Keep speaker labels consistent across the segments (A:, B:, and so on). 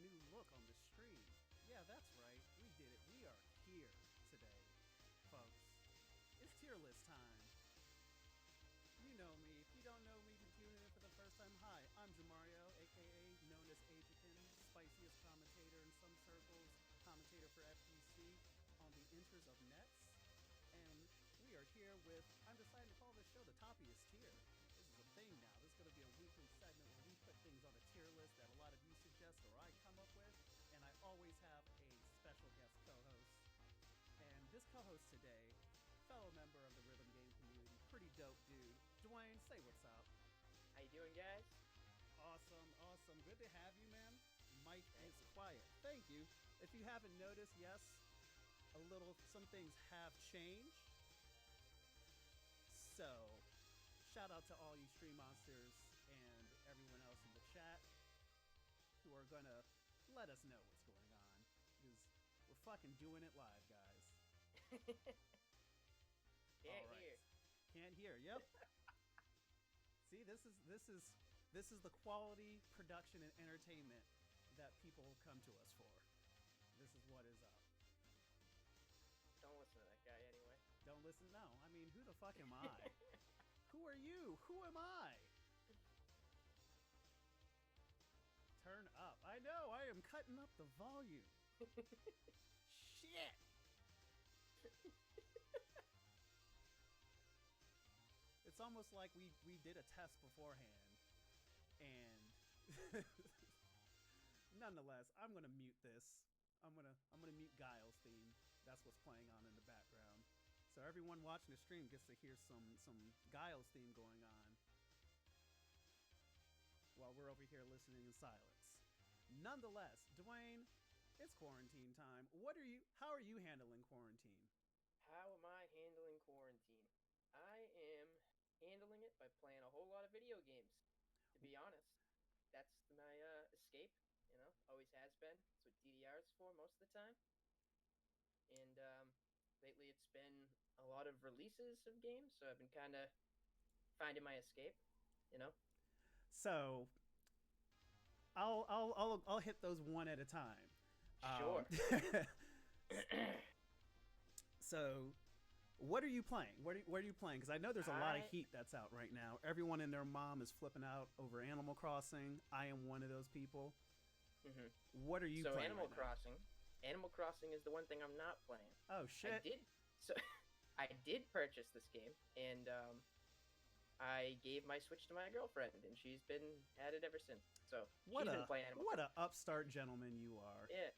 A: new look on the stream. Yeah, that's right. We did it. We are here today, folks. It's tier list time. You know me. If you don't know me, you're tuning in for the first time. Hi, I'm Jamario, aka known as Ajakin, spiciest commentator in some circles, commentator for FGC on the Inters of Nets. And we are here with, I'm deciding to call this show the Toppiest tier. This is a thing now. This is going to be a weekly segment where we put things on a tier list that a lot of you suggest or I come up with. And I always have a special guest co host. And this co host today, fellow member of the rhythm game community, pretty dope dude. Dwayne, say what's up.
B: How you doing, guys?
A: Awesome. Good to have you, man. Mike is quiet. Thank you. If you haven't noticed, yes, some things have changed. So, shout out to all you stream monsters and everyone else in the chat who are gonna let us know what's going on, because we're fucking doing it live, guys.
B: Can't hear.
A: Can't hear. Yep. See, this is the quality production and entertainment that people come to us for. This is what is up.
B: Don't listen to that guy anyway.
A: Don't listen. No, I mean, who the fuck am I? Who are you? Who am I? Turn up. I know. I am cutting up the volume. Shit. It's almost like we did a test beforehand, and nonetheless, I'm gonna mute this. I'm gonna mute Guile's theme. That's what's playing on in the background, so everyone watching the stream gets to hear some Guile's theme going on while we're over here listening in silence. Nonetheless, Dwayne, it's quarantine time. How are you handling quarantine?
B: How am I handling quarantine? I am handling it by playing a whole lot of video games. To be honest, that's my escape. You know, always has been. That's what DDR is for most of the time. And lately, it's been a lot of releases of games, so I've been kind of finding my escape. You know.
A: So, I'll hit those one at a time.
B: Sure.
A: So, what are you playing? What are you playing? Because I know there's a lot of heat that's out right now. Everyone and their mom is flipping out over Animal Crossing. I am one of those people. Mm-hmm. What are you playing?
B: Animal Crossing is the one thing I'm not playing.
A: Oh shit!
B: I did purchase this game, and I gave my Switch to my girlfriend, and she's been at it ever since. So she's been playing Animal Crossing.
A: What a upstart gentleman you are!
B: Yeah.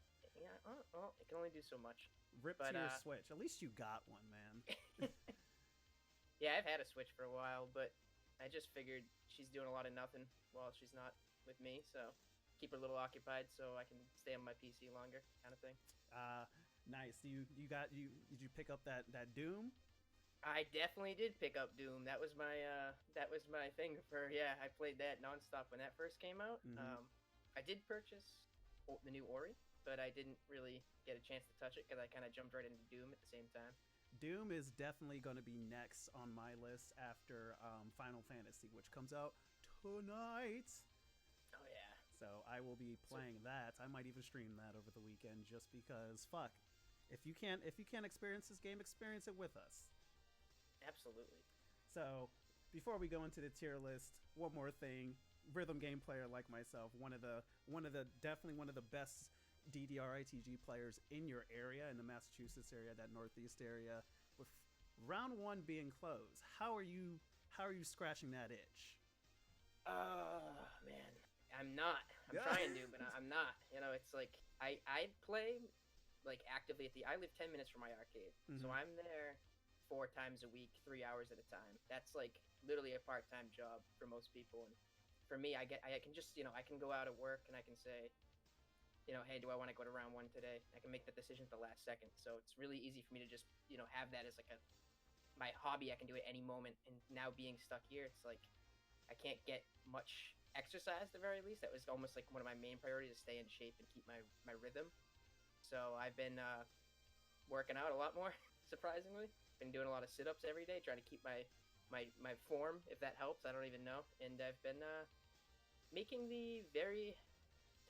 B: Well, it can only do so much.
A: Rip to your Switch. At least you got one, man.
B: Yeah, I've had a Switch for a while, but I just figured she's doing a lot of nothing while she's not with me, so keep her a little occupied so I can stay on my PC longer, kind of thing.
A: Nice. Did you pick up that Doom?
B: I definitely did pick up Doom. That was my thing for I played that nonstop when that first came out. Mm-hmm. I did purchase the new Ori, but I didn't really get a chance to touch it because I kind of jumped right into Doom at the same time.
A: Doom is definitely going to be next on my list after Final Fantasy, which comes out tonight.
B: Oh yeah.
A: So I will be playing that. I might even stream that over the weekend just because fuck. If you can't experience this game, experience it with us.
B: Absolutely.
A: So before we go into the tier list, one more thing. Rhythm game player like myself, definitely one of the best DDR ITG players in your area, in the Massachusetts area, that Northeast area. With round one being closed, how are you scratching that itch?
B: Man, I'm not. I'm trying to, but I'm not. You know, it's like I play like actively I live 10 minutes from my arcade, mm-hmm. So I'm there 4 times a week, 3 hours at a time. That's like literally a part-time job for most people, and for me, I can just, I can go out at work and I can say, hey, do I want to go to round one today? I can make the decision at the last second. So it's really easy for me to just, have that as like my hobby. I can do it any moment. And now being stuck here, it's like I can't get much exercise at the very least. That was almost like one of my main priorities, to stay in shape and keep my rhythm. So I've been working out a lot more, surprisingly. Been doing a lot of sit-ups every day, trying to keep my form, if that helps. I don't even know. And I've been making the very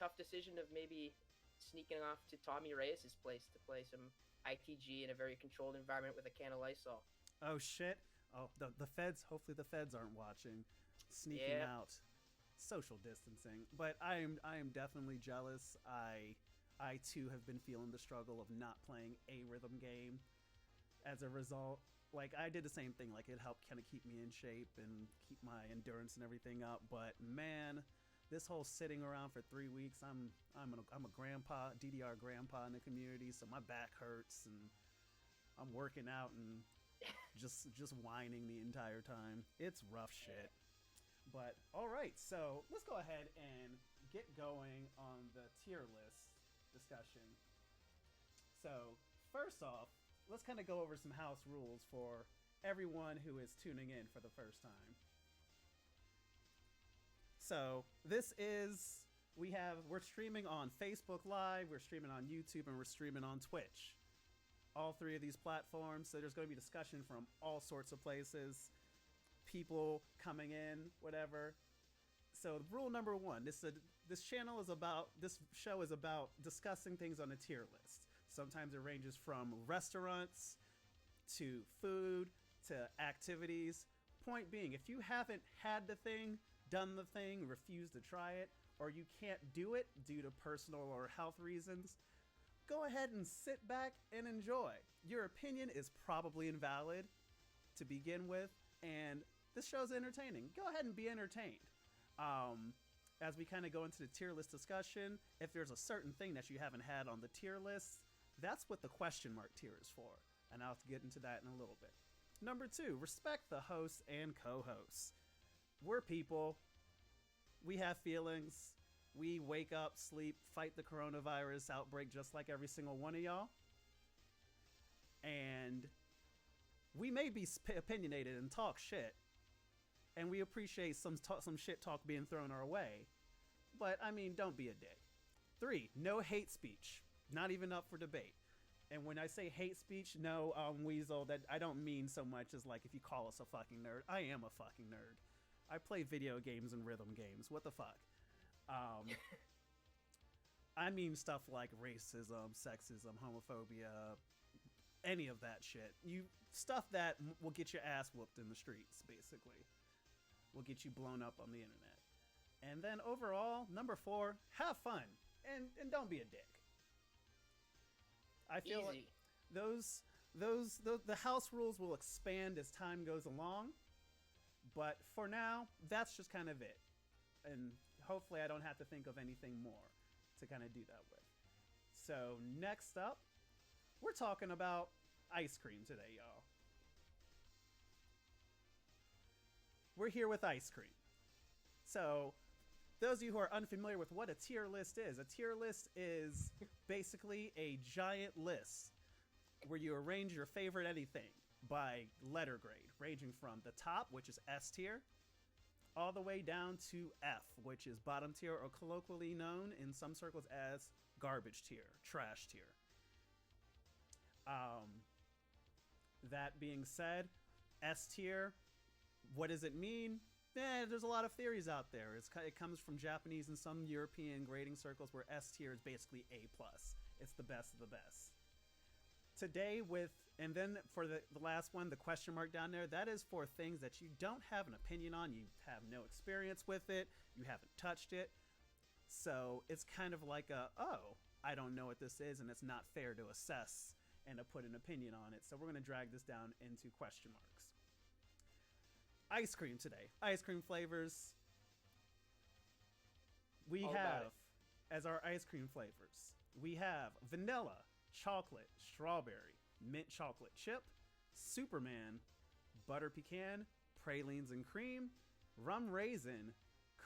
B: tough decision of maybe sneaking off to Tommy Reyes' place to play some ITG in a very controlled environment with a can of Lysol.
A: Oh shit! Oh, the feds. Hopefully the feds aren't watching. Sneaking out, social distancing. But I am definitely jealous. I too have been feeling the struggle of not playing a rhythm game. As a result, like I did the same thing. Like it helped kind of keep me in shape and keep my endurance and everything up. But man, this whole sitting around for 3 weeks, I'm a grandpa, DDR grandpa in the community, so my back hurts and I'm working out and just whining the entire time. It's rough shit. But all right, so let's go ahead and get going on the tier list discussion. So first off, let's kind of go over some house rules for everyone who is tuning in for the first time. So this is we're streaming on Facebook Live, we're streaming on YouTube, and we're streaming on Twitch. All three of these platforms. So there's going to be discussion from all sorts of places, people coming in, whatever. So rule number one: this show is about discussing things on a tier list. Sometimes it ranges from restaurants to food to activities. Point being, if you haven't had the thing, done the thing, refused to try it, or you can't do it due to personal or health reasons, go ahead and sit back and enjoy. Your opinion is probably invalid to begin with, and this show's entertaining. Go ahead and be entertained. As we kind of go into the tier list discussion, if there's a certain thing that you haven't had on the tier list, that's what the question mark tier is for, and I'll get into that in a little bit. Number two, respect the hosts and co-hosts. We're people. We have feelings. We wake up, sleep, fight the coronavirus outbreak just like every single one of y'all. And we may be opinionated and talk shit. And we appreciate some shit talk being thrown our way. But, I mean, don't be a dick. 3, no hate speech. Not even up for debate. And when I say hate speech, no, Weasel, that I don't mean so much as like if you call us a fucking nerd. I am a fucking nerd. I play video games and rhythm games. What the fuck? I mean stuff like racism, sexism, homophobia, any of that shit. Stuff that will get your ass whooped in the streets, basically. Will get you blown up on the internet. And then overall, number 4, have fun and don't be a dick. I feel
B: Easy.
A: like the house rules will expand as time goes along, but for now, that's just kind of it. And hopefully I don't have to think of anything more to kind of do that with. So next up, we're talking about ice cream today, y'all. We're here with ice cream. So those of you who are unfamiliar with what a tier list is basically a giant list where you arrange your favorite anything by letter grade, ranging from the top, which is S tier, all the way down to F, which is bottom tier, or colloquially known in some circles as garbage tier, trash tier. That being said, S tier, what does it mean? There's a lot of theories out there. It comes from Japanese and some European grading circles where S tier is basically A+. It's the best of the best. Today and then for the last one, the question mark down there, that is for things that you don't have an opinion on. You have no experience with it. You haven't touched it. So it's kind of like I don't know what this is, and it's not fair to assess and to put an opinion on it. So we're going to drag this down into question marks. Ice cream today. Ice cream flavors. We have, as our ice cream flavors, we have vanilla, chocolate, strawberry, mint chocolate chip, Superman, butter pecan, pralines and cream, rum raisin,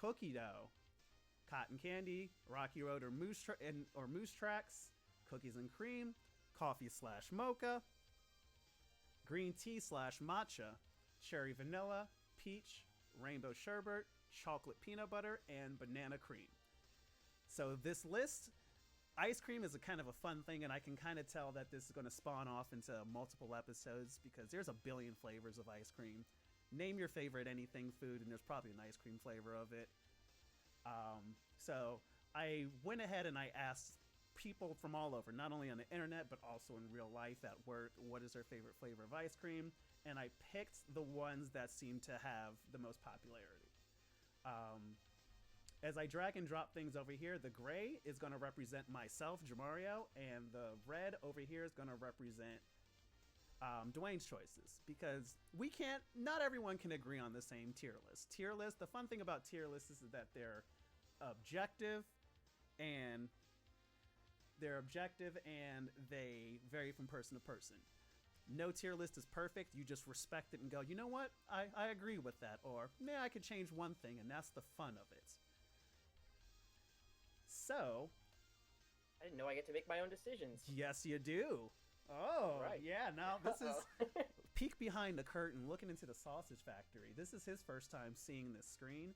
A: cookie dough, cotton candy, Rocky Road or Moose Tracks, cookies and cream, coffee/mocha, green tea/matcha, cherry vanilla, peach, rainbow sherbet, chocolate peanut butter, and banana cream. So this list, ice cream is a kind of a fun thing, and I can kind of tell that this is going to spawn off into multiple episodes because there's a billion flavors of ice cream. Name your favorite anything food, and there's probably an ice cream flavor of it. So I went ahead and I asked people from all over, not only on the internet but also in real life at work, what is their favorite flavor of ice cream, and I picked the ones that seem to have the most popularity. As I drag and drop things over here, the gray is going to represent myself, Jamario, and the red over here is going to represent Dwayne's choices, because not everyone can agree on the same tier list. The fun thing about tier lists is that they're objective and they vary from person to person. No tier list is perfect. You just respect it and go, you know what? I agree with that. Or, man, I could change one thing, and that's the fun of it. So,
B: I didn't know I get to make my own decisions.
A: yes, you do. Oh,
B: right.
A: Yeah. Now this is peek behind the curtain, looking into the sausage factory. This is his first time seeing this screen,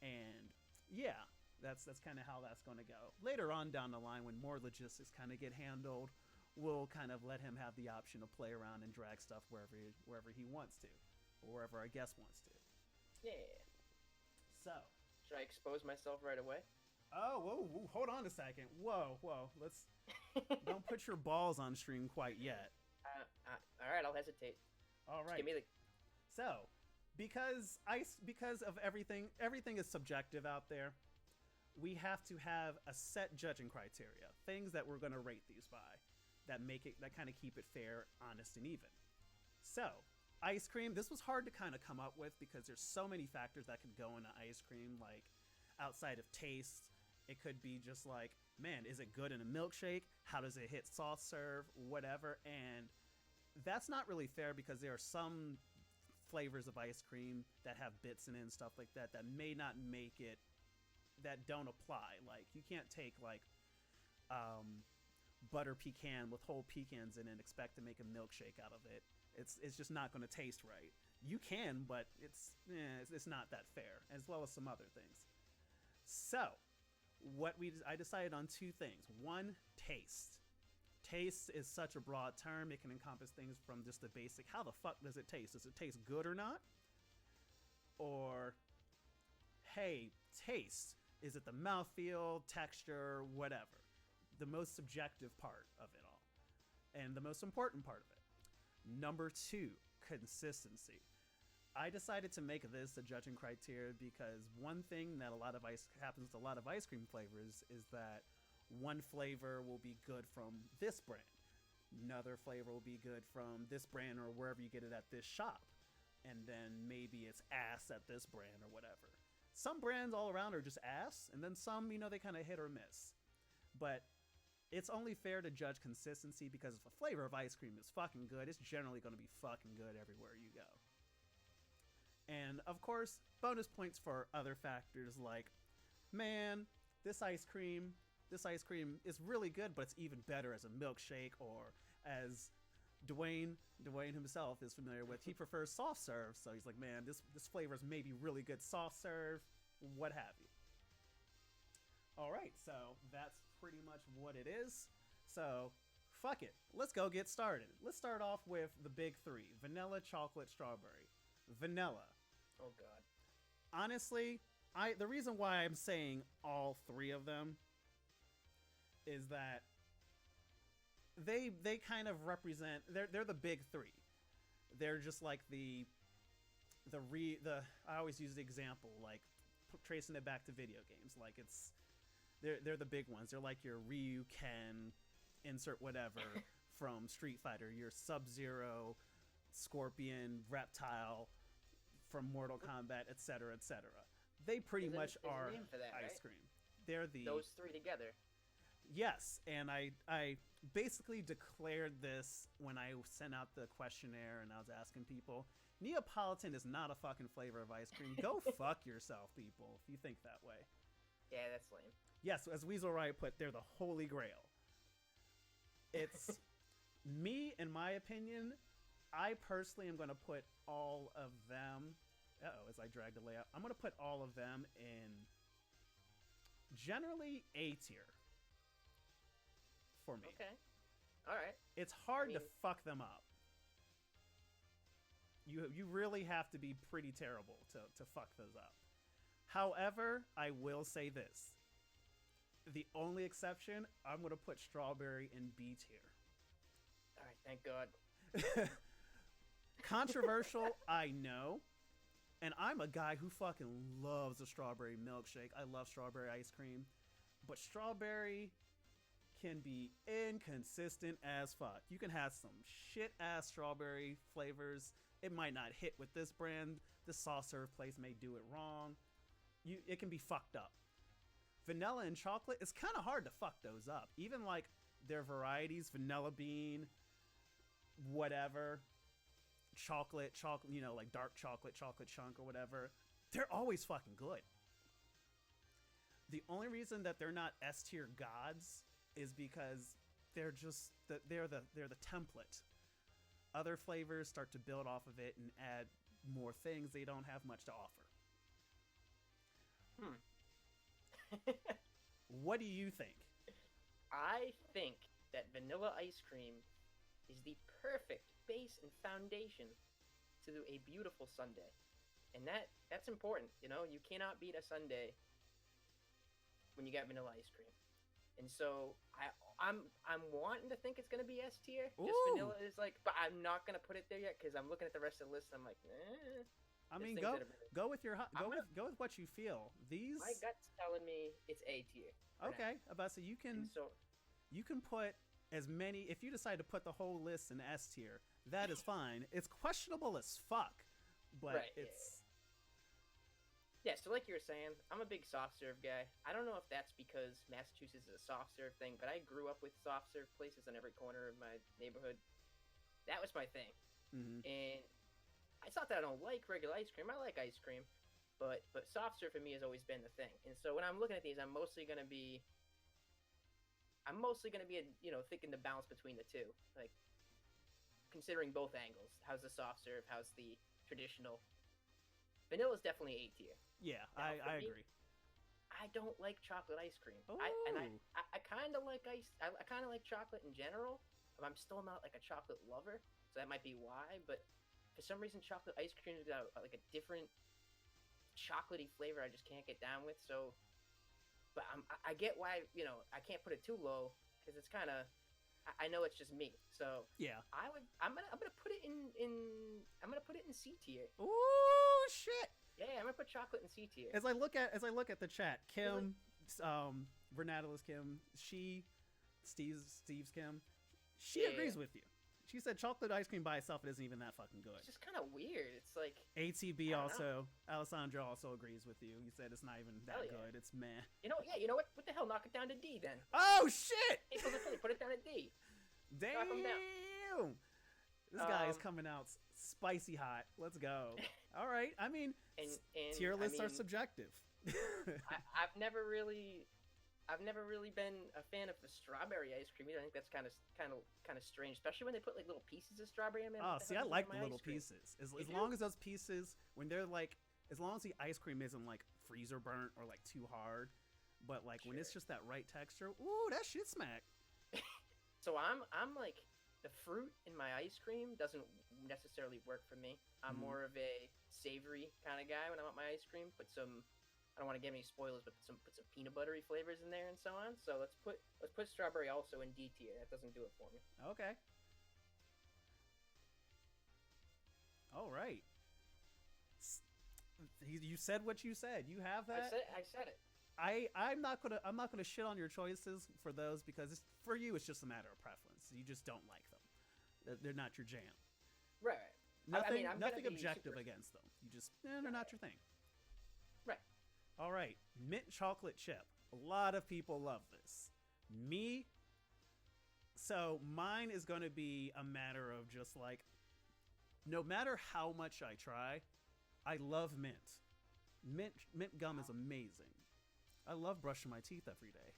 A: and yeah, that's kind of how that's going to go. Later on down the line, when more logistics kind of get handled, we'll kind of let him have the option to play around and drag stuff wherever he wants to, or wherever our guest wants to.
B: Yeah.
A: So,
B: should I expose myself right away?
A: Oh, whoa, hold on a second. Whoa, let's don't put your balls on stream quite yet.
B: All right, I'll hesitate.
A: All right.
B: Just give me the...
A: So, because of everything is subjective out there. We have to have a set judging criteria, things that we're going to rate these by, that kind of keep it fair, honest, and even. So, ice cream. This was hard to kind of come up with because there's so many factors that could go into ice cream, like outside of taste. It could be just like, man, is it good in a milkshake? How does it hit soft serve? Whatever. And that's not really fair because there are some flavors of ice cream that have bits in it and stuff like that may not make it, that don't apply. Like, you can't take like butter pecan with whole pecans in it and expect to make a milkshake out of it. It's just not going to taste right. You can, but it's not that fair, as well as some other things. So, I decided on two things. One, taste. Taste is such a broad term. It can encompass things from just the basic, how the fuck does it taste? Does it taste good or not? Or, hey, taste. Is it the mouthfeel, texture, whatever? The most subjective part of it all. And the most important part of it. Number two, consistency. I decided to make this a judging criteria because one thing that happens with a lot of ice cream flavors is that one flavor will be good from this brand. Another flavor will be good from this brand or wherever you get it at this shop. And then maybe it's ass at this brand or whatever. Some brands all around are just ass, and then some, they kind of hit or miss. But it's only fair to judge consistency because if a flavor of ice cream is fucking good, it's generally going to be fucking good everywhere you go. And, of course, bonus points for other factors like, man, this ice cream is really good, but it's even better as a milkshake, or as Dwayne himself is familiar with, he prefers soft serve. So he's like, man, this flavor is maybe really good soft serve, what have you. All right, so that's pretty much what it is. So, fuck it. Let's go get started. Let's start off with the big three. Vanilla, chocolate, strawberry. Vanilla.
B: Oh, God.
A: Honestly, the reason why I'm saying all three of them is that they kind of represent, they're the big three. They're just like I always use the example, like tracing it back to video games. Like they're the big ones. They're like your Ryu, Ken, insert whatever from Street Fighter, your Sub-Zero, Scorpion, Reptile from Mortal Kombat, etc., etc. They pretty much are ice cream. They're
B: those three together.
A: Yes, and I basically declared this when I sent out the questionnaire and I was asking people, Neapolitan is not a fucking flavor of ice cream. Go fuck yourself, people, if you think that way.
B: Yeah, that's lame.
A: Yes, as Weasel Riot put, they're the holy grail. It's me, in my opinion, I personally am going to put all of them, as I drag the layout, I'm going to put all of them in generally A tier for me.
B: Okay. All right.
A: It's hard to fuck them up. You really have to be pretty terrible to fuck those up. However, I will say this. The only exception, I'm gonna put strawberry in B tier.
B: All right, thank God.
A: Controversial, I know. And I'm a guy who fucking loves a strawberry milkshake. I love strawberry ice cream. But strawberry can be inconsistent as fuck. You can have some shit ass strawberry flavors. It might not hit with this brand. This soft serve place may do it wrong. It can be fucked up. Vanilla and chocolate, it's kind of hard to fuck those up. Even like their varieties, vanilla bean, whatever, chocolate, you know, like dark chocolate chunk or whatever, they're always fucking good. The only reason that they're not S tier gods is because they're just they're the template. Other flavors start to build off of it and add more things. They don't have much to offer. What do you think?
B: I think that vanilla ice cream is the perfect base and foundation to a beautiful sundae. And that's important. You know, you cannot beat a sundae when you got vanilla ice cream. And so I'm wanting to think it's gonna be S tier. Just vanilla is like, but I'm not gonna put it there yet because I'm looking at the rest of the list. And I'm like,
A: I mean, go with your go with what you feel.
B: My gut's telling me it's A tier.
A: Okay, about so you can put as many. If you decide to put the whole list in S tier, that is fine. It's questionable as fuck, but it's.
B: Yeah, so like you were saying, I'm a big soft serve guy. I don't know if that's because Massachusetts is a soft serve thing, but I grew up with soft serve places on every corner of my neighborhood. That was my thing.
A: Mm-hmm.
B: And it's not that I don't like regular ice cream. I like ice cream, but soft serve for me has always been the thing. And so when I'm looking at these, I'm mostly gonna be thinking the balance between the two, like considering both angles. How's the soft serve? How's the traditional? Vanilla is definitely A tier.
A: Yeah, I agree.
B: I don't like chocolate ice cream.
A: Ooh.
B: I kind of like I kind of like chocolate in general. But I'm still not like a chocolate lover, so that might be why. But for some reason, chocolate ice cream has got like a different chocolatey flavor I just can't get down with. So, but I get why I can't put it too low because it's kind of. I know it's just me, so
A: yeah.
B: I'm gonna put it I'm gonna put it in C tier.
A: Ooh, shit!
B: Yeah, I'm gonna put chocolate in C tier.
A: As I look at the chat, Kim, Vernatalis Kim, Steve's Kim, she agrees with you. She said chocolate ice cream by itself isn't even that fucking good.
B: It's just kind of weird. It's like
A: ATB also, Alessandro also agrees with you. He said it's not even that good. It's meh.
B: You know what? What the hell? Knock it down to D then.
A: Oh shit!
B: Put it down to D.
A: Damn. Knock 'em down. This guy is coming out spicy hot. Let's go. All right. I mean, tier lists are subjective.
B: I've never really been a fan of the strawberry ice cream either. I think that's kind of strange, especially when they put like little pieces of strawberry in it.
A: Oh, see, I like the little pieces. As long as those pieces, when they're like, as long as the ice cream isn't like freezer burnt or like too hard, but like when it's just that right texture, ooh, that shit smack.
B: So I'm like, the fruit in my ice cream doesn't necessarily work for me. I'm more of a savory kind of guy when I want my ice cream. Put some, I don't want to give any spoilers, but put some peanut buttery flavors in there and so on. So let's put strawberry also in D tier. That doesn't do it for me.
A: Okay. All right. You said what you said. You have that.
B: I said it.
A: I'm not gonna shit on your choices for those because for you it's just a matter of preference. You just don't like them. They're not your jam.
B: Right.
A: Nothing objective against them. You just they're not your thing.
B: Right.
A: All right. Mint chocolate chip. A lot of people love this. Me. So mine is going to be a matter of just like, no matter how much I try, I love mint. Mint gum is amazing. I love brushing my teeth every day.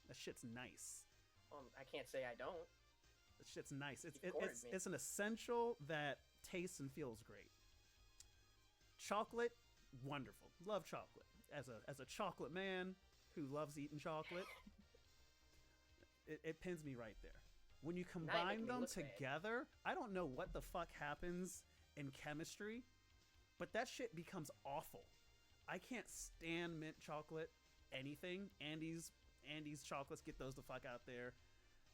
A: That shit's nice.
B: I can't say I don't.
A: That shit's nice. It's an essential that tastes and feels great. Chocolate, wonderful. Love chocolate. As a chocolate man who loves eating chocolate, it pins me right there. When you combine them together, I don't know what the fuck happens in chemistry, but that shit becomes awful. I can't stand mint chocolate anything. Andy's Andes chocolates, get those the fuck out there.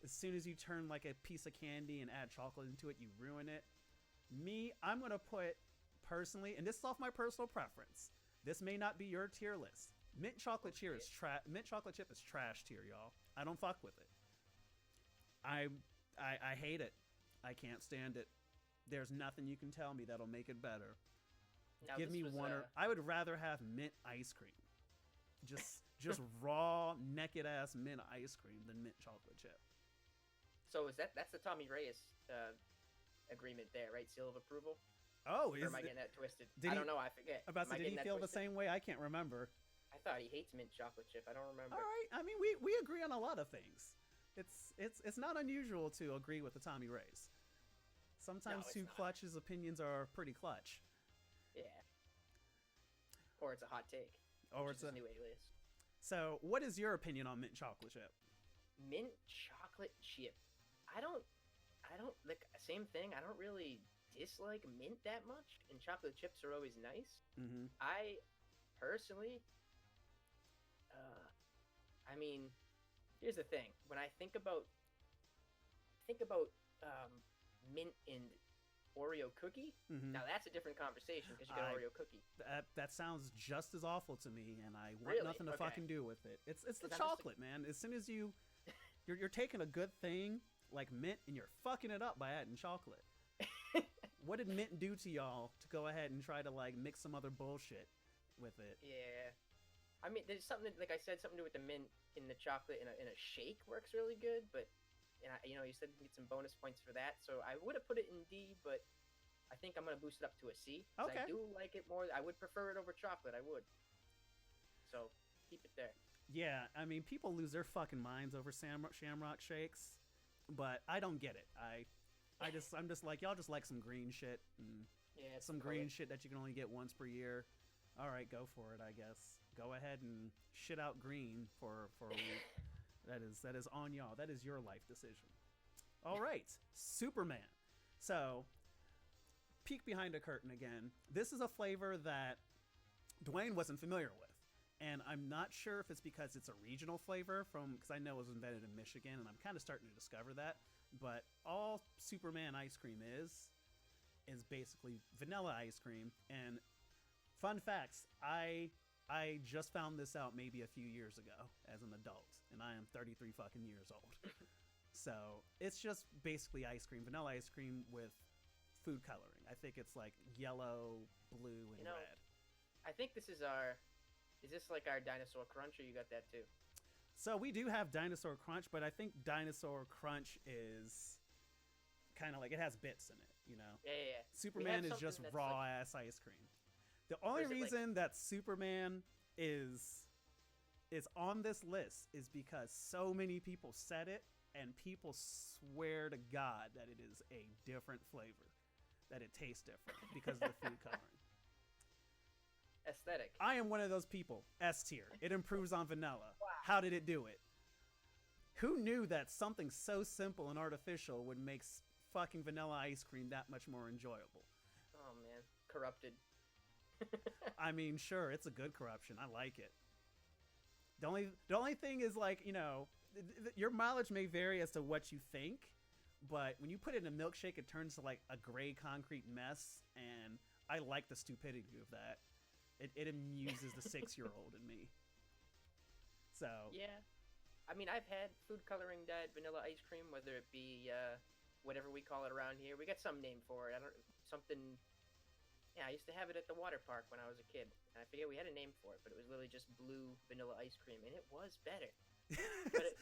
A: As soon as you turn like a piece of candy and add chocolate into it, you ruin it. Me, I'm gonna put personally, and this is off my personal preference. This may not be your tier list. Mint chocolate chip is trash tier, y'all. I don't fuck with it. I hate it. I can't stand it. There's nothing you can tell me that'll make it better.
B: Now,
A: Give me one. I would rather have mint ice cream. Just raw naked ass mint ice cream than mint chocolate chip.
B: So that's the Tommy Reyes agreement there, right? Seal of approval.
A: Oh,
B: or am I getting that twisted? I don't know. I forget.
A: Did he feel the same way? I can't remember.
B: I thought he hates mint chocolate chip. I don't remember.
A: All right. I mean, we agree on a lot of things. It's not unusual to agree with the Tommy Reyes. Sometimes Two Clutch's opinions are pretty clutch.
B: Yeah. Or it's a hot take.
A: Or it's
B: a new alias.
A: So, what is your opinion on mint chocolate chip?
B: Mint chocolate chip. I don't like same thing. I don't really dislike mint that much, and chocolate chips are always nice.
A: Mm-hmm.
B: I personally, I mean, here's the thing. When I think about mint and Oreo cookie, now that's a different conversation because you got Oreo cookie.
A: That sounds just as awful to me, and I want
B: Really?
A: nothing to
B: Okay.
A: fucking do with it. It's the chocolate, man. As soon as you're taking a good thing like mint and you're fucking it up by adding chocolate. What did mint do to y'all to go ahead and try to like mix some other bullshit with it?
B: Yeah, I mean, there's something like I said, something to do with the mint in the chocolate in a shake works really good, but. And you said you get some bonus points for that, so I would have put it in D, but I think I'm gonna boost it up to a C.
A: Okay.
B: I do like it more. I would prefer it over chocolate. I would. So keep it there.
A: Yeah, I mean, people lose their fucking minds over Shamrock shakes, but I don't get it. I'm just like, y'all just like some green shit and some green shit that you can only get once per year. All right, go for it, I guess. Go ahead and shit out green for a week. That is on y'all. That is your life decision. All right, Superman. So, peek behind the curtain again. This is a flavor that Dwayne wasn't familiar with. And I'm not sure if it's because it's a regional flavor because I know it was invented in Michigan, and I'm kind of starting to discover that. But all Superman ice cream is basically vanilla ice cream. And fun facts, I just found this out maybe a few years ago as an adult, and I am 33 fucking years old. So it's just basically ice cream, vanilla ice cream with food coloring. I think it's like yellow, blue, and red.
B: I think is this like our Dinosaur Crunch, or you got that too?
A: So we do have Dinosaur Crunch, but I think Dinosaur Crunch is kind of like, it has bits in it, you know?
B: Yeah.
A: Superman is just raw-ass ice cream. The only reason that Superman is on this list is because so many people said it, and people swear to God that it is a different flavor, that it tastes different because of the food coloring.
B: Aesthetic.
A: I am one of those people. S tier. It improves on vanilla.
B: Wow.
A: How did it do it? Who knew that something so simple and artificial would make fucking vanilla ice cream that much more enjoyable?
B: Oh man, corrupted.
A: I mean, sure, it's a good corruption. I like it. The only thing is, like, your mileage may vary as to what you think, but when you put it in a milkshake, it turns to like a gray concrete mess, and I like the stupidity of that. It amuses the 6-year-old in me. So
B: yeah, I mean, I've had food coloring dyed vanilla ice cream, whether it be whatever we call it around here. We got some name for it. Yeah, I used to have it at the water park when I was a kid. And I forget we had a name for it, but it was literally just blue vanilla ice cream, and it was better. But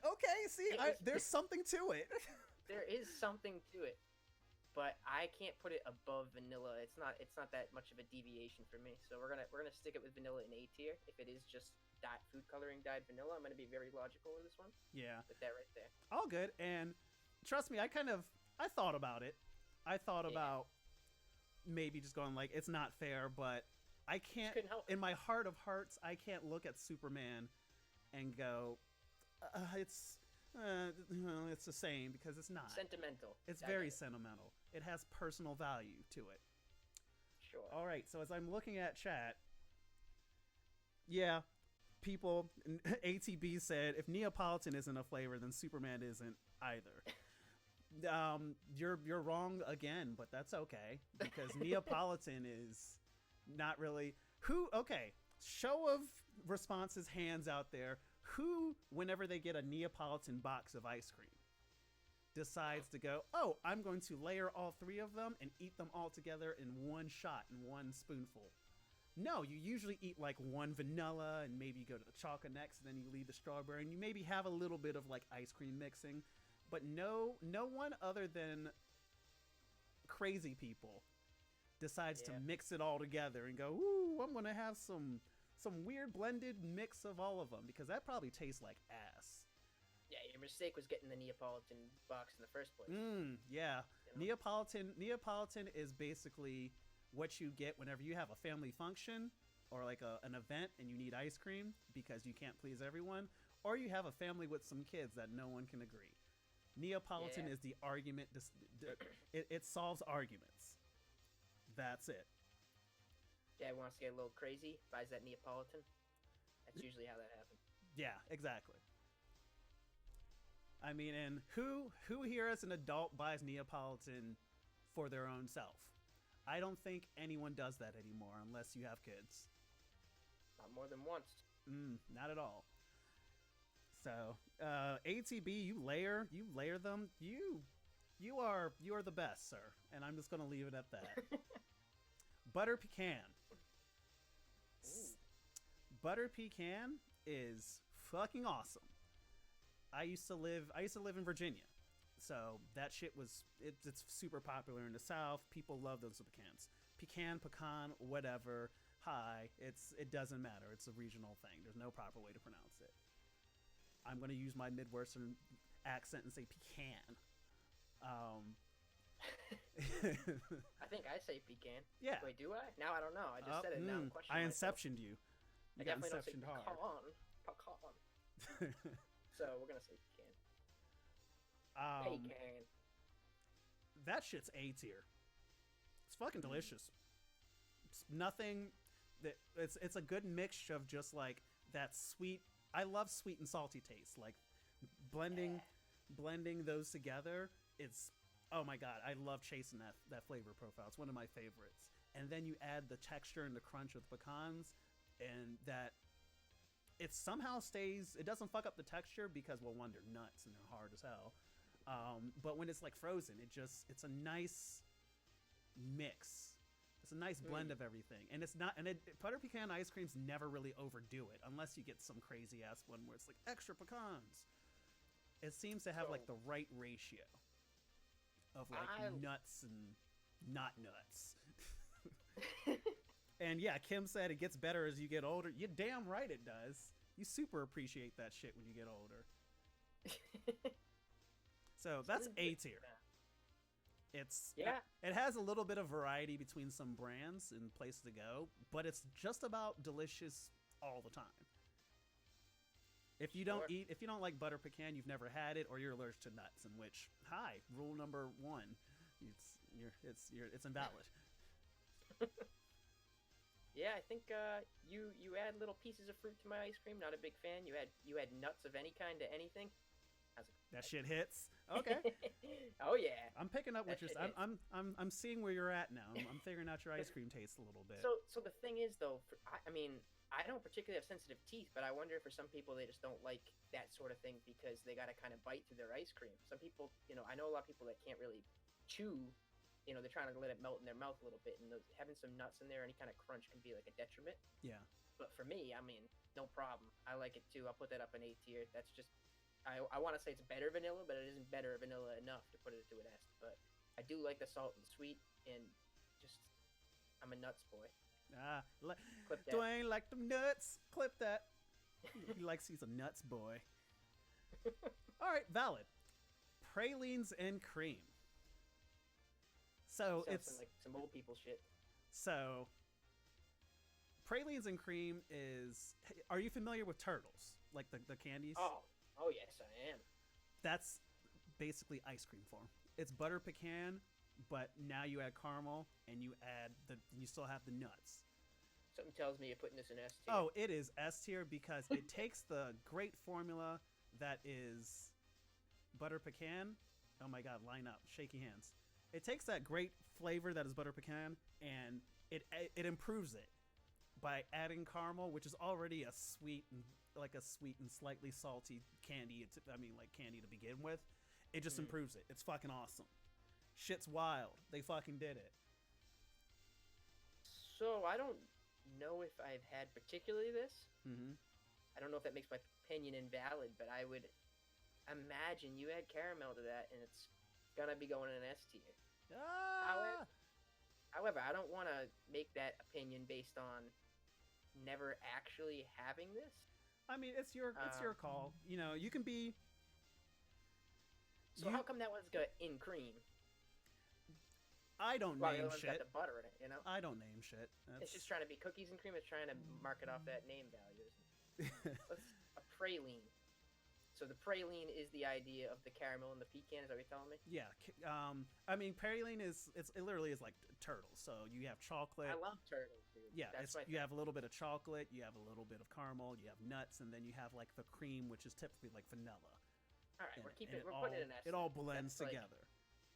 A: okay, see, there's something to it.
B: There is something to it, but I can't put it above vanilla. It's not that much of a deviation for me. So we're gonna stick it with vanilla in A tier. If it is just food coloring dyed vanilla, I'm gonna be very logical with this one.
A: Yeah,
B: with that right there.
A: All good, and trust me, I thought about it. I thought about maybe just going like, it's not fair, but I can't. In my heart of hearts, I can't look at Superman and go, it's the same, because it's not.
B: Sentimental.
A: It's very sentimental. It has personal value to it.
B: Sure.
A: All right, so as I'm looking at chat, yeah, people, ATB said, if Neapolitan isn't a flavor, then Superman isn't either. You're wrong again, but that's okay because Neapolitan is not really okay. Show of responses, hands out there. Who, whenever they get a Neapolitan box of ice cream, decides to go, oh, I'm going to layer all three of them and eat them all together in one shot, in one spoonful? No, you usually eat like one vanilla and maybe you go to the chocolate next, and then you leave the strawberry, and you maybe have a little bit of like ice cream mixing. But no one other than crazy people decides to mix it all together and go, ooh, I'm going to have some weird blended mix of all of them, because that probably tastes like ass.
B: Yeah, your mistake was getting the Neapolitan box in the first place.
A: Yeah.
B: You know?
A: Neapolitan is basically what you get whenever you have a family function or like an event and you need ice cream because you can't please everyone, or you have a family with some kids that no one can agree. Neapolitan is the argument. It solves arguments. That's it.
B: Dad wants to get a little crazy, buys that Neapolitan. That's usually how that happens.
A: Yeah, exactly. I mean, and who here as an adult buys Neapolitan for their own self? I don't think anyone does that anymore unless you have kids.
B: Not more than once.
A: Not at all. So, ATB, you layer them. You are the best, sir. And I'm just gonna leave it at that. Butter pecan. Butter pecan is fucking awesome. I used to live in Virginia, so that shit was it's super popular in the South. People love those pecans. Pecan, whatever. Hi, it doesn't matter. It's a regional thing. There's no proper way to pronounce it. I'm gonna use my Midwestern accent and say pecan.
B: I think I say pecan.
A: Yeah.
B: Wait, do I? Now I don't know. I just said it. Now I'm questioning
A: I
B: myself.
A: inceptioned you.
B: I
A: got
B: definitely don't say
A: inceptioned hard.
B: Pecan. So we're gonna say pecan. Pecan.
A: That shit's A tier. It's fucking delicious. It's nothing that it's a good mixture of just like that sweet. I love sweet and salty taste. Like blending those together. It's, oh my god, I love chasing that flavor profile. It's one of my favorites. And then you add the texture and the crunch of the pecans, and that it somehow stays. It doesn't fuck up the texture because, well, one, they're nuts and they're hard as hell. But when it's like frozen, it's a nice mix. It's a nice blend of everything, and it's not. And butter pecan ice creams never really overdo it, unless you get some crazy ass one where it's like extra pecans. It seems to have like the right ratio of like nuts and not nuts. And yeah, Kim said it gets better as you get older. You're damn right it does. You super appreciate that shit when you get older. So that's A tier. It has a little bit of variety between some brands and places to go, but it's just about delicious all the time. If you don't like butter pecan, you've never had it, or you're allergic to nuts. In which, rule number 1, it's invalid.
B: Yeah, I think you add little pieces of fruit to my ice cream. Not a big fan. You add nuts of any kind to anything.
A: That shit hits. Okay.
B: Oh yeah.
A: I'm picking up what you're saying. I'm seeing where you're at now. I'm figuring out your ice cream taste a little bit.
B: So the thing is though, I mean, I don't particularly have sensitive teeth, but I wonder if for some people they just don't like that sort of thing because they got to kind of bite through their ice cream. Some people, I know a lot of people that can't really chew. They're trying to let it melt in their mouth a little bit, and having some nuts in there, any kind of crunch can be like a detriment. Yeah. But for me, I mean, no problem. I like it too. I'll put that up in A tier. That's just, I want to say it's better vanilla, but it isn't better vanilla enough to put it to an S. But I do like the salt and sweet, and just, I'm a nuts boy.
A: Clip that. Dwayne like them nuts. Clip that. He's a nuts boy. All right, valid. Pralines and cream. So it's
B: like some old people shit.
A: So pralines and cream is. Are you familiar with turtles? Like the candies?
B: Oh yes, I am. That's
A: basically ice cream form. It's butter pecan, but now you add caramel and you still have the nuts.
B: Something tells me you're putting this in S tier.
A: Oh, it is S tier because it takes the great formula that is butter pecan. Oh my god, line up, shaky hands. It takes that great flavor that is butter pecan and it improves it by adding caramel, which is already a sweet and slightly salty candy. Like candy to begin with. It just improves it. It's fucking awesome. Shit's wild. They fucking did it.
B: So I don't know if I've had particularly this.
A: Mm-hmm.
B: I don't know if that makes my opinion invalid, but I would imagine you add caramel to that, and it's gonna be going in an S tier.
A: Ah!
B: However, I don't want to make that opinion based on never actually having this.
A: I mean, it's your call. You know, you can be.
B: So how come that one's got in cream?
A: I don't
B: Well, the
A: name
B: other one's
A: shit.
B: got the butter in it, you know?
A: I don't name shit.
B: It's just trying to be cookies and cream. It's trying to market off that name value. A praline. So the praline is the idea of the caramel and the pecan. Is that what you're telling me?
A: Yeah. I mean, praline it literally is like turtles. So you have chocolate.
B: I love turtles, dude.
A: Yeah, you have a little bit of chocolate, you have a little bit of caramel, you have nuts, and then you have like the cream, which is typically like vanilla.
B: All right, we're putting it in S.
A: It all blends together.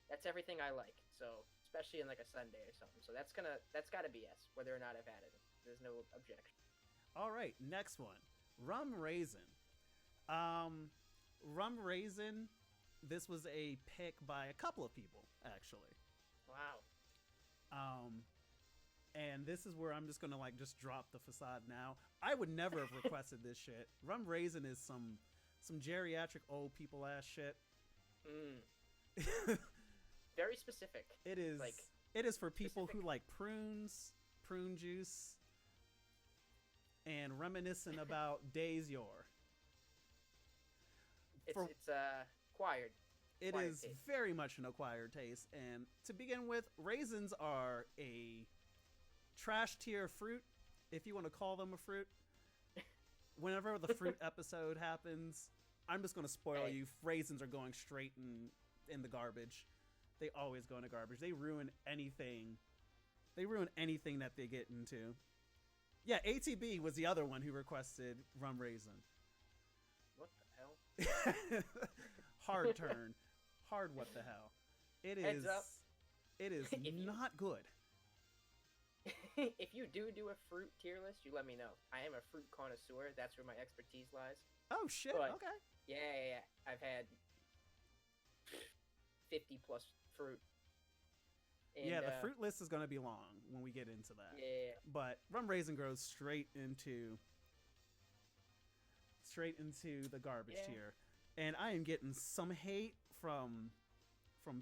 B: That's everything I like. So especially in like a sundae or something. So that's gotta be S, whether or not I've had it. There's no objection.
A: All right, next one, rum raisin. Rum raisin. This was a pick by a couple of people, actually.
B: Wow.
A: And this is where I'm just gonna just drop the facade now. I would never have requested this shit. Rum raisin is some geriatric old people ass shit.
B: Very specific.
A: It is. It is for people who like prunes, prune juice, and reminiscing about days yore.
B: It's acquired.
A: It is taste. Very much an acquired taste. And to begin with, raisins are a trash tier fruit, if you want to call them a fruit. Whenever the fruit episode happens, I'm just going to spoil you. Raisins are going straight in the garbage. They always go in the garbage. They ruin anything. They ruin anything that they get into. Yeah, ATB was the other one who requested rum raisin.
B: What the hell?
A: Hard turn. Hard what the hell. It is.
B: Heads up.
A: It is not good.
B: If you do a fruit tier list, you let me know. I am a fruit connoisseur. That's where my expertise lies.
A: Oh shit!
B: But,
A: okay.
B: Yeah. I've had 50 plus fruit. And,
A: yeah, the fruit list is going to be long when we get into that.
B: Yeah.
A: But rum raisin goes straight into the garbage tier, and I am getting some hate from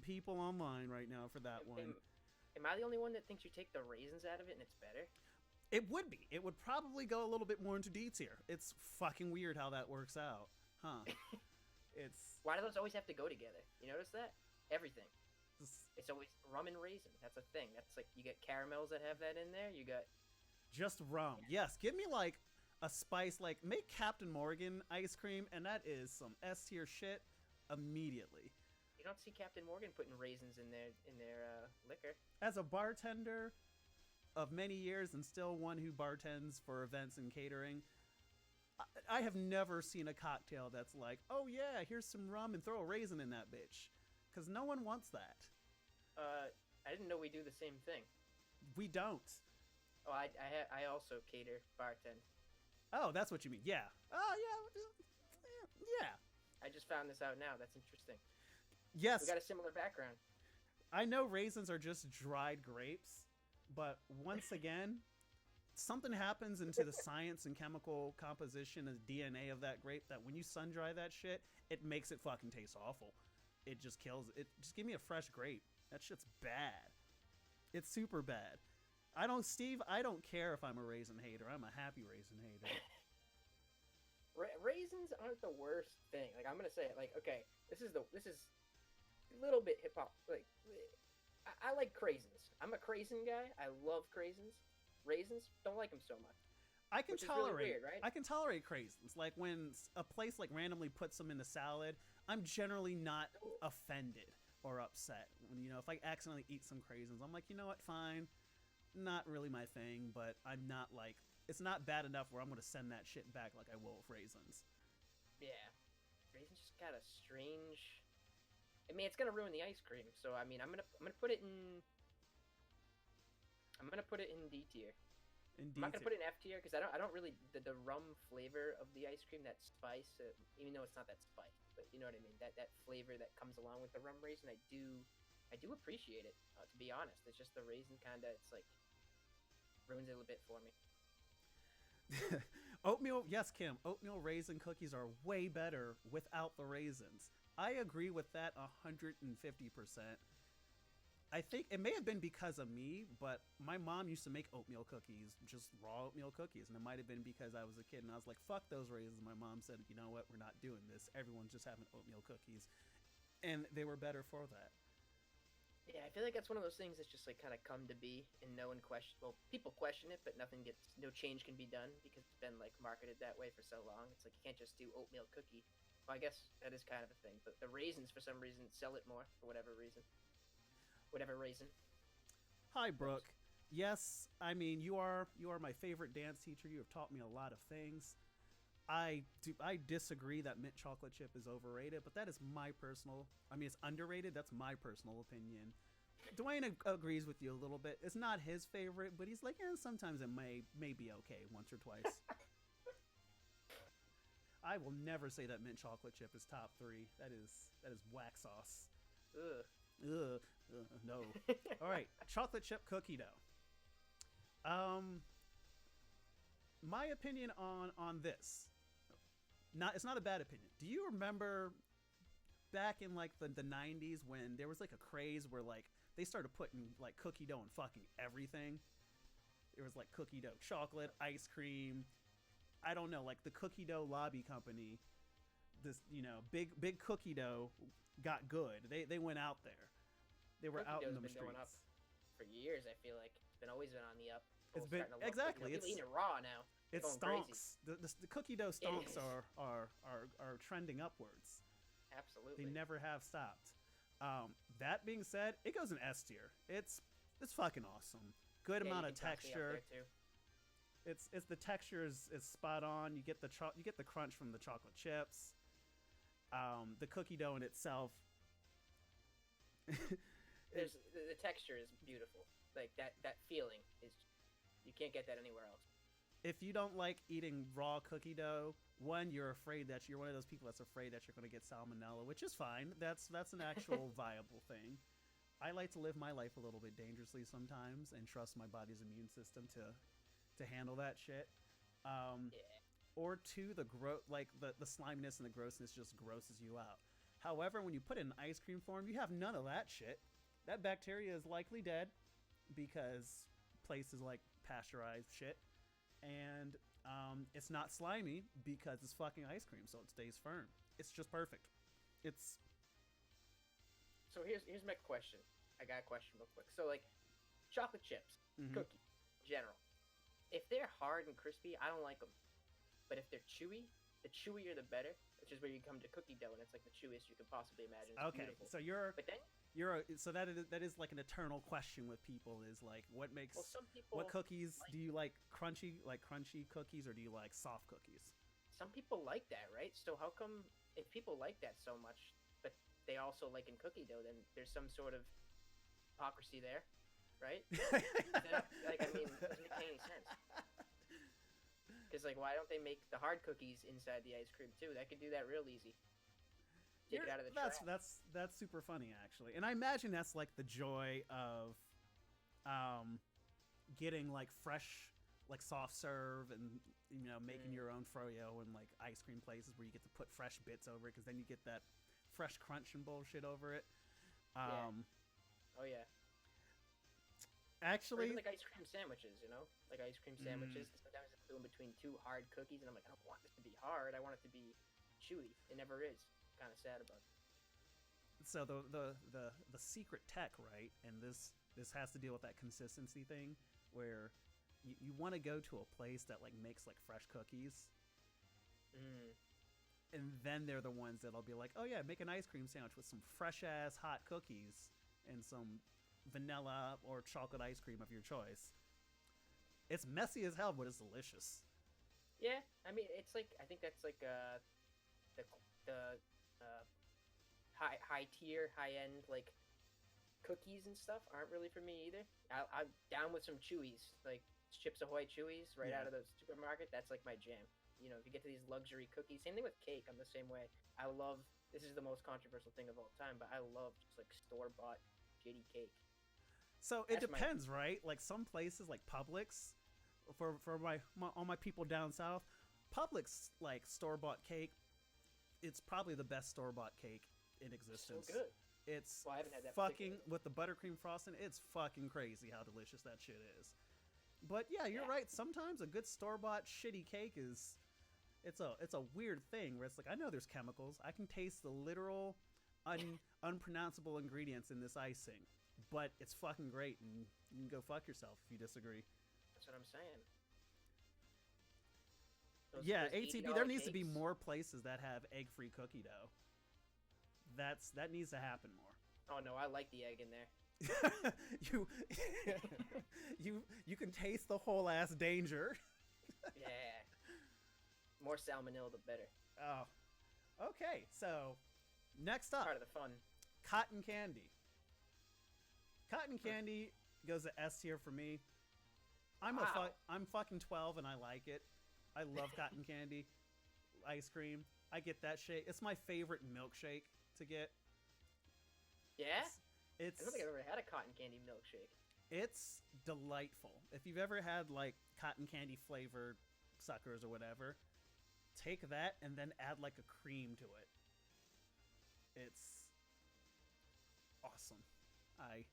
A: people online right now for that one.
B: Am I the only one that thinks you take the raisins out of it and it's better?
A: It would be. It would probably go a little bit more into D tier. It's fucking weird how that works out, huh?
B: Why do those always have to go together? You notice that? Everything. It's always rum and raisin. That's a thing. That's like you get caramels that have that in there. You got
A: just rum. Yeah. Yes, give me like a spice. Like make Captain Morgan ice cream, and that is some S tier shit immediately.
B: You don't see Captain Morgan putting raisins in their liquor.
A: As a bartender of many years and still one who bartends for events and catering, I have never seen a cocktail that's like, oh yeah, here's some rum and throw a raisin in that bitch. Because no one wants that.
B: I didn't know we do the same thing.
A: We don't.
B: Oh, I also cater bartend.
A: Oh, that's what you mean. Yeah. Oh, yeah.
B: I just found this out now. That's interesting.
A: Yes.
B: We got a similar background.
A: I know raisins are just dried grapes, but once again, something happens into the science and chemical composition and DNA of that grape that when you sun dry that shit, it makes it fucking taste awful. It just kills it. Just give me a fresh grape. That shit's bad. It's super bad. I don't care if I'm a raisin hater. I'm a happy raisin hater.
B: Raisins aren't the worst thing. Like I'm gonna say it. Like okay, this is a little bit hip hop. Like I like craisins. I'm a craisin guy. I love craisins. Raisins don't like them so much.
A: I can tolerate.
B: Really weird, right?
A: I can tolerate craisins. Like when a place like randomly puts them in the salad, I'm generally not offended or upset. When if I accidentally eat some craisins, I'm like, you know what, fine. not really my thing, but I'm not like, it's not bad enough where I'm gonna send that shit back like I will with raisins.
B: Yeah, raisins just got a strange. I mean, it's gonna ruin the ice cream. So I mean, I'm gonna put it in. I'm gonna put it in D tier. I'm not gonna put it in F tier because I don't really the rum flavor of the ice cream, that spice, even though it's not that spice, but you know what I mean. That flavor that comes along with the rum raisin, I do appreciate it. To be honest, it's just the raisin kind of, it's like ruins it a little bit for me.
A: Oatmeal, yes, Kim. Oatmeal raisin cookies are way better without the raisins. I agree with that 150%. I think it may have been because of me, but my mom used to make oatmeal cookies, just raw oatmeal cookies. And it might have been because I was a kid and I was like, fuck those raisins. My mom said, you know what? We're not doing this. Everyone's just having oatmeal cookies. And they were better for that.
B: Yeah, I feel like that's one of those things that's just like kind of come to be, and no one question. Well, people question it, but no change can be done because it's been like marketed that way for so long. It's like you can't just do oatmeal cookie. Well, I guess that is kind of a thing, but the raisins for some reason sell it more for whatever reason. Whatever reason.
A: Hi, Brooke. Yes, I mean you are my favorite dance teacher. You have taught me a lot of things. I disagree that mint chocolate chip is overrated, but that is my personal. I mean, it's underrated. That's my personal opinion. Dwayne agrees with you a little bit. It's not his favorite, but he's like, sometimes it may be okay once or twice. I will never say that mint chocolate chip is top 3. That is whack sauce.
B: Ugh.
A: Ugh, no. All right, chocolate chip cookie dough. My opinion on this. It's not a bad opinion. Do you remember back in like the 90s when there was like a craze where like they started putting like cookie dough in fucking everything? There was like cookie dough chocolate, ice cream. I don't know, like the cookie dough lobby company, this, big cookie dough got good. They went out there. They were out in the streets. Going up
B: for years. I feel like it's always been on the up.
A: It's been exactly.
B: People eating it raw now.
A: It stonks. The cookie dough stonks are trending upwards.
B: Absolutely.
A: They never have stopped. That being said, it goes in S tier. It's fucking awesome. Good amount of texture. It's the texture is spot on. You get the crunch from the chocolate chips. The cookie dough in itself.
B: The texture is beautiful. Like that feeling is, you can't get that anywhere else.
A: If you don't like eating raw cookie dough, one, you're one of those people that's afraid that you're going to get salmonella, which is fine. That's an actual viable thing. I like to live my life a little bit dangerously sometimes and trust my body's immune system to handle that shit. Or two, the sliminess and the grossness just grosses you out. However, when you put it in ice cream form, you have none of that shit. That bacteria is likely dead because places like pasteurized shit. And it's not slimy because it's fucking ice cream, so it stays firm. It's just perfect.
B: So here's my question. I got a question real quick. So like chocolate chips, cookie, general. If they're hard and crispy, I don't like them. But if they're chewy, the chewier the better. Which is where you come to cookie dough, and it's like the chewiest you could possibly imagine. It's
A: okay,
B: beautiful.
A: So that is like an eternal question with people is like, what makes?
B: Well, some people.
A: What cookies do you like? Crunchy cookies, or do you like soft cookies?
B: Some people like that, right? So how come if people like that so much, but they also like in cookie dough, then there's some sort of hypocrisy there, right? Like, I mean, it doesn't make any sense. Because, like, why don't they make the hard cookies inside the ice cream, too? That could do that real easy. Take it out of the trash.
A: That's super funny, actually. And I imagine that's, like, the joy of getting, like, fresh, like, soft serve and, making your own froyo and, like, ice cream places where you get to put fresh bits over it because then you get that fresh crunch and bullshit over it.
B: Yeah. Oh, yeah.
A: Actually,
B: or even like ice cream sandwiches, like ice cream sandwiches. Sometimes it's in between two hard cookies, and I'm like, I don't want this to be hard. I want it to be chewy. It never is. Kind of sad about it.
A: So the secret tech, right? And this has to deal with that consistency thing, where you want to go to a place that like makes like fresh cookies, and then they're the ones that'll be like, oh yeah, make an ice cream sandwich with some fresh ass hot cookies and some vanilla or chocolate ice cream of your choice. It's messy as hell, but it's delicious.
B: Yeah, I mean, it's like I think that's like the high tier, high end like cookies and stuff aren't really for me either. I'm down with some Chewies, like Chips Ahoy Chewies right out of the supermarket. That's like my jam. You know, if you get to these luxury cookies, same thing with cake. I'm the same way. I love. This is the most controversial thing of all time, but I love just like store bought shitty cake.
A: So it depends, right? Like some places, like Publix, for all my people down south, Publix like store bought cake. It's probably the best store bought cake in existence.
B: So good.
A: It's
B: I haven't had that
A: fucking with the buttercream frosting. It's fucking crazy how delicious that shit is. But yeah, you're right. Sometimes a good store bought shitty cake is it's a weird thing where it's like I know there's chemicals. I can taste the literal unpronounceable ingredients in this icing, but it's fucking great, and you can go fuck yourself if you disagree.
B: That's what I'm saying.
A: Those ATB. There needs to be more places that have egg-free cookie dough. That needs to happen more.
B: Oh no, I like the egg in there.
A: you can taste the whole ass danger.
B: Yeah. More salmonella, the better.
A: Oh, okay. So next up,
B: part of the fun.
A: Cotton candy. Cotton candy goes to S tier for me. I'm fucking 12 and I like it. I love cotton candy ice cream. I get that shit. It's my favorite milkshake to get.
B: Yeah?
A: It's
B: I don't think I've ever had a cotton candy milkshake.
A: It's delightful. If you've ever had like cotton candy flavored suckers or whatever, take that and then add like a cream to it. It's awesome. I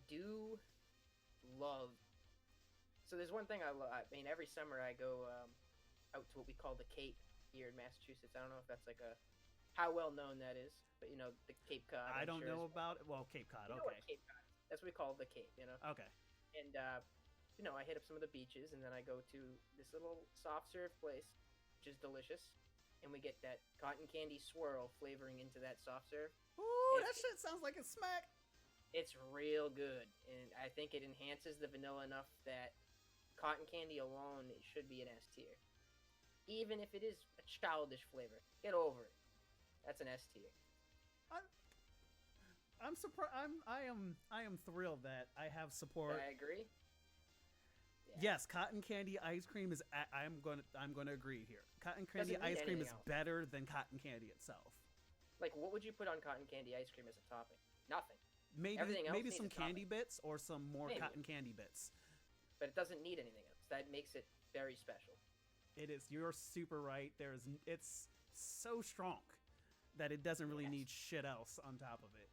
B: do love. So there's one thing I love. I mean, every summer I go out to what we call the Cape here in Massachusetts. I don't know if that's like how well known that is, but you know the Cape Cod.
A: I don't know about it. Well, Cape Cod.
B: You know what Cape Cod is. That's what we call the Cape. You know.
A: Okay.
B: And you know, I hit up some of the beaches, and then I go to this little soft serve place, which is delicious, and we get that cotton candy swirl flavoring into that soft serve.
A: Ooh, that shit sounds like it's smack.
B: It's real good, and I think it enhances the vanilla enough that cotton candy alone it should be an S tier. Even if it is a childish flavor, get over it. That's an S tier.
A: I'm surprised. I am thrilled that I have support.
B: I agree.
A: Yeah. Yes, cotton candy ice cream is. I'm going to agree here. Cotton candy ice cream is better than cotton candy itself.
B: Like, what would you put on cotton candy ice cream as a topping? Nothing.
A: Maybe some candy bits or some more cotton candy bits.
B: But it doesn't need anything else. That makes it very special.
A: It is. You're super right. It's so strong that it doesn't really need shit else on top of it.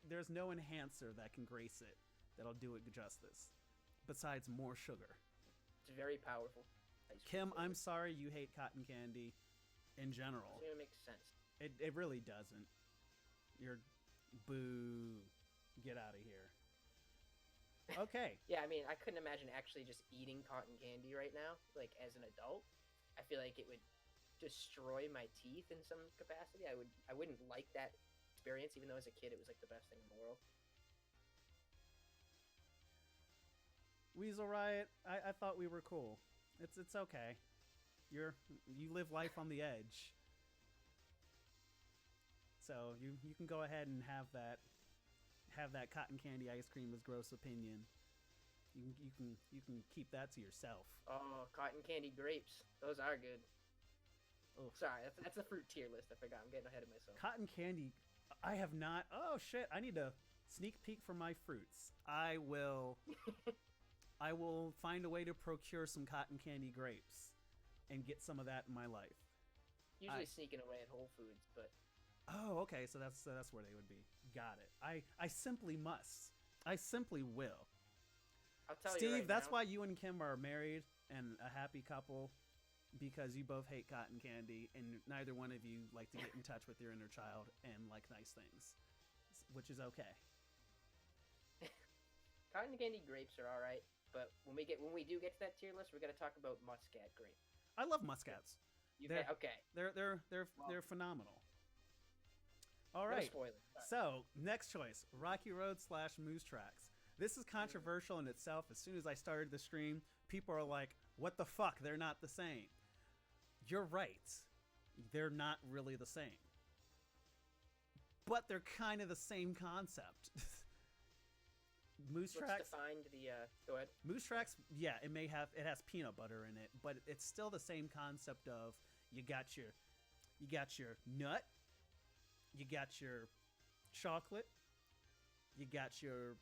A: There's no enhancer that can grace it that'll do it justice besides more sugar.
B: It's very powerful.
A: Kim, I'm sorry you hate cotton candy in general.
B: It's gonna make sense.
A: It really doesn't. You're boo. Get out of here. Okay.
B: Yeah, I mean, I couldn't imagine actually just eating cotton candy right now, like as an adult. I feel like it would destroy my teeth in some capacity. I wouldn't like that experience, even though as a kid it was like the best thing in the world.
A: Weasel Riot, I thought we were cool. It's okay. You live life on the edge. So you can go ahead and have that cotton candy ice cream as gross opinion. You can keep that to yourself.
B: Oh, cotton candy grapes. Those are good.
A: Oh,
B: sorry, that's a fruit tier list. I forgot. I'm getting ahead of myself.
A: Cotton candy, I have not. Oh shit! I need to sneak peek for my fruits. I will find a way to procure some cotton candy grapes and get some of that in my life.
B: Usually sneaking away at Whole Foods, but.
A: Oh, okay. So that's where they would be. Got it. I simply must. I simply will.
B: I'll tell
A: Steve,
B: you right
A: that's
B: now.
A: why you and Kim are married and a happy couple, because you both hate cotton candy and neither one of you like to get in touch with your inner child and like nice things, which is okay.
B: Cotton candy grapes are all right, but when we do get to that tier list, we're gonna talk about muscat grape.
A: I love muscats.
B: Okay.
A: They're phenomenal. All right.
B: No spoilers.
A: So next choice: Rocky Road / Moose Tracks. This is controversial in itself. As soon as I started the stream, people are like, what the fuck? They're not the same. You're right. They're not really the same. But they're kind of the same concept. Moose Tracks.
B: Let's define the. Go ahead.
A: Moose Tracks, yeah, it has peanut butter in it, but it's still the same concept of you got your nut, you got your chocolate, you got your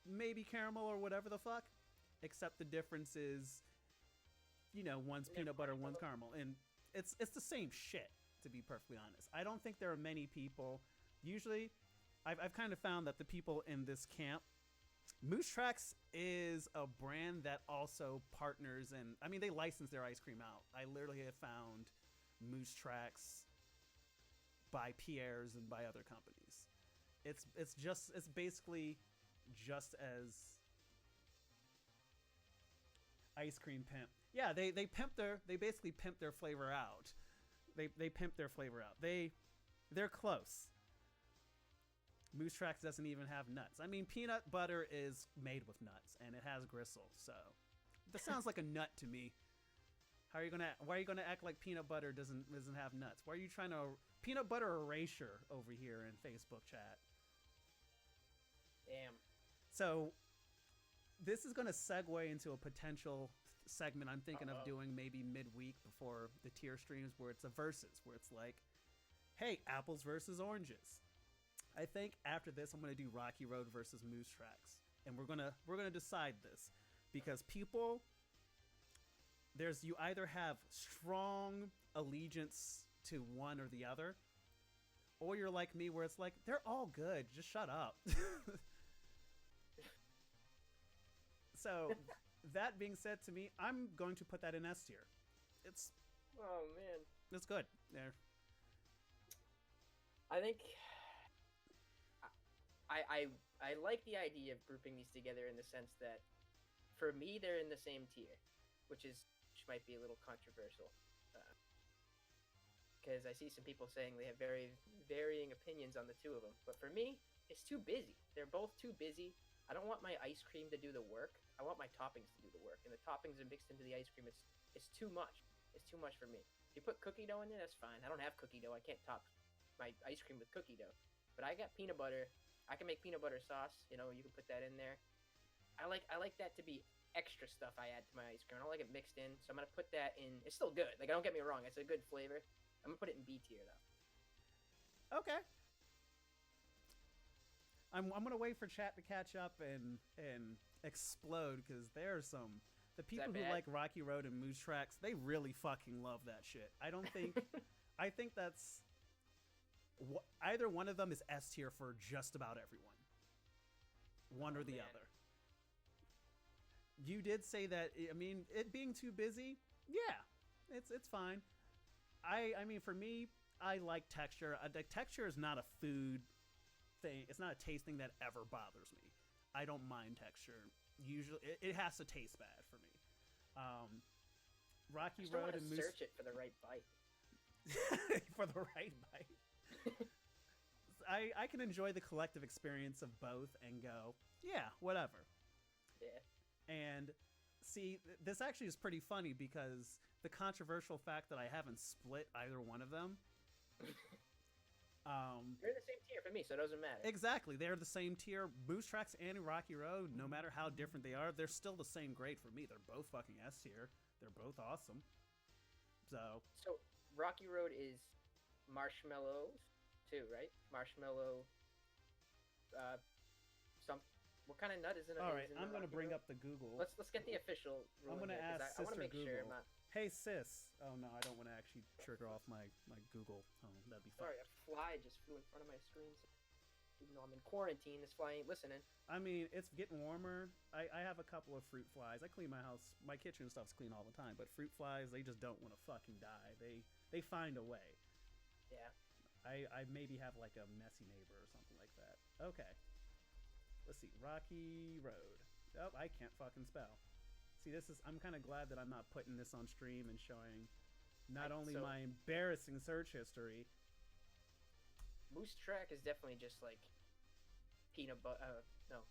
A: maybe caramel or whatever the fuck, except the difference is, one's peanut butter, one's caramel, and it's the same shit, to be perfectly honest. I don't think there are many people. Usually, I've kind of found that the people in this camp, Moose Tracks is a brand that also partners and they license their ice cream out. I literally have found Moose Tracks by Pierre's and by other companies. It's basically just as ice cream pimp. Yeah, they basically pimp their flavor out. They pimp their flavor out. They're close. Moose Tracks doesn't even have nuts. Peanut butter is made with nuts, and it has gristle, so that sounds like a nut to me. Why are you gonna act like peanut butter doesn't have nuts? Why are you trying to peanut butter erasure over here in Facebook chat?
B: Damn.
A: So this is gonna segue into a potential segment I'm thinking of doing maybe midweek before the tier streams, where it's a versus, where it's like, hey, apples versus oranges. I think after this, I'm going to do Rocky Road versus Moose Tracks, and we're gonna decide this, because people, you either have strong allegiance to one or the other, or you're like me, where it's like, they're all good, just shut up. So, that being said, to me, I'm going to put that in S tier.
B: Oh man,
A: it's good. There.
B: I think. I like the idea of grouping these together in the sense that, for me, they're in the same tier, which might be a little controversial, because I see some people saying they have very varying opinions on the two of them. But for me, it's too busy. They're both too busy. I don't want my ice cream to do the work. I want my toppings to do the work, and the toppings are mixed into the ice cream. It's too much. It's too much for me. If you put cookie dough in there, that's fine. I don't have cookie dough. I can't top my ice cream with cookie dough. But I got peanut butter. I can make peanut butter sauce. You can put that in there. I like that to be extra stuff I add to my ice cream. I don't like it mixed in, so I'm gonna put that in. It's still good. Like, don't get me wrong, it's a good flavor. I'm gonna put it in B tier though.
A: Okay. I'm gonna wait for chat to catch up and explode, because there's the people who like Rocky Road and Moose Tracks, they really fucking love that shit. I don't think I think that's either one of them is S tier for just about everyone. One or the other. You did say that, it being too busy, yeah, it's fine. For me, I like texture. The texture is not a food thing. It's not a taste thing that ever bothers me. I don't mind texture. Usually, it has to taste bad for me. Rocky Road and Moose.
B: Search it for the right bite.
A: For the right bite. I can enjoy the collective experience of both and go, yeah, whatever.
B: Yeah.
A: And see, this actually is pretty funny, because the controversial fact that I haven't split either one of them.
B: You're in the same tier for me, so it doesn't matter.
A: Exactly, they're the same tier. Moose Tracks and Rocky Road, no matter how different they are, they're still the same grade for me. They're both fucking S tier. They're both awesome. So
B: Rocky Road is marshmallows too, right? Marshmallow. What kind of nut is in it?
A: All right, I'm gonna bring up the Google.
B: Let's get the official.
A: I'm gonna ask Sister
B: I want to make
A: Google.
B: sure I'm not.
A: Hey sis. Oh no, I don't want to actually trigger off my Google. Oh, that'd be fun.
B: Sorry, a fly just flew in front of my screen. Even though I'm in quarantine, this fly ain't listening.
A: It's getting warmer. I have a couple of fruit flies. I clean my house. My kitchen stuff's clean all the time. But fruit flies, they just don't want to fucking die. They find a way.
B: Yeah.
A: I maybe have like a messy neighbor or something like that. Okay. Let's see. Rocky Road. Oh, I can't fucking spell. See, I'm kind of glad that I'm not putting this on stream and showing not only my embarrassing search history.
B: Moose Track is definitely just like peanut butter. No,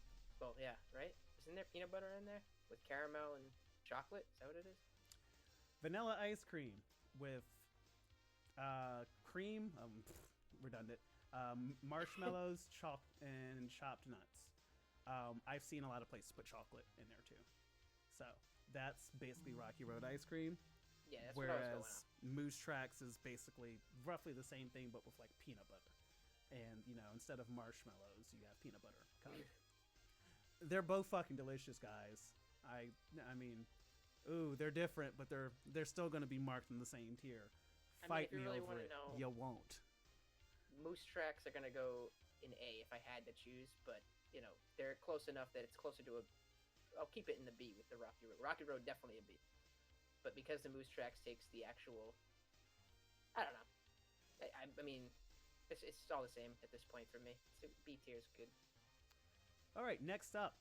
B: Well, yeah, right? Isn't there peanut butter in there with caramel and chocolate? Is that what it is?
A: Vanilla ice cream with cream, redundant, marshmallows, and chopped nuts. I've seen a lot of places put chocolate in there too. So that's basically Rocky Road ice cream.
B: Yeah, that's what I was going
A: Whereas
B: on.
A: Moose Tracks is basically roughly the same thing, but with like peanut butter. And instead of marshmallows, you have peanut butter. They're both fucking delicious, guys. I mean, ooh, they're different, but they're still going to be marked in the same tier. Fight
B: if you
A: me
B: really
A: over
B: wanna
A: it.
B: know-
A: You won't.
B: Moose Tracks are gonna go in A if I had to choose, but they're close enough that it's closer to a. I'll keep it in the B with the Rocky Road. Rocky Road definitely a B, but because the Moose Tracks takes the actual, I don't know. I mean, it's all the same at this point for me. So B tier is good.
A: All right, next up,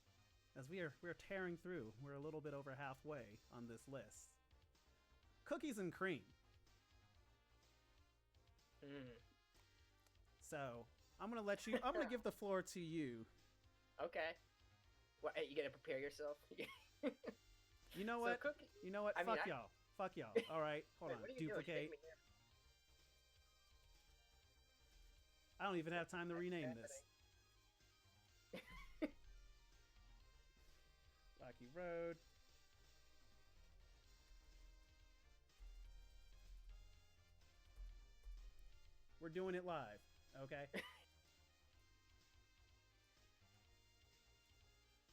A: as we're tearing through, we're a little bit over halfway on this list. Cookies and cream. So I'm gonna give the floor to you.
B: Okay. What, you gonna prepare yourself?
A: You know
B: So
A: what?
B: cookie-
A: You know what?
B: I mean,
A: Fuck y'all. Fuck y'all. All right, hold
B: Wait,
A: on.
B: what are you doing?
A: Duplicate.
B: Shake me here.
A: I don't even have time to
B: What's
A: rename this.
B: happening?
A: Rocky Road. We're doing it live, okay?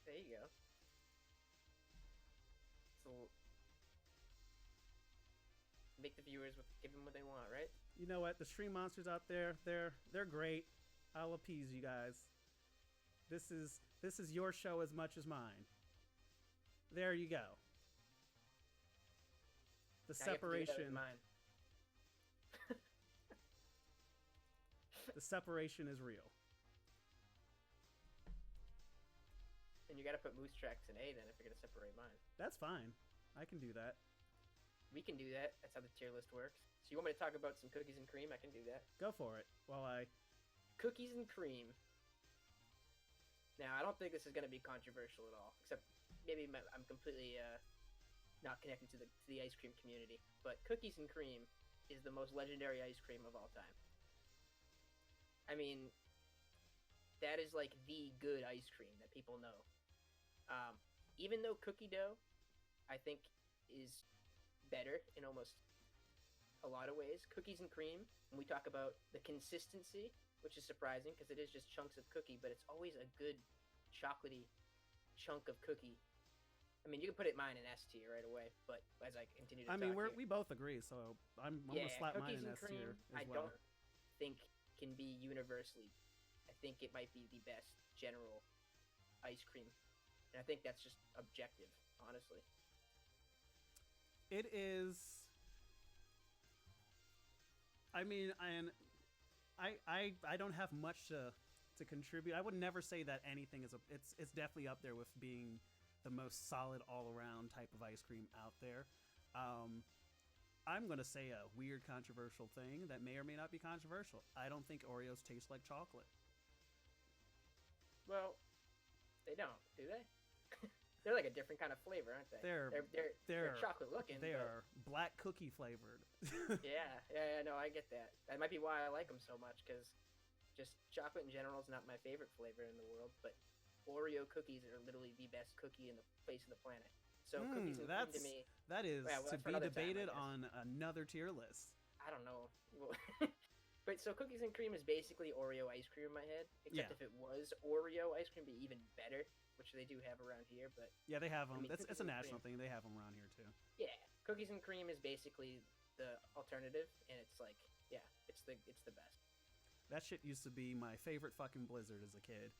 B: There you go. So make the viewers give them what they want, right?
A: You know what? The stream monsters out there, they're great. I'll appease you guys. This is your show as much as mine. There you go. The
B: Now you have to do that with
A: separation.
B: mine.
A: The separation is real.
B: And you gotta put Moose Tracks in A then if you're gonna separate mine.
A: That's fine. I can do that.
B: We can do that. That's how the tier list works. So you want me to talk about some cookies and cream? I can do that.
A: Go for it. While I
B: Cookies and cream. Now, I don't think this is going to be controversial at all, except maybe I'm completely not connected to the ice cream community. But cookies and cream is the most legendary ice cream of all time. I mean, that is like the good ice cream that people know. Even though cookie dough, I think, is better in almost a lot of ways. Cookies and cream, when we talk about the consistency, which is surprising because it is just chunks of cookie, but it's always a good chocolatey chunk of cookie. I mean, you can put mine in S tier right away, but as I continue to
A: we both agree, so I'm gonna slap mine
B: cookies
A: in
B: and
A: S
B: cream,
A: tier
B: I
A: as well.
B: don't think can be universally. I think it might be the best general ice cream, and I think that's just objective, honestly.
A: It is. I mean, and I don't have much to contribute. I would never say that anything is it's definitely up there with being the most solid all around type of ice cream out there. I'm gonna say a weird controversial thing that may or may not be controversial. I don't think Oreos taste like chocolate.
B: Well, they don't, do they? They're like a different kind of flavor, aren't they? They're chocolate looking.
A: They are black cookie flavored.
B: yeah. No, I get that. That might be why I like them so much, because just chocolate in general is not my favorite flavor in the world. But Oreo cookies are literally the best cookie in the face of the planet. So cookies and cream to me.
A: That is to be debated on another tier list.
B: I don't know. But so cookies and cream is basically Oreo ice cream in my head, except if it was Oreo ice cream, it'd be even better, which they do have around here. But
A: yeah, they have them.
B: I mean,
A: it's a national thing. They have them around here too.
B: Yeah, cookies and cream is basically the alternative, and it's like, yeah, it's the best.
A: That shit used to be my favorite fucking Blizzard as a kid.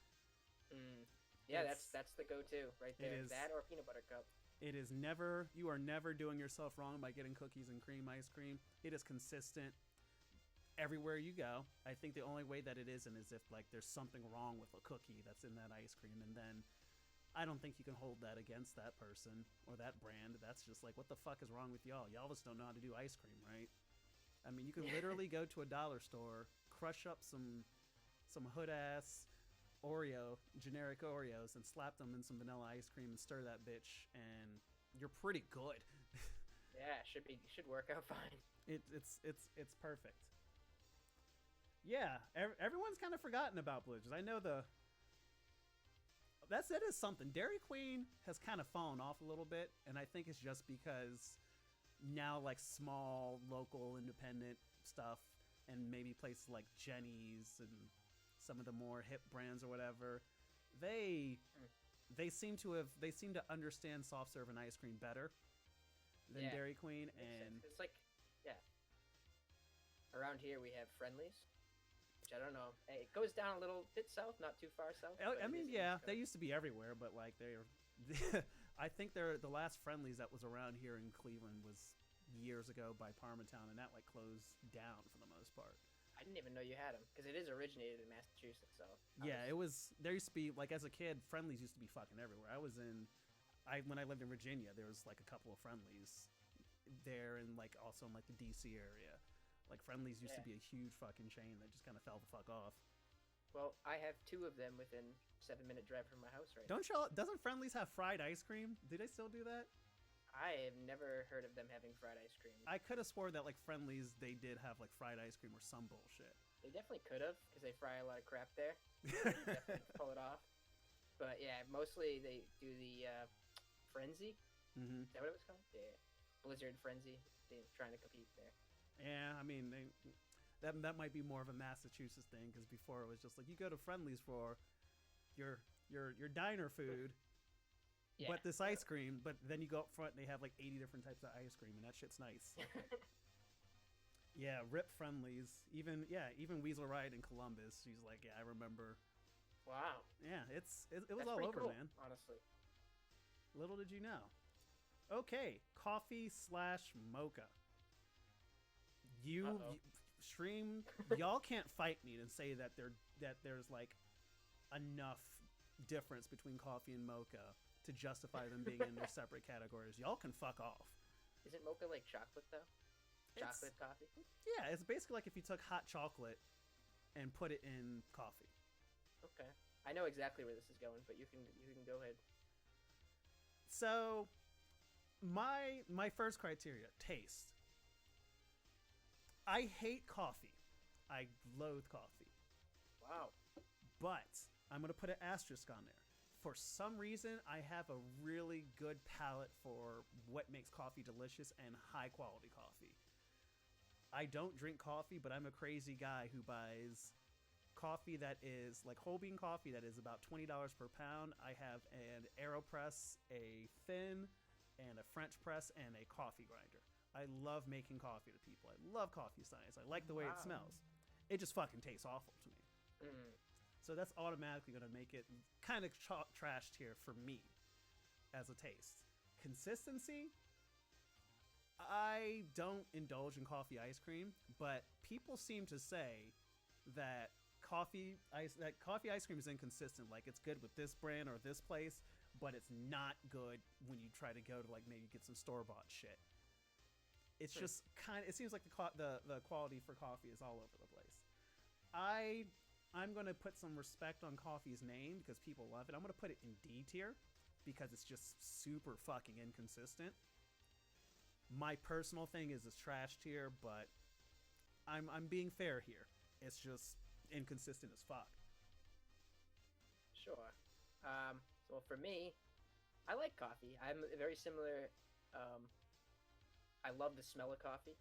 B: Yeah, that's the go-to right there. That or peanut butter cup.
A: It is never. You are never doing yourself wrong by getting cookies and cream ice cream. It is consistent everywhere you go. I think the only way that it isn't is if like there's something wrong with a cookie that's in that ice cream, and then I don't think you can hold that against that person or that brand. That's just like, what the fuck is wrong with y'all? Y'all just don't know how to do ice cream, right? I mean, you can literally go to a dollar store, crush up some hood ass generic Oreos, and slap them in some vanilla ice cream and stir that bitch, and you're pretty good.
B: Yeah, should work out fine.
A: It's perfect. Yeah, everyone's kind of forgotten about Blue Jays. I know that is something. Dairy Queen has kind of fallen off a little bit, and I think it's just because now like small local independent stuff and maybe places like Jenny's and some of the more hip brands or whatever, they seem to understand soft serve and ice cream better than Dairy Queen. And
B: it's like, yeah, around here we have Friendlies, which I don't know. Hey, it goes down a little bit south, not too far south.
A: I mean, yeah, they used to be everywhere, but like they're I think the last Friendlies that was around here in Cleveland was years ago by Parmatown, and that like closed down for the most part.
B: I didn't even know you had them because it is originated in Massachusetts. So
A: it was. There used to be like as a kid, Friendlies used to be fucking everywhere. When I lived in Virginia, there was like a couple of Friendlies there, and like also in like the DC area. Like Friendlies used to be a huge fucking chain that just kind of fell the fuck off.
B: Well, I have 2 of them within 7-minute drive from my house right
A: now. Doesn't Friendlies have fried ice cream? Do they still do that?
B: I have never heard of them having fried ice cream.
A: I could have swore that like Friendlies, they did have like fried ice cream or some bullshit.
B: They definitely could have, because they fry a lot of crap there. Definitely pull it off. But yeah, mostly they do the Frenzy.
A: Mm-hmm.
B: Is that what it was called? Yeah, Blizzard Frenzy. They're trying to compete there.
A: Yeah, I mean, that might be more of a Massachusetts thing, because before it was just like you go to Friendlies for your diner food. Yeah. But this ice cream, but then you go up front and they have like 80 different types of ice cream, and that shit's nice. Yeah, rip Friendlies. Even Weasel Riot in Columbus, she's like, yeah, I remember.
B: Wow.
A: Yeah, it was all over,
B: cool,
A: man.
B: Honestly.
A: Little did you know. Okay, coffee/mocha. Y'all can't fight me and say that there's like enough difference between coffee and mocha to justify them being in their separate categories. Y'all can fuck off.
B: Isn't mocha like chocolate though? Chocolate coffee?
A: Yeah, it's basically like if you took hot chocolate and put it in coffee.
B: Okay. I know exactly where this is going, but you can go ahead.
A: So my first criteria, taste. I hate coffee. I loathe coffee.
B: Wow.
A: But I'm going to put an asterisk on there. For some reason, I have a really good palate for what makes coffee delicious and high quality coffee. I don't drink coffee, but I'm a crazy guy who buys coffee that is like whole bean coffee that is about $20 per pound. I have an AeroPress, a Fin, and a French press, and a coffee grinder. I love making coffee to people. I love coffee science. I like the way it smells. It just fucking tastes awful to me.
B: Mm.
A: So that's automatically going to make it kind of trashed here for me as a taste. Consistency, I don't indulge in coffee ice cream, but people seem to say that coffee ice cream is inconsistent. Like it's good with this brand or this place, but it's not good when you try to go to like maybe get some store-bought shit. It's just kind of, it seems like the quality for coffee is all over the place. I'm going to put some respect on coffee's name because people love it. I'm going to put it in D tier because it's just super fucking inconsistent. My personal thing is trash tier, but I'm being fair here. It's just inconsistent as fuck.
B: Sure. So for me, I like coffee. I'm very similar. I love the smell of coffee,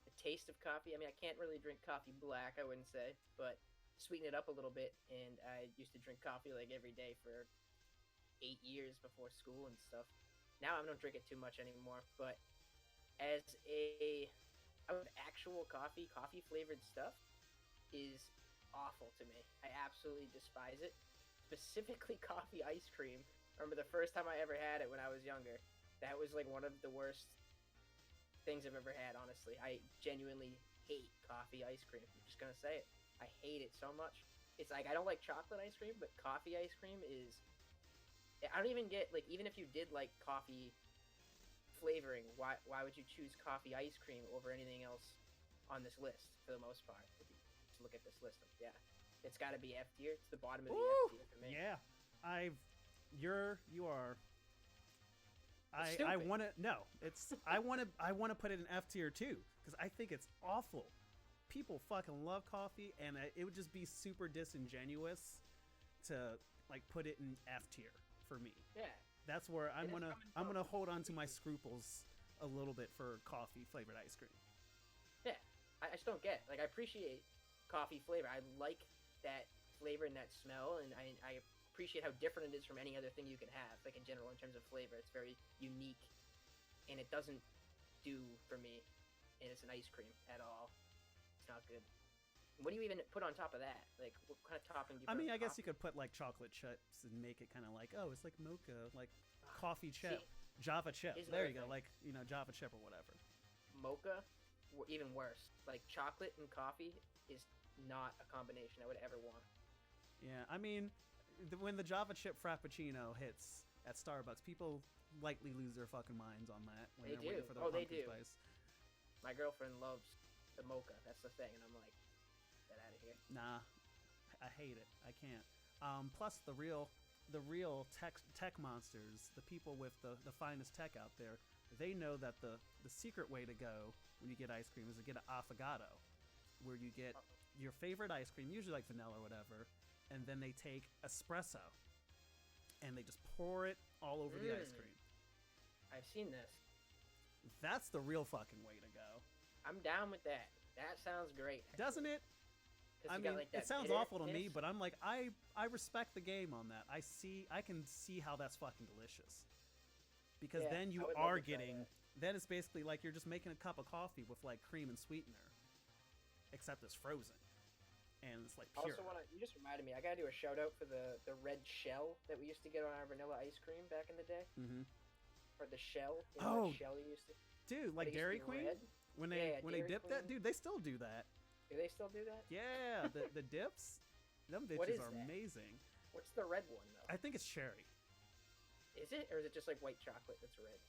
B: the taste of coffee. I mean, I can't really drink coffee black, I wouldn't say, but sweeten it up a little bit. And I used to drink coffee like every day for 8 years before school and stuff. Now I don't drink it too much anymore, but as actual coffee flavored stuff is awful to me. I absolutely despise it. Specifically coffee ice cream. I remember the first time I ever had it when I was younger. That was like one of the worst things I've ever had, honestly. I genuinely hate coffee ice cream. I'm just gonna say it. I hate it so much. It's like I don't like chocolate ice cream, but coffee ice cream is... I don't even get, like, even if you did like coffee flavoring, why would you choose coffee ice cream over anything else on this list for the most part? If you look at this list, yeah. It's got to be F tier. It's the bottom of the
A: Ooh,
B: F tier for me.
A: yeah. You are.
B: It's
A: I
B: stupid.
A: want to no. It's I want to put it in F tier too because I think it's awful. People fucking love coffee, and it would just be super disingenuous to like put it in F tier for me.
B: Yeah.
A: That's where I'm
B: It is
A: gonna
B: coming from
A: hold on to my
B: people.
A: scruples a little bit for coffee flavored ice cream.
B: Yeah. I just don't get it. Like, I appreciate coffee flavor. I like that flavor and that smell, and I appreciate how different it is from any other thing you can have, like in general, in terms of flavor. It's very unique, and it doesn't do for me as an ice cream at all. It's not good. What do you even put on top of that? Like, what kind of topping do you put
A: I mean,
B: on
A: I guess
B: coffee?
A: you could put like chocolate chips and make it kind of like, oh, it's like mocha, like coffee
B: See,
A: chip, Java chip.
B: here's
A: There
B: another
A: you go,
B: thing.
A: like Java chip or whatever.
B: Mocha, even worse. Like, chocolate and coffee is not a combination I would ever want.
A: Yeah, I mean, when the Java chip frappuccino hits at Starbucks, people likely lose their fucking minds on that when
B: They
A: they're waiting
B: do.
A: for their
B: Oh, they
A: pumpkin
B: do.
A: spice.
B: My girlfriend loves the mocha. That's the thing, and I'm like, get out of here.
A: Nah, I hate it. I can't. Plus, the real tech monsters, the people with the finest tech out there, they know that the secret way to go when you get ice cream is to get an affogato, where you get your favorite ice cream, usually like vanilla or whatever, and then they take espresso and they just pour it all over the ice cream.
B: I've seen this.
A: That's the real fucking way to go,
B: I'm down with that. That sounds great.
A: doesn't it?
B: 'Cause
A: I
B: you got,
A: mean,
B: like, that
A: it sounds
B: bitter
A: awful to me,
B: taste.
A: but I'm like, I respect the game on that. I can see how that's fucking delicious. Because
B: Yeah,
A: then
B: I
A: you
B: would love
A: are
B: to try
A: getting,
B: that.
A: then it's basically like you're just making a cup of coffee with like cream and sweetener, except it's frozen, and it's like
B: I
A: pure.
B: also want to. You just reminded me. I gotta do a shout out for the red shell that we used to get on our vanilla ice cream back in the day,
A: Mm-hmm.
B: or the shell. You
A: Oh,
B: that shell you used to.
A: Dude,
B: but
A: like
B: it used to
A: Dairy
B: be
A: Queen,
B: red.
A: when
B: Yeah,
A: they
B: Dairy
A: dip that,
B: Queen.
A: dude, they still do that.
B: Do they still do that?
A: Yeah, the dips, them
B: What
A: bitches
B: is
A: are
B: that?
A: amazing.
B: What's the red one though?
A: I think it's cherry.
B: Is it, or is it just like white chocolate that's red?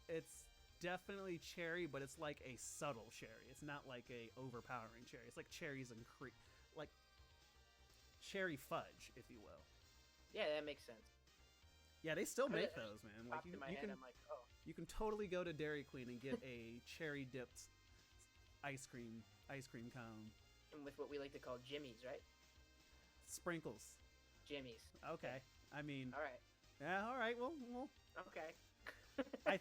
A: It's definitely cherry, but it's like a subtle cherry. It's not like a overpowering cherry. It's like cherries and like cherry fudge, if you will.
B: Yeah, that makes sense.
A: Yeah, they still
B: I
A: make
B: just-
A: those, man. Like
B: Popped in my head. I'm like, oh,
A: you can totally go to Dairy Queen and get a cherry dipped ice cream cone.
B: and with what we like to call jimmies, right?
A: Sprinkles.
B: Jimmies.
A: Okay. I mean,
B: All right.
A: yeah, all right. Well,
B: Okay.
A: I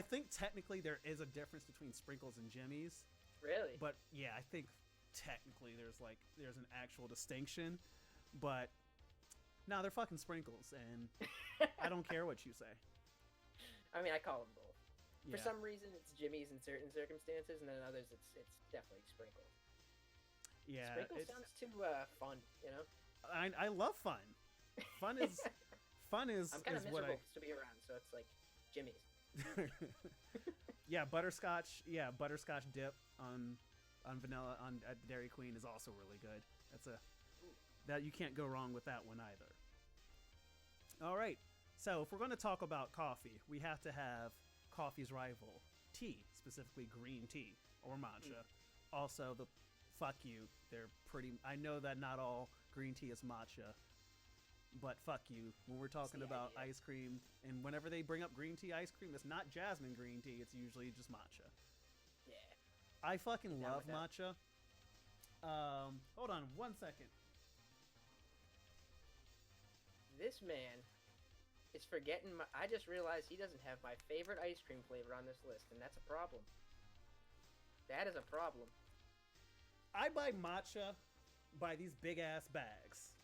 A: think technically there is a difference between sprinkles and jimmies,
B: Really?
A: but yeah, I think technically there's an actual distinction, but no, they're fucking sprinkles, and I don't care what you say.
B: I mean, I call them both.
A: Yeah.
B: For some reason, it's jimmies in certain circumstances, and then others, it's definitely sprinkles.
A: Yeah,
B: Sprinkles
A: it's-
B: sounds too fun, you know.
A: I love fun. Fun is
B: I'm kind of
A: what
B: miserable to be around, so it's like jimmies.
A: Yeah, butterscotch. Yeah, butterscotch dip on vanilla on at Dairy Queen is also really good. That you can't go wrong with that one either. All right, so if we're going to talk about coffee, we have to have coffee's rival, tea, specifically green tea or matcha. Also, the fuck you. They're pretty. I know that not all green tea is matcha. But fuck you, when we're talking
B: the
A: about
B: idea.
A: ice cream, and whenever they bring up green tea ice cream, it's not jasmine green tea, it's usually just matcha.
B: Yeah.
A: I fucking
B: Down
A: love
B: with that.
A: matcha. Hold on 1 second.
B: This man is forgetting my. I just realized he doesn't have my favorite ice cream flavor on this list, and that's a problem. That is a problem.
A: I buy matcha by these big ass bags.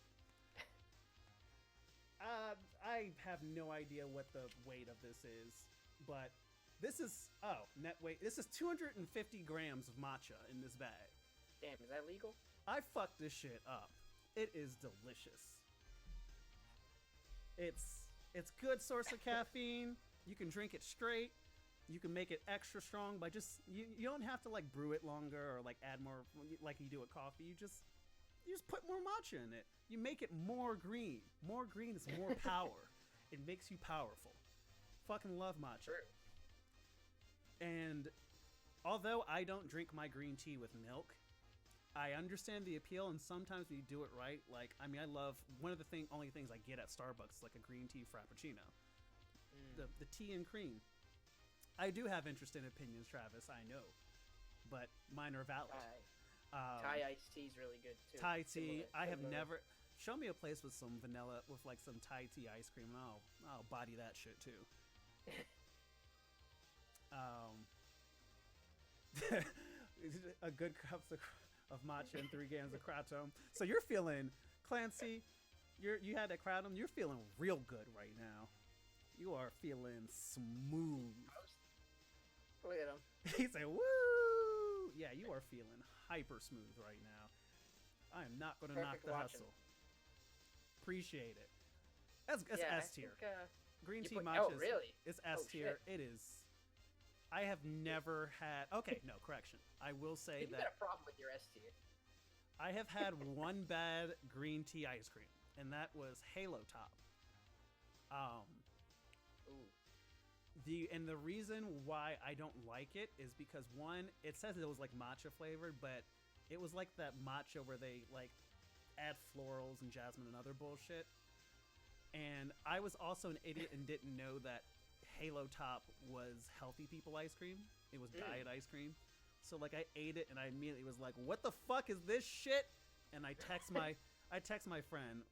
A: I have no idea what the weight of this is, but this is net weight. This is 250 grams of matcha in this bag.
B: Damn, is that legal?
A: I fucked this shit up. It is delicious. It's good source of caffeine. You can drink it straight. You can make it extra strong by just you don't have to like brew it longer or like add more like you do with coffee. You just put more matcha in it. You make it more green. More green is more power. It makes you powerful. Fucking love matcha.
B: True.
A: And although I don't drink my green tea with milk, I understand the appeal, and sometimes when you do it right, like I mean, I love one of the only things I get at Starbucks is like a green tea frappuccino, the tea and cream. I do have interesting opinions, Travis. I know, but mine are valid.
B: Thai iced tea is really good too.
A: Thai tea. I have never. Show me a place with some vanilla, with like some Thai tea ice cream, and I'll body that shit too. A good cup of matcha and 3 cans of kratom. So you're feeling, Clancy, you had that kratom. You're feeling real good right now. You are feeling smooth.
B: Look at him.
A: He said, "Woo!" Yeah, you are feeling hyper smooth right now. I am not going to knock the hustle. Appreciate it. That's S tier. Green tea matcha.
B: Oh, really?
A: It's S tier. It is. I have never had. Okay, no, correction. I will say
B: you got a problem with your S tier.
A: I have had one bad green tea ice cream, and that was Halo Top. The reason why I don't like it is because, one, it says it was like matcha flavored, but it was like that matcha where they like add florals and jasmine and other bullshit. And I was also an idiot and didn't know that Halo Top was healthy people ice cream. It was diet ice cream. So like I ate it and I immediately was like, "What the fuck is this shit?" And I text my friend,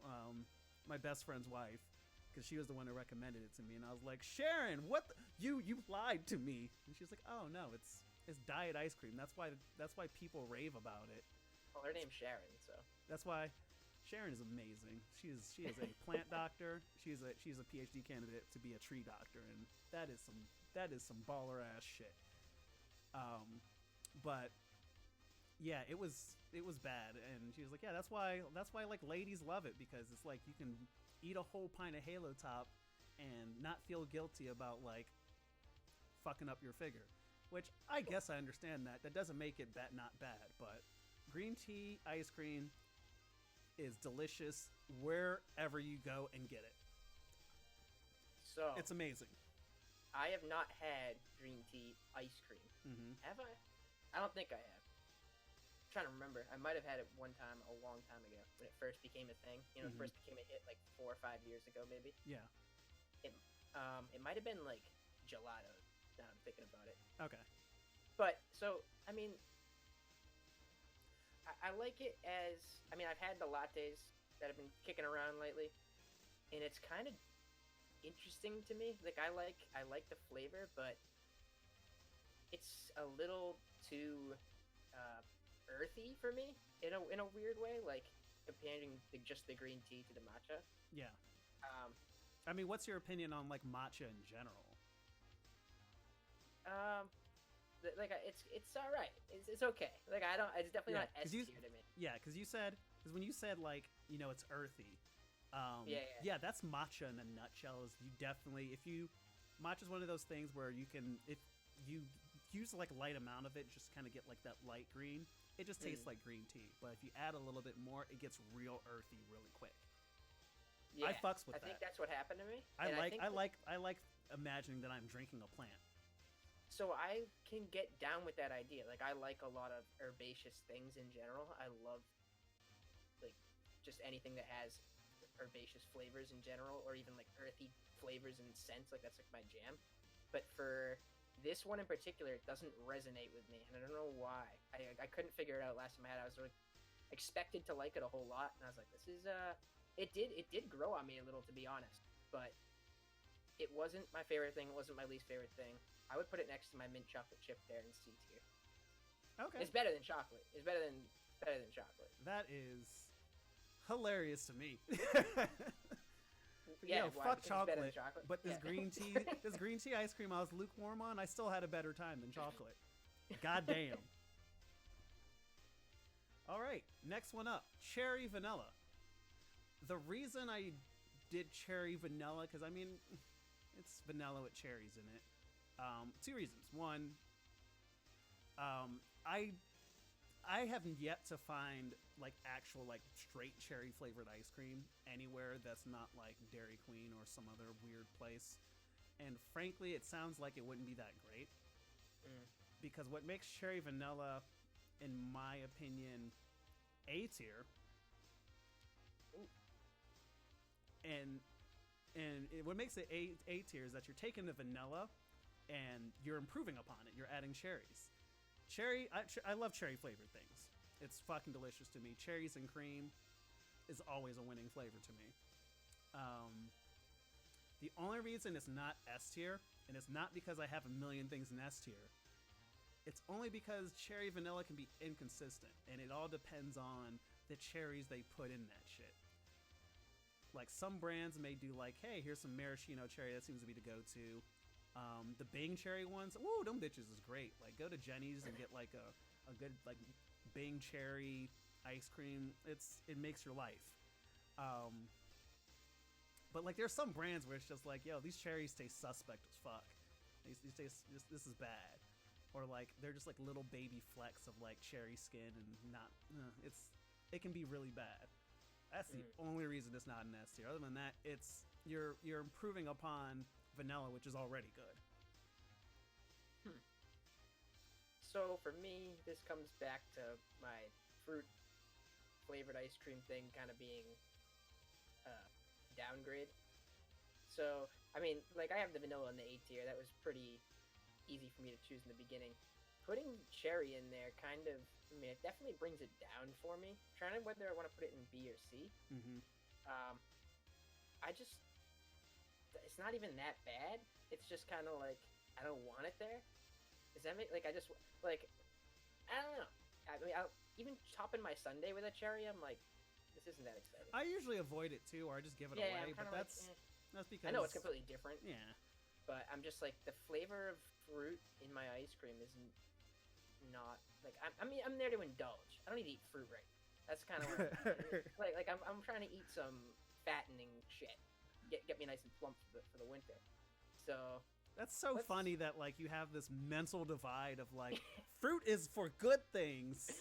A: my best friend's wife, because she was the one who recommended it to me, and I was like, "Sharon, what you lied to me." And she was like, "Oh no, it's diet ice cream. That's why people rave about it."
B: Well, her name's Sharon, so
A: that's why. Sharon is amazing. She is a plant doctor. She's a PhD candidate to be a tree doctor, and that is some baller ass shit. But yeah, it was bad, and she was like, "Yeah, that's why like ladies love it, because it's like you can eat a whole pint of Halo Top and not feel guilty about like fucking up your figure." Which I guess I understand that. That doesn't make it not bad, but green tea ice cream is delicious wherever you go and get it.
B: So
A: it's amazing.
B: I have not had green tea ice cream.
A: Mm-hmm.
B: Have I? I don't think I have. I'm trying to remember. I might have had it one time a long time ago when it first became a thing. You know, it first became a hit like 4 or 5 years ago, maybe.
A: Yeah.
B: It might have been like gelato. Now I'm thinking about it.
A: Okay.
B: But so I mean, I like it as, I mean, I've had the lattes that have been kicking around lately, and it's kind of interesting to me. Like I like the flavor, but it's a little too earthy for me in a weird way. Like comparing just the green tea to the matcha.
A: Yeah. I mean, what's your opinion on like matcha in general?
B: Like it's all right. It's okay. Like I don't. It's definitely not S tier to me.
A: Yeah, because when you said like, you know, it's earthy. Yeah, that's matcha in a nutshell. Is you definitely, matcha is one of those things where you can, if you use like a light amount of it, just kind of get like that light green. It just tastes like green tea. But if you add a little bit more, it gets real earthy really quick.
B: Yeah,
A: I fucks with that.
B: I think that's what happened to me.
A: I like imagining that I'm drinking a plant.
B: So I can get down with that idea. Like I like a lot of herbaceous things in general. I love like just anything that has herbaceous flavors in general, or even like earthy flavors and scents. Like that's like my jam. But for this one in particular, it doesn't resonate with me, and I don't know why. I couldn't figure it out last time I had it. I was like expected to like it a whole lot, and I was like, this is it did grow on me a little, to be honest, but it wasn't my favorite thing. It wasn't my least favorite thing. I would put it next to my mint chocolate chip there in C tier.
A: Okay.
B: It's better than chocolate. It's better than chocolate.
A: That is hilarious to me.
B: Yeah,
A: yo, fuck chocolate. But this
B: yeah.
A: green tea ice cream I was lukewarm on, I still had a better time than chocolate. God damn. All right, next one up, cherry vanilla. The reason I did cherry vanilla, because I mean, it's vanilla with cherries in it. 2 reasons. One, I haven't yet to find like actual like straight cherry flavored ice cream anywhere that's not like Dairy Queen or some other weird place. And frankly, it sounds like it wouldn't be that great. Because what makes cherry vanilla, in my opinion, A tier.
B: Ooh.
A: And what makes it A tier is that you're taking the vanilla and you're improving upon it. You're adding cherries. I love cherry flavored things. It's fucking delicious to me. Cherries and cream is always a winning flavor to me. The only reason it's not S tier, and it's not because I have a million things in S tier, it's only because cherry vanilla can be inconsistent, and it all depends on the cherries they put in that shit. Like, some brands may do like, hey, here's some maraschino cherry, that seems to be the go-to. The Bing cherry ones, woo, them bitches is great. Like, go to Jenny's and get like a good like Bing cherry ice cream. It makes your life. But like, there's some brands where it's just like, yo, these cherries taste suspect as fuck. These taste this is bad. Or like, they're just like little baby flecks of like cherry skin and not. It can be really bad. That's the only reason it's not an S tier. Other than that, it's you're improving upon vanilla, which is already good.
B: So for me, this comes back to my fruit flavored ice cream thing kind of being downgrade. So I mean, like, I have the vanilla in the A tier. That was pretty easy for me to choose in the beginning. Putting cherry in there kind of, I mean, it definitely brings it down for me. I'm trying to whether I want to put it in B or C. It's not even that bad. It's just kind of like, I don't want it there. Does that make, like, I don't know. I mean, even topping my sundae with a cherry, I'm like, this isn't that exciting.
A: I usually avoid it too, or I just give it away. But that's because
B: I know it's completely different.
A: Yeah.
B: But I'm just like, the flavor of fruit in my ice cream is not like, I mean, I'm there to indulge. I don't need to eat fruit right. That's kind of like I'm trying to eat some fattening shit. Get me nice and plump for the winter. So
A: that's so funny that like you have this mental divide of like fruit is for good things.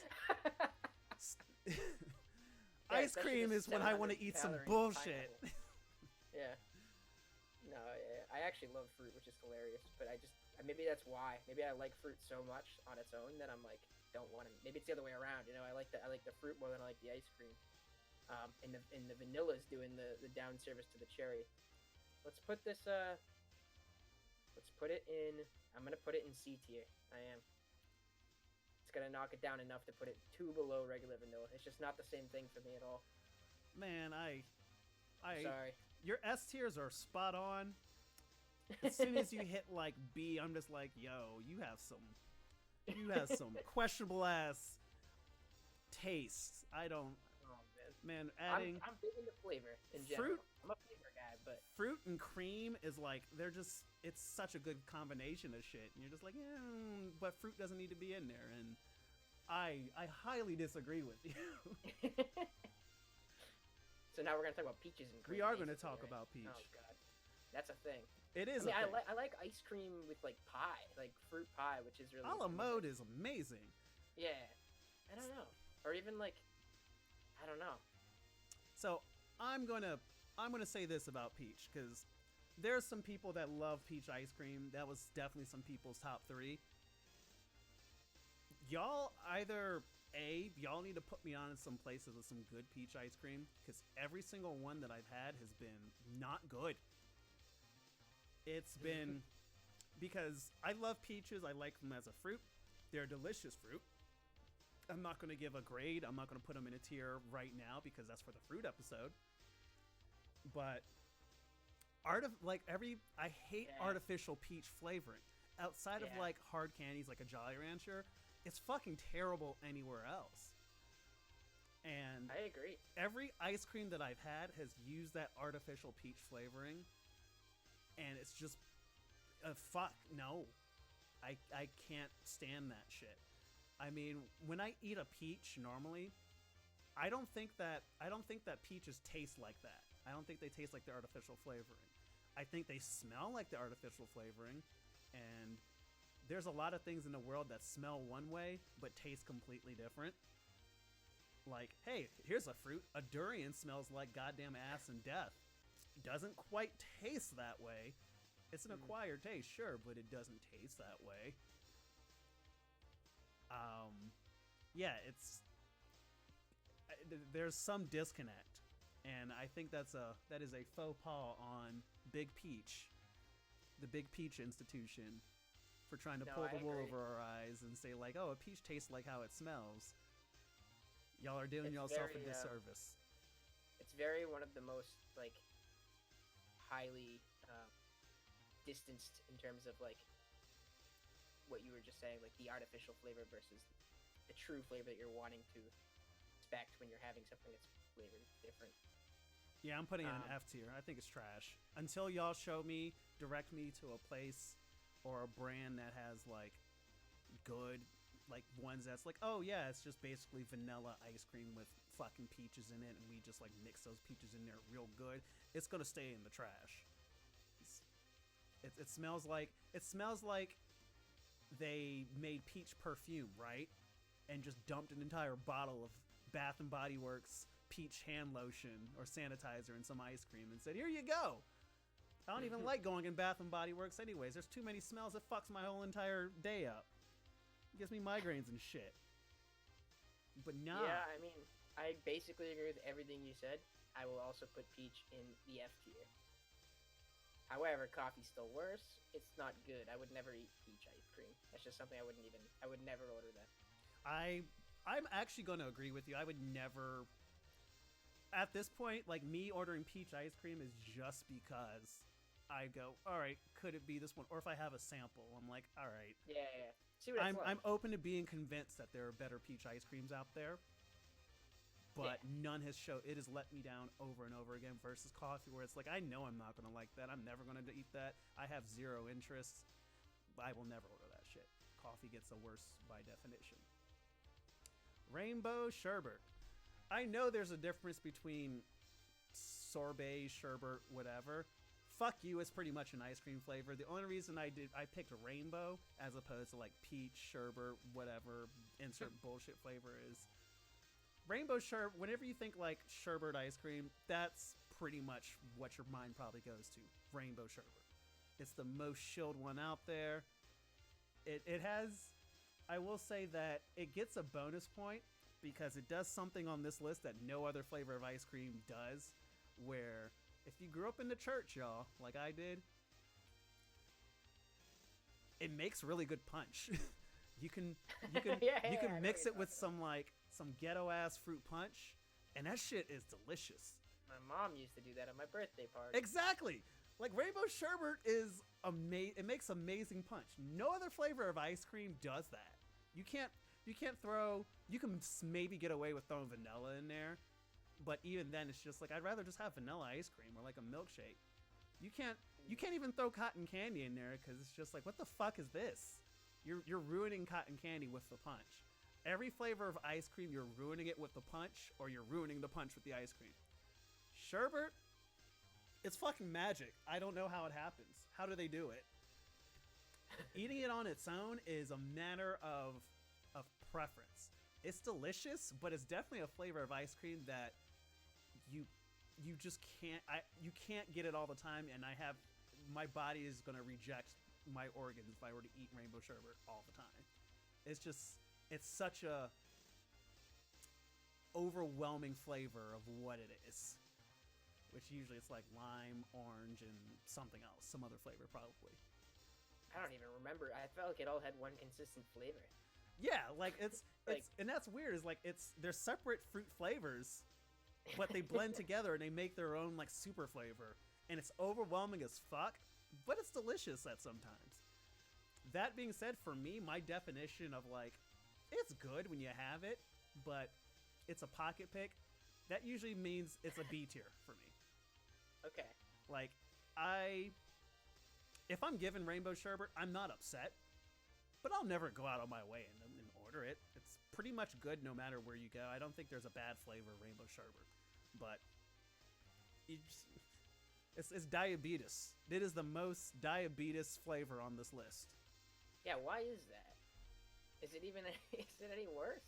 A: Ice cream is when I want to eat some bullshit.
B: Yeah. No, I actually love fruit, which is hilarious. But maybe that's why. Maybe I like fruit so much on its own that I'm like, don't want to. Maybe it's the other way around. You know, I like the fruit more than I like the ice cream. And the vanilla is doing the down service to the cherry. Let's put this. Let's put it in. I'm gonna put it in C tier. I am. It's gonna knock it down enough to put it 2 below regular vanilla. It's just not the same thing for me at all.
A: Man, I'm
B: sorry.
A: Your S tiers are spot on. As soon as you hit like B, I'm just like, yo, you have some questionable ass tastes. I don't.
B: Oh
A: man, adding.
B: I'm big into flavor in general. I'm a flavor guy, but
A: fruit and cream is like it's such a good combination of shit, and you're just like, but fruit doesn't need to be in there, and I highly disagree with you.
B: So now we're gonna talk about peaches and cream.
A: We are gonna talk about peach.
B: Oh god, that's a thing.
A: It is.
B: I mean, I like ice cream with like pie, like fruit pie, which is really.
A: A la mode is amazing.
B: Yeah, I don't know, or even like, I don't know.
A: So I'm gonna say this about peach, because there's some people that love peach ice cream. That was definitely some people's top 3. Y'all either y'all need to put me on in some places with some good peach ice cream, because every single one that I've had has been not good. It's been because I love peaches. I like them as a fruit. They're delicious fruit. I'm not going to give a grade. I'm not going to put them in a tier right now because that's for the fruit episode. But I hate artificial peach flavoring. Outside of like hard candies like a Jolly Rancher, it's fucking terrible anywhere else. And
B: I agree. Every
A: ice cream that I've had has used that artificial peach flavoring, and it's just fuck no. I can't stand that shit. I mean, when I eat a peach normally, I don't think that peaches taste like that. I don't think they taste like the artificial flavoring. I think they smell like the artificial flavoring, and there's a lot of things in the world that smell one way but taste completely different. Like, hey, here's a fruit. A durian smells like goddamn ass and death. Doesn't quite taste that way. It's an acquired taste, sure, but it doesn't taste that way. Yeah, there's some disconnect, and I think that is a faux pas on Big Peach, the Big Peach institution, for trying to pull the wool over our eyes and say like, oh, a peach tastes like how it smells. Y'all are doing yourself a disservice.
B: It's very one of the most like highly distanced in terms of like what you were just saying, like the artificial flavor versus the true flavor that you're wanting to expect when you're having something that's flavored different.
A: Yeah, I'm putting it in F tier. I think it's trash. Until y'all direct me to a place or a brand that has like good, like ones that's like, oh yeah, it's just basically vanilla ice cream with fucking peaches in it, and we just like mix those peaches in there real good. It's gonna stay in the trash. It smells like they made peach perfume, right? And just dumped an entire bottle of Bath and Body Works peach hand lotion or sanitizer in some ice cream and said, here you go. I don't even like going in Bath and Body Works anyways. There's too many smells. It fucks my whole entire day up. It gives me migraines and shit. But nah.
B: Yeah, I mean, I basically agree with everything you said. I will also put peach in the F tier. However, coffee's still worse. It's not good. I would never eat peach ice cream. That's just something I would never order that.
A: I'm actually going to agree with you. I would never, at this point, like me ordering peach ice cream is just because I go, all right, could it be this one? Or if I have a sample, I'm like, all right.
B: Yeah. See what it's like.
A: I'm open to being convinced that there are better peach ice creams out there. But none has it has let me down over and over again versus coffee, where it's like, I know I'm not going to like that. I'm never going to eat that. I have zero interest. I will never order that shit. Coffee gets the worst by definition. Rainbow sherbet. I know there's a difference between sorbet, sherbet, whatever. Fuck you, it's pretty much an ice cream flavor. The only reason I picked rainbow as opposed to like peach, sherbet, whatever, insert bullshit flavor is. Rainbow sherbet, whenever you think like sherbet ice cream, that's pretty much what your mind probably goes to. Rainbow sherbet. It's the most chilled one out there. It has, I will say that it gets a bonus point because it does something on this list that no other flavor of ice cream does, where if you grew up in the church, y'all, like I did, it makes really good punch. You can mix it with some ghetto ass fruit punch, and that shit is delicious.
B: My mom used to do that at my birthday party.
A: Exactly. Like rainbow sherbet is it makes amazing punch. No other flavor of ice cream does that. You can maybe get away with throwing vanilla in there, but even then it's just like, I'd rather just have vanilla ice cream or like a milkshake. You can't even throw cotton candy in there because it's just like, what the fuck is this? You're ruining cotton candy with the punch. Every flavor of ice cream, you're ruining it with the punch, or you're ruining the punch with the ice cream. Sherbet, it's fucking magic. I don't know how it happens. How do they do it? Eating it on its own is a matter of preference. It's delicious, but it's definitely a flavor of ice cream that you just can't get it all the time, and my body is going to reject my organs if I were to eat rainbow sherbet all the time. It's such a overwhelming flavor of what it is, which usually it's like lime, orange, and something else, some other flavor probably.
B: I don't even remember. I felt like it all had one consistent flavor.
A: Yeah, like it's and that's weird. Is like they're separate fruit flavors, but they blend together and they make their own like super flavor, and it's overwhelming as fuck, but it's delicious at sometimes. That being said, for me, my definition of like, it's good when you have it, but it's a pocket pick, that usually means it's a B tier for me.
B: Okay.
A: Like, if I'm given rainbow sherbet, I'm not upset, but I'll never go out of my way and order it. It's pretty much good no matter where you go. I don't think there's a bad flavor of rainbow sherbet, but it's diabetes. It is the most diabetes flavor on this list.
B: Yeah, why is that? Is it any worse?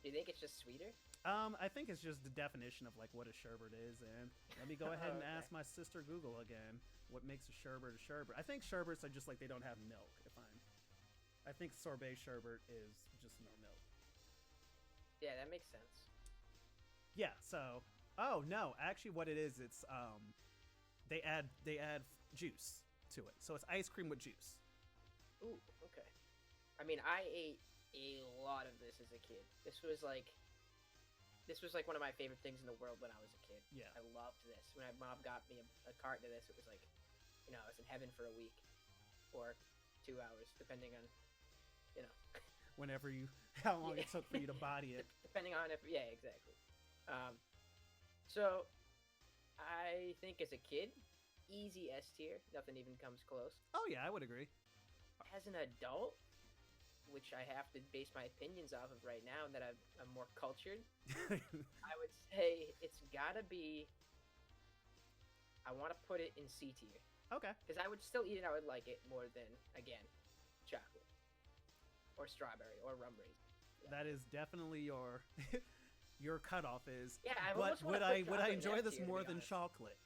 B: Do you think it's just sweeter?
A: I think it's just the definition of like what a sherbet is, and let me go ahead and ask my sister Google again what makes a sherbet a sherbet. I think sherbets are just like they don't have milk. I think sorbet sherbet is just no milk.
B: Yeah, that makes sense.
A: Yeah. So, oh no, actually, what it is, it's they add juice to it, so it's ice cream with juice.
B: Ooh, okay. I mean, I ate a lot of this as a kid. This was like one of my favorite things in the world when I was a kid.
A: Yeah.
B: I loved this. When my mom got me a carton of this, it was like, I was in heaven for a week or 2 hours, depending on, you know,
A: Whenever you, how long
B: yeah.
A: it took for you to body it.
B: Depending on if, yeah, exactly. Um, so I think as a kid, easy S tier. Nothing even comes close.
A: Oh yeah, I would agree.
B: As an adult, which I have to base my opinions off of right now, that I'm more cultured, I would say it's gotta be. I want to put it in C tier
A: Okay.
B: because I would still eat it. I would like it more than, again, chocolate or strawberry or rum raisin.
A: That is definitely your your cutoff is.
B: Yeah, I
A: But
B: almost wanna
A: would
B: put
A: I
B: chocolate in
A: enjoy
B: F
A: this
B: tier, to
A: more
B: be
A: than
B: honest.
A: chocolate?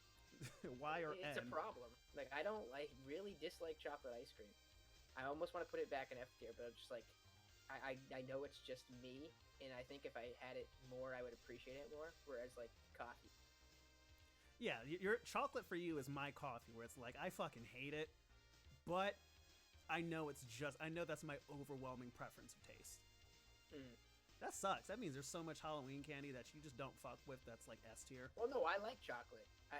A: Y or
B: It's a
A: N?
B: problem. Like I really dislike chocolate ice cream. I almost want to put it back in F tier, but I'm just like, I know it's just me, and I think if I had it more, I would appreciate it more. Whereas like coffee,
A: Yeah, your chocolate for you is my coffee, where it's like I fucking hate it, but I know that's my overwhelming preference of taste.
B: mm.
A: That sucks. That means there's so much Halloween candy that you just don't fuck with. That's like S tier.
B: Well, no, I like chocolate. I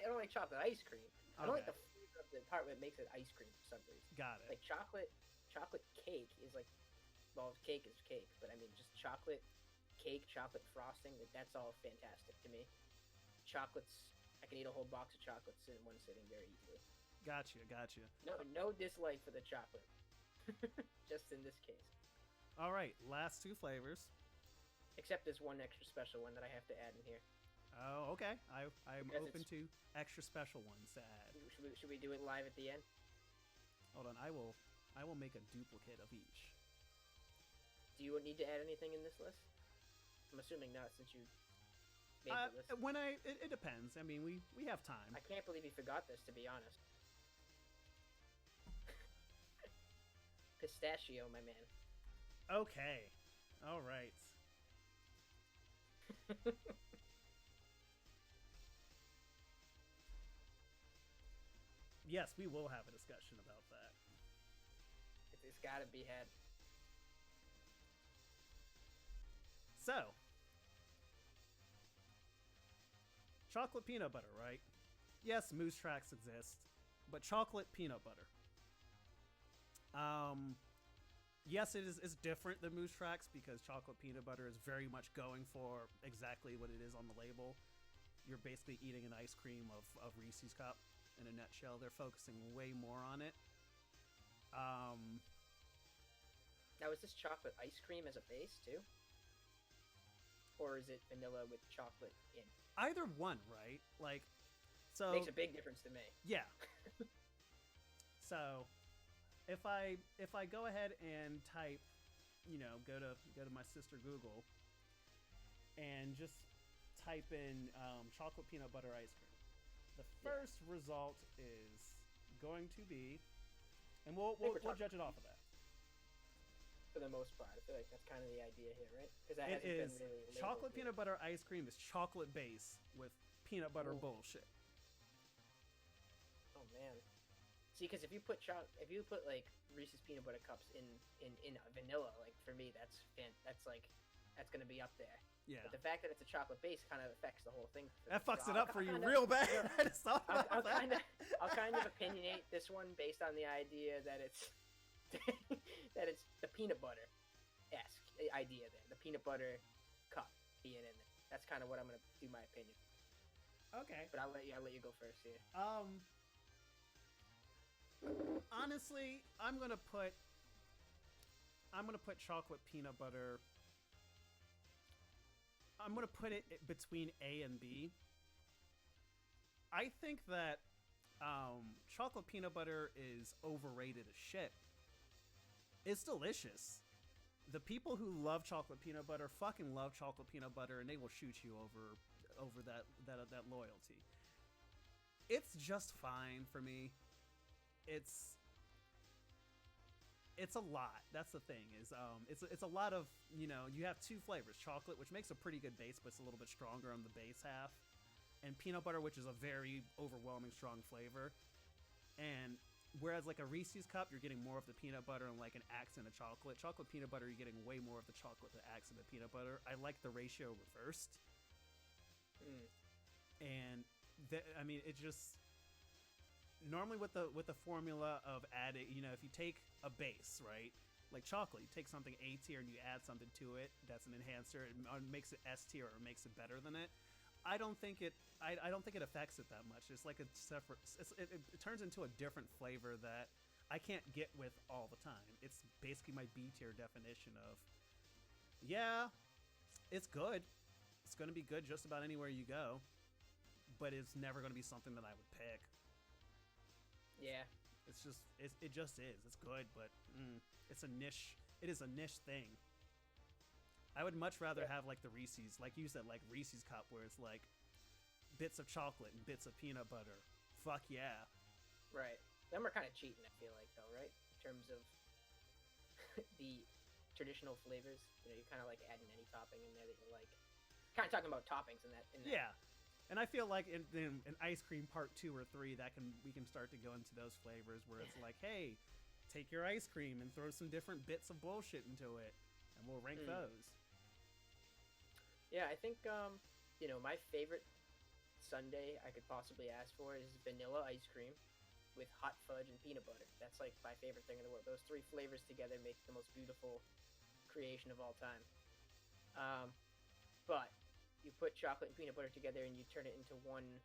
B: don't like chocolate ice cream. I don't like
A: Okay.
B: the flavor of the part that makes it ice cream for some reason.
A: Got it.
B: Like chocolate cake is like, well, cake is cake, but I mean just chocolate cake, chocolate frosting. That's all fantastic to me. Chocolates, I can eat a whole box of chocolates in one sitting very easily.
A: Gotcha.
B: No dislike for the chocolate, just in this case.
A: All right, last two flavors.
B: Except there's one extra special one that I have to add in here.
A: Oh, okay. I'm
B: Because
A: open
B: it's-
A: to extra special ones to add.
B: Should we do it live at the end?
A: Hold on, I will make a duplicate of each.
B: Do you need to add anything in this list? I'm assuming not, since you made the list.
A: When it depends. I mean, we have time.
B: I can't believe you forgot this, to be honest. Pistachio, my man.
A: Okay. All right. Yes, we will have a discussion about that.
B: It's gotta be had.
A: So, chocolate peanut butter, right? Yes, moose tracks exist, but chocolate peanut butter. Yes, it is. It's different than moose tracks because chocolate peanut butter is very much going for exactly what it is on the label. You're basically eating an ice cream of Reese's cup in a nutshell. They're focusing way more on it.
B: Now, is this chocolate ice cream as a base, too? Or is it vanilla with chocolate in?
A: Either one, right? Like, so
B: Makes a big difference to me.
A: yeah. So, if I go ahead and type, go to my sister Google, and just type in chocolate peanut butter ice cream, the first result is going to be, and we'll judge it off of that.
B: For the most part, I feel like that's kind of the idea here, right? Because that
A: It
B: hasn't
A: is
B: been really
A: chocolate
B: labeled
A: peanut butter ice cream is chocolate base with peanut butter
B: Ooh.
A: bullshit.
B: Oh man. See, because if you put like Reese's peanut butter cups in vanilla, like for me, that's gonna be up there.
A: Yeah,
B: But the fact that it's a chocolate base kind of affects the whole thing.
A: that
B: me.
A: fucks
B: So
A: it up for you
B: kinda-
A: real bad. I just thought about
B: I'll
A: that.
B: kind of opinionate this one based on the idea that it's that it's the peanut butter esque idea there, the peanut butter cup being in there. That's kind of what I'm gonna do my opinion.
A: Okay.
B: But I'll let you go first here.
A: Honestly, I'm gonna put chocolate peanut butter. I'm gonna put it between A and B. I think that chocolate peanut butter is overrated as shit. It's delicious. The people who love chocolate peanut butter fucking love chocolate peanut butter, and they will shoot you over that loyalty. It's just fine for me. it's a lot. That's the thing is it's a lot of, you have two flavors, chocolate, which makes a pretty good base, but it's a little bit stronger on the base half, and peanut butter, which is a very overwhelming strong flavor. And whereas like a Reese's cup, you're getting more of the peanut butter and like an accent of chocolate. Chocolate peanut butter, you're getting way more of the chocolate than accent of peanut butter. I like the ratio reversed. And I mean, it just normally with the formula of adding, if you take a base, right, like chocolate, you take something A tier and you add something to it that's an enhancer, it makes it S tier or makes it better than it. I don't think it affects it that much. It's like a separate. It turns into a different flavor that I can't get with all the time. It's basically my B tier definition of, yeah, it's good. It's going to be good just about anywhere you go, but it's never going to be something that I would pick.
B: Yeah.
A: It's just it just is. It's good, but it's a niche. It is a niche thing. I would much rather have like the Reese's, like you said, like Reese's cup, where it's like bits of chocolate and bits of peanut butter. Fuck yeah.
B: Right. Then we're kind of cheating, I feel like, though, right? In terms of the traditional flavors, you're kind of like adding any topping in there that you like. Kind of talking about toppings in that.
A: Yeah. And I feel like in ice cream part 2 or 3, we can start to go into those flavors where it's like, hey, take your ice cream and throw some different bits of bullshit into it, and we'll rank those.
B: Yeah, I think my favorite sundae I could possibly ask for is vanilla ice cream with hot fudge and peanut butter. That's like my favorite thing in the world. Those 3 flavors together make the most beautiful creation of all time. But you put chocolate and peanut butter together and you turn it into one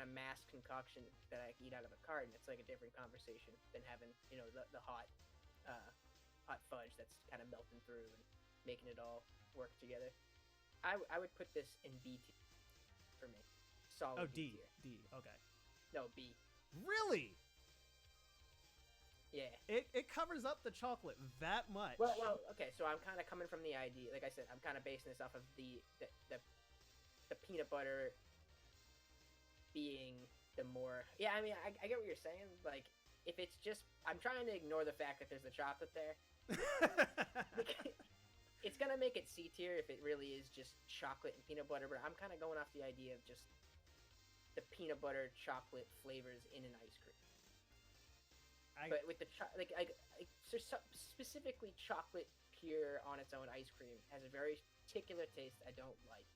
B: amassed concoction that I can eat out of a carton. It's like a different conversation than having the hot fudge that's kind of melting through and making it all work together. I would put this in B tier for me. Solid.
A: Oh,
B: B
A: D.
B: tier.
A: D. Okay.
B: No, B.
A: Really?
B: Yeah.
A: It covers up the chocolate that much.
B: Well, okay. So I'm kind of coming from the idea, like I said, I'm kind of basing this off of the peanut butter being the more. Yeah, I mean, I get what you're saying. Like, if it's just, I'm trying to ignore the fact that there's the chocolate there. It's gonna make it C tier if it really is just chocolate and peanut butter, but I'm kind of going off the idea of just the peanut butter chocolate flavors in an ice cream. But with the specifically chocolate pure on its own ice cream has a very particular taste I don't like.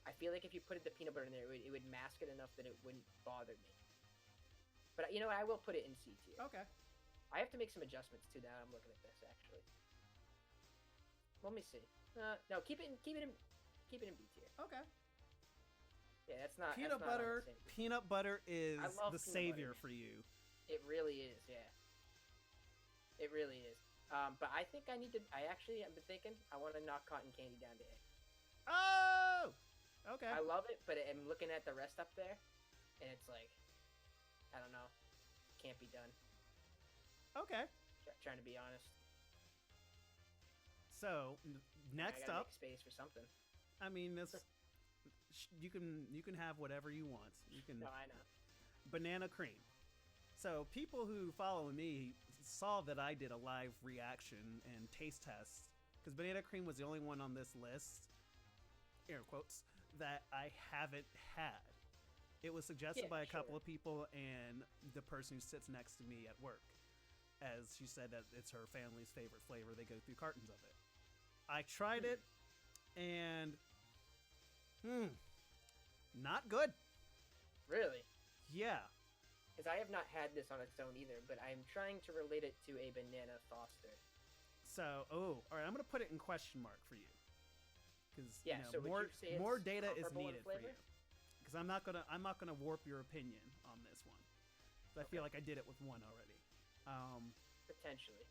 B: I feel like if you put the peanut butter in there, it would mask it enough that it wouldn't bother me. But I will put it in C tier.
A: Okay.
B: I have to make some adjustments too. Now I'm looking at this actually. Let me see. No, keep it in B tier.
A: Okay.
B: Yeah, that's not
A: peanut butter. Peanut butter is the savior for you.
B: It really is. Yeah. It really is. But I think I've been thinking I want to knock cotton candy down to A.
A: Oh. Okay.
B: I love it, but I'm looking at the rest up there, and it's like, I don't know, can't be done.
A: Okay.
B: Trying to be honest.
A: So next up,
B: make space for something.
A: I mean, you can have whatever you want. You can.
B: No, I know.
A: Banana cream. So people who follow me saw that I did a live reaction and taste test because banana cream was the only one on this list, air quotes, that I haven't had. It was suggested by a couple of people and the person who sits next to me at work, as she said that it's her family's favorite flavor. They go through cartons of it. I tried it, and not good.
B: Really?
A: Yeah.
B: Because I have not had this on its own either, but I'm trying to relate it to a banana Foster.
A: So, all right, I'm gonna put it in question mark for you, because
B: so
A: more data is needed for you. Because I'm not gonna warp your opinion on this one. I feel like I did it with one already.
B: Potentially.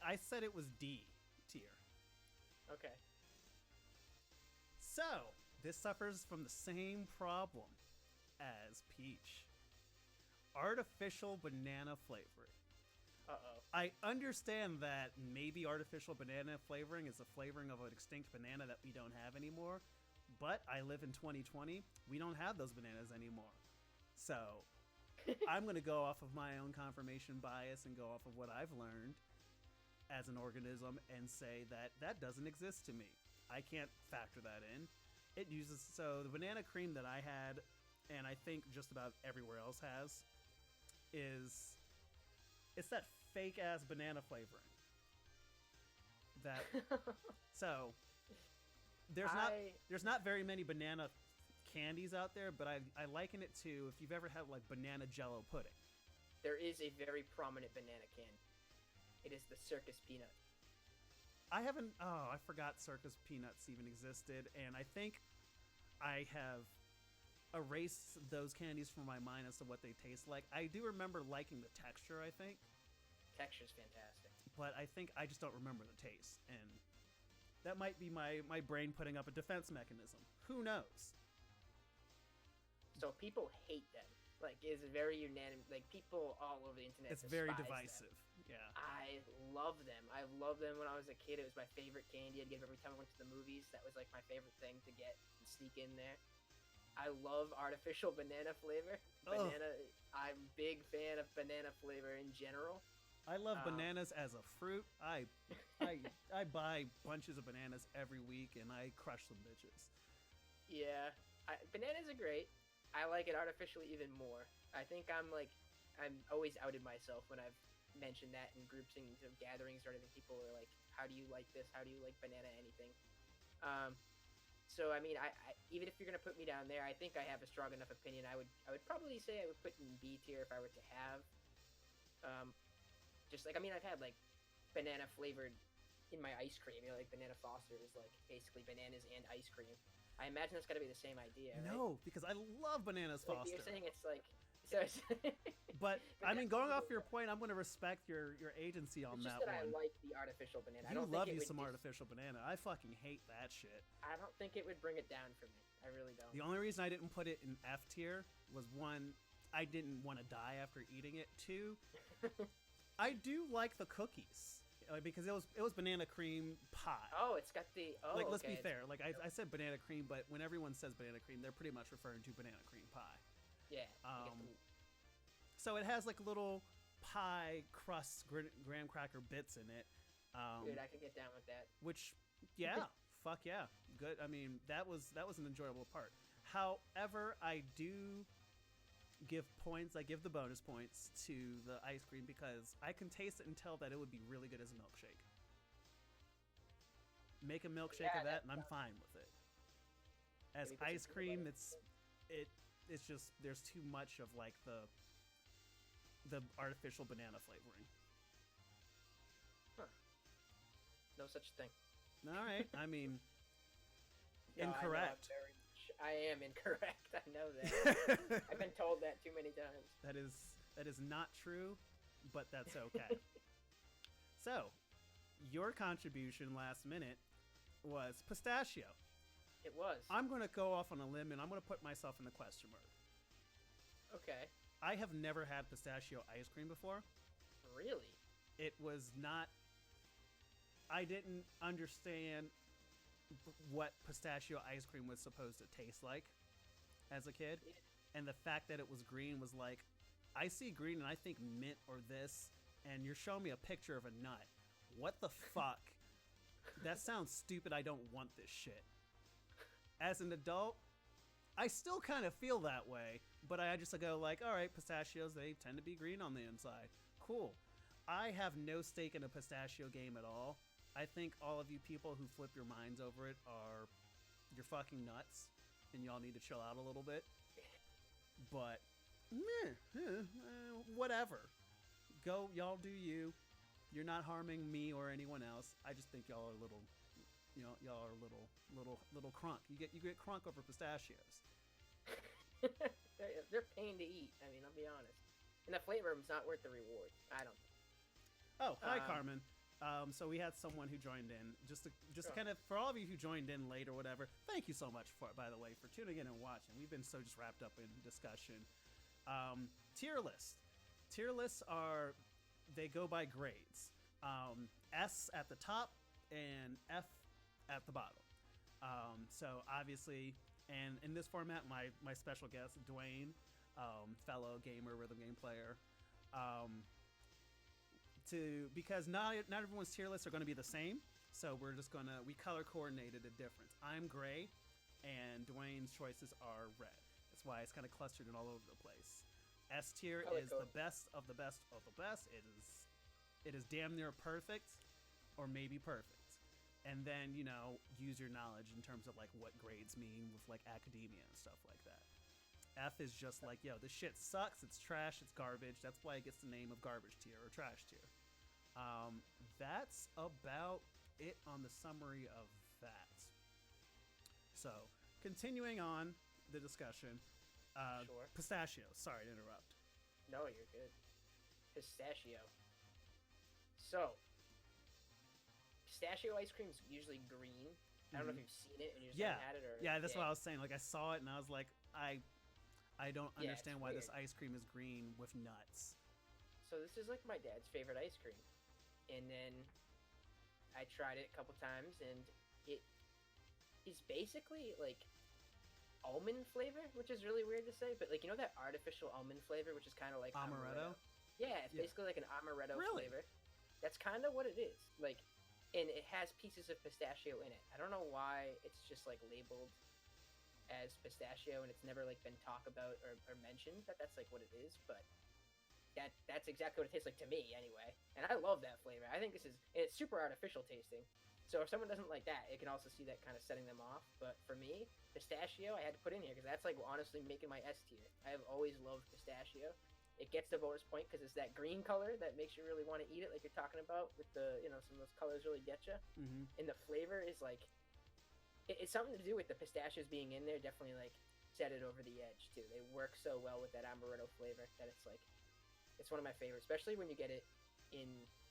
A: I said it was D tier.
B: Okay.
A: So, this suffers from the same problem as peach. Artificial banana flavoring.
B: Uh-oh.
A: I understand that maybe artificial banana flavoring is a flavoring of an extinct banana that we don't have anymore, but I live in 2020. We don't have those bananas anymore. So, I'm going to go off of my own confirmation bias and go off of what I've learned as an organism and say that that doesn't exist to me. I can't factor that in. It uses, so the banana cream that I had, and I think just about everywhere else has, is, it's that fake ass banana flavoring. That, so there's not very many banana candies out there, but I liken it to if you've ever had like banana jello pudding.
B: There is a very prominent banana candy. It is the circus peanut.
A: I forgot circus peanuts even existed, and I think I have erased those candies from my mind as to what they taste like. I do remember liking the texture, I think.
B: Texture's fantastic.
A: But I think I just don't remember the taste, and that might be my brain putting up a defense mechanism. Who knows?
B: So people hate them. Like, it's very unanimous. Like, people all over the internet.
A: It's very
B: despise
A: divisive.
B: Them.
A: Yeah.
B: I love them. I loved them when I was a kid. It was my favorite candy I'd get every time I went to the movies. That was like my favorite thing to get and sneak in there. I love artificial banana flavor. Banana. I'm a big fan of banana flavor in general.
A: I love bananas as a fruit. I buy bunches of bananas every week and I crush some bitches.
B: Yeah, bananas are great. I like it artificially even more. I think I'm always outed myself when I've mentioned that in groups and gatherings or anything. People are like, "How do you like this? How do you like banana anything?" So I mean, I even if you're gonna put me down there, I think I have a strong enough opinion. I would probably say I would put in B tier if I were to have. Just like, I mean, I've had like banana flavored in my ice cream. You know, like Banana Foster is like basically bananas and ice cream. I imagine that's got to be the same idea, right?
A: No, because I love Bananas
B: Like,
A: Foster.
B: you're saying it's like, so it's
A: but I mean, going off your point, I'm going to respect your agency on
B: it's
A: that
B: just that
A: one.
B: I like the artificial banana. I
A: You
B: don't
A: love
B: think
A: you some artificial banana. I fucking hate that shit.
B: I don't think it would bring it down for me. I really don't.
A: The only reason I didn't put it in F tier was, one, I didn't want to die after eating it. Two, I do like the cookies because it was banana cream pie.
B: Oh, it's got the
A: like, let's
B: okay,
A: be fair. Like, I said banana cream, but when everyone says banana cream, they're pretty much referring to banana cream pie.
B: Yeah. You get the,
A: So it has like little pie crust, graham cracker bits in it.
B: dude, I could get down with that.
A: Which, yeah, fuck yeah, good. I mean, that was an enjoyable part. However, I do give points. I give the bonus points to the ice cream because I can taste it and tell that it would be really good as a milkshake. Make a milkshake of that, and I'm fine with it. As ice cream, it's just, there's too much of like the artificial banana flavoring.
B: Huh. No such thing.
A: All right. I mean,
B: No,
A: incorrect.
B: I am incorrect. I know that. I've been told that too many times.
A: That is not true, but that's okay. So, your contribution last minute was pistachio.
B: It was.
A: I'm going to go off on a limb and I'm going to put myself in the question mark.
B: Okay.
A: I have never had pistachio ice cream before.
B: Really?
A: It was not... I didn't understand what pistachio ice cream was supposed to taste like as a kid. And the fact that it was green was like, I see green and I think mint or this, and you're showing me a picture of a nut. What the fuck? That sounds stupid. I don't want this shit. As an adult, I still kind of feel that way, but I just go like, all right, pistachios, they tend to be green on the inside. Cool. I have no stake in a pistachio game at all. I think all of you people who flip your minds over it you're fucking nuts, and y'all need to chill out a little bit. But, whatever. Go, y'all do you. You're not harming me or anyone else. I just think y'all are little, y'all are little crunk. You get crunk over pistachios.
B: They're pain to eat. I mean, I'll be honest. And the flavor is not worth the reward. I don't think.
A: Oh, hi, Carmen. So we had someone who joined in, just kind of, for all of you who joined in late or whatever, thank you so much by the way, for tuning in and watching. We've been so just wrapped up in discussion. Tier list. Tier lists they go by grades. S at the top and F at the bottom. So obviously, and in this format, my special guest, Dwayne, fellow gamer, rhythm game player. Um, because not everyone's tier lists are going to be the same, so we color coordinated a difference. I'm gray, and Dwayne's choices are red. That's why it's kind of clustered and all over the place. S tier is the best of the best of the best. It is damn near perfect, or maybe perfect. And then, use your knowledge in terms of like what grades mean with like academia and stuff like that. F is just like, yo, this shit sucks, it's trash, it's garbage. That's why it gets the name of garbage tier or trash tier. That's about it on the summary of that. So, continuing on the discussion.
B: Sure.
A: Pistachio. Sorry to interrupt.
B: No, you're good. Pistachio. So, pistachio ice cream is usually green. I don't know if you've seen it and you just haven't had it, or
A: that's what I was saying. Like, I saw it and I was like, I don't understand why this ice cream is green with nuts.
B: So this is like my dad's favorite ice cream, and then I tried it a couple times, and it is basically like almond flavor, which is really weird to say, but like that artificial almond flavor, which is kind of like
A: amaretto.
B: Yeah, it's basically like an amaretto flavor. That's kind of what it is. Like, and it has pieces of pistachio in it. I don't know why it's just like labeled as pistachio, and it's never like been talked about or mentioned that that's like what it is, but that's exactly what it tastes like to me anyway. And I love that flavor. I think it's super artificial tasting. So if someone doesn't like that, it can also see that kind of setting them off. But for me, pistachio, I had to put in here because that's like honestly making my S tier. I have always loved pistachio. It gets the bonus point because it's that green color that makes you really want to eat it, like you're talking about with the, some of those colors really get you.
A: Mm-hmm.
B: And the flavor is like, it's something to do with the pistachios being in there. Definitely like set it over the edge too. They work so well with that amaretto flavor that it's like, it's one of my favorites, especially when you get it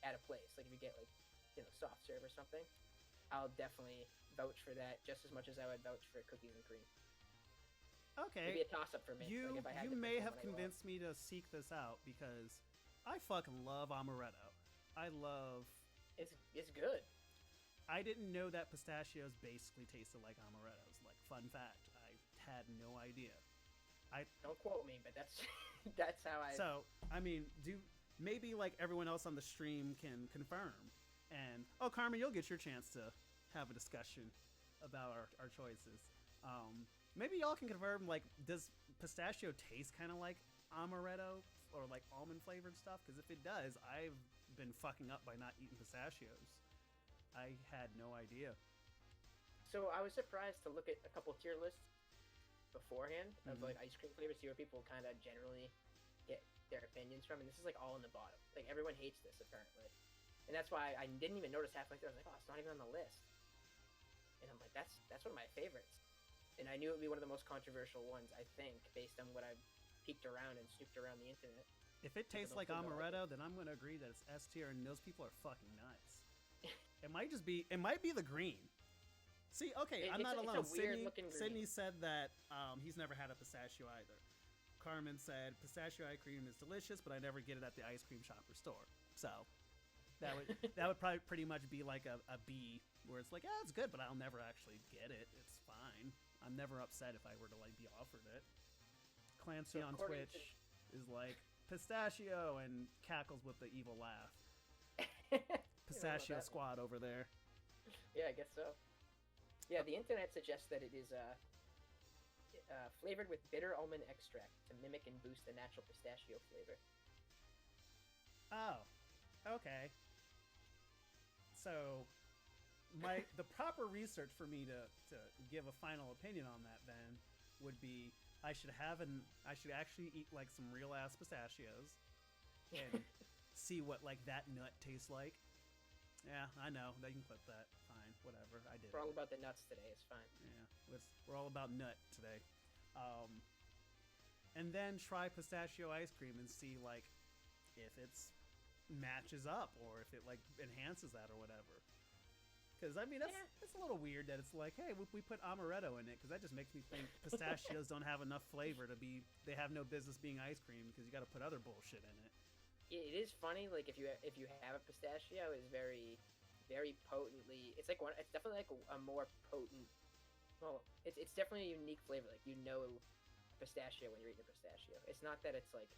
B: at a place. Like if you get like, soft serve or something, I'll definitely vouch for that just as much as I would vouch for cookies and cream.
A: Okay.
B: Maybe a toss-up for me.
A: You may have convinced me to seek this out because I fucking love amaretto.
B: It's good.
A: I didn't know that pistachios basically tasted like amarettos. Like, fun fact, I had no idea.
B: Don't quote me, but that's how I.
A: So, I mean, maybe like everyone else on the stream can confirm. And Carmen, you'll get your chance to have a discussion about our choices. Maybe y'all can confirm, like, does pistachio taste kind of like amaretto or like almond flavored stuff? Because if it does, I've been fucking up by not eating pistachios. I had no idea.
B: So I was surprised to look at a couple tier lists beforehand of like ice cream flavors, see where people kind of generally get their opinions from, and this is like all in the bottom. Like everyone hates this apparently, and that's why I didn't even notice halfway through. I was like, oh, it's not even on the list, and I'm like, that's one of my favorites, and I knew it would be one of the most controversial ones. I think based on what I've peeked around and snooped around the internet.
A: If it tastes like amaretto, then I'm gonna agree that it's S tier, and those people are fucking nuts. It might be the green. See, okay, I'm not alone. Sydney said that he's never had a pistachio either. Carmen said pistachio ice cream is delicious, but I never get it at the ice cream shop or store. So that would probably pretty much be like a B, where it's like, it's good, but I'll never actually get it. It's fine. I'm never upset if I were to like be offered it. Clancy on Twitch is like pistachio and cackles with the evil laugh. Pistachio squad over there.
B: Yeah, I guess so. Yeah, the internet suggests that it is flavored with bitter almond extract to mimic and boost the natural pistachio flavor.
A: Oh, okay. So, the proper research for me to give a final opinion on that then would be I should actually eat like some real ass pistachios and see what like that nut tastes like. Yeah, I know. They can clip that. Fine, whatever. I did.
B: We're all about the nuts today. It's fine.
A: Yeah, we're all about nut today. And then try pistachio ice cream and see like if it's matches up or if it like enhances that or whatever. Because I mean it's a little weird that it's like, hey, we put amaretto in it because that just makes me think pistachios don't have enough flavor to be. They have no business being ice cream because you got to put other bullshit in it.
B: It is funny, like if you have a pistachio, is very, very potently. It's like it's definitely like a more potent. Well, it's definitely a unique flavor. Like pistachio when you're eating a pistachio. It's not that it's like,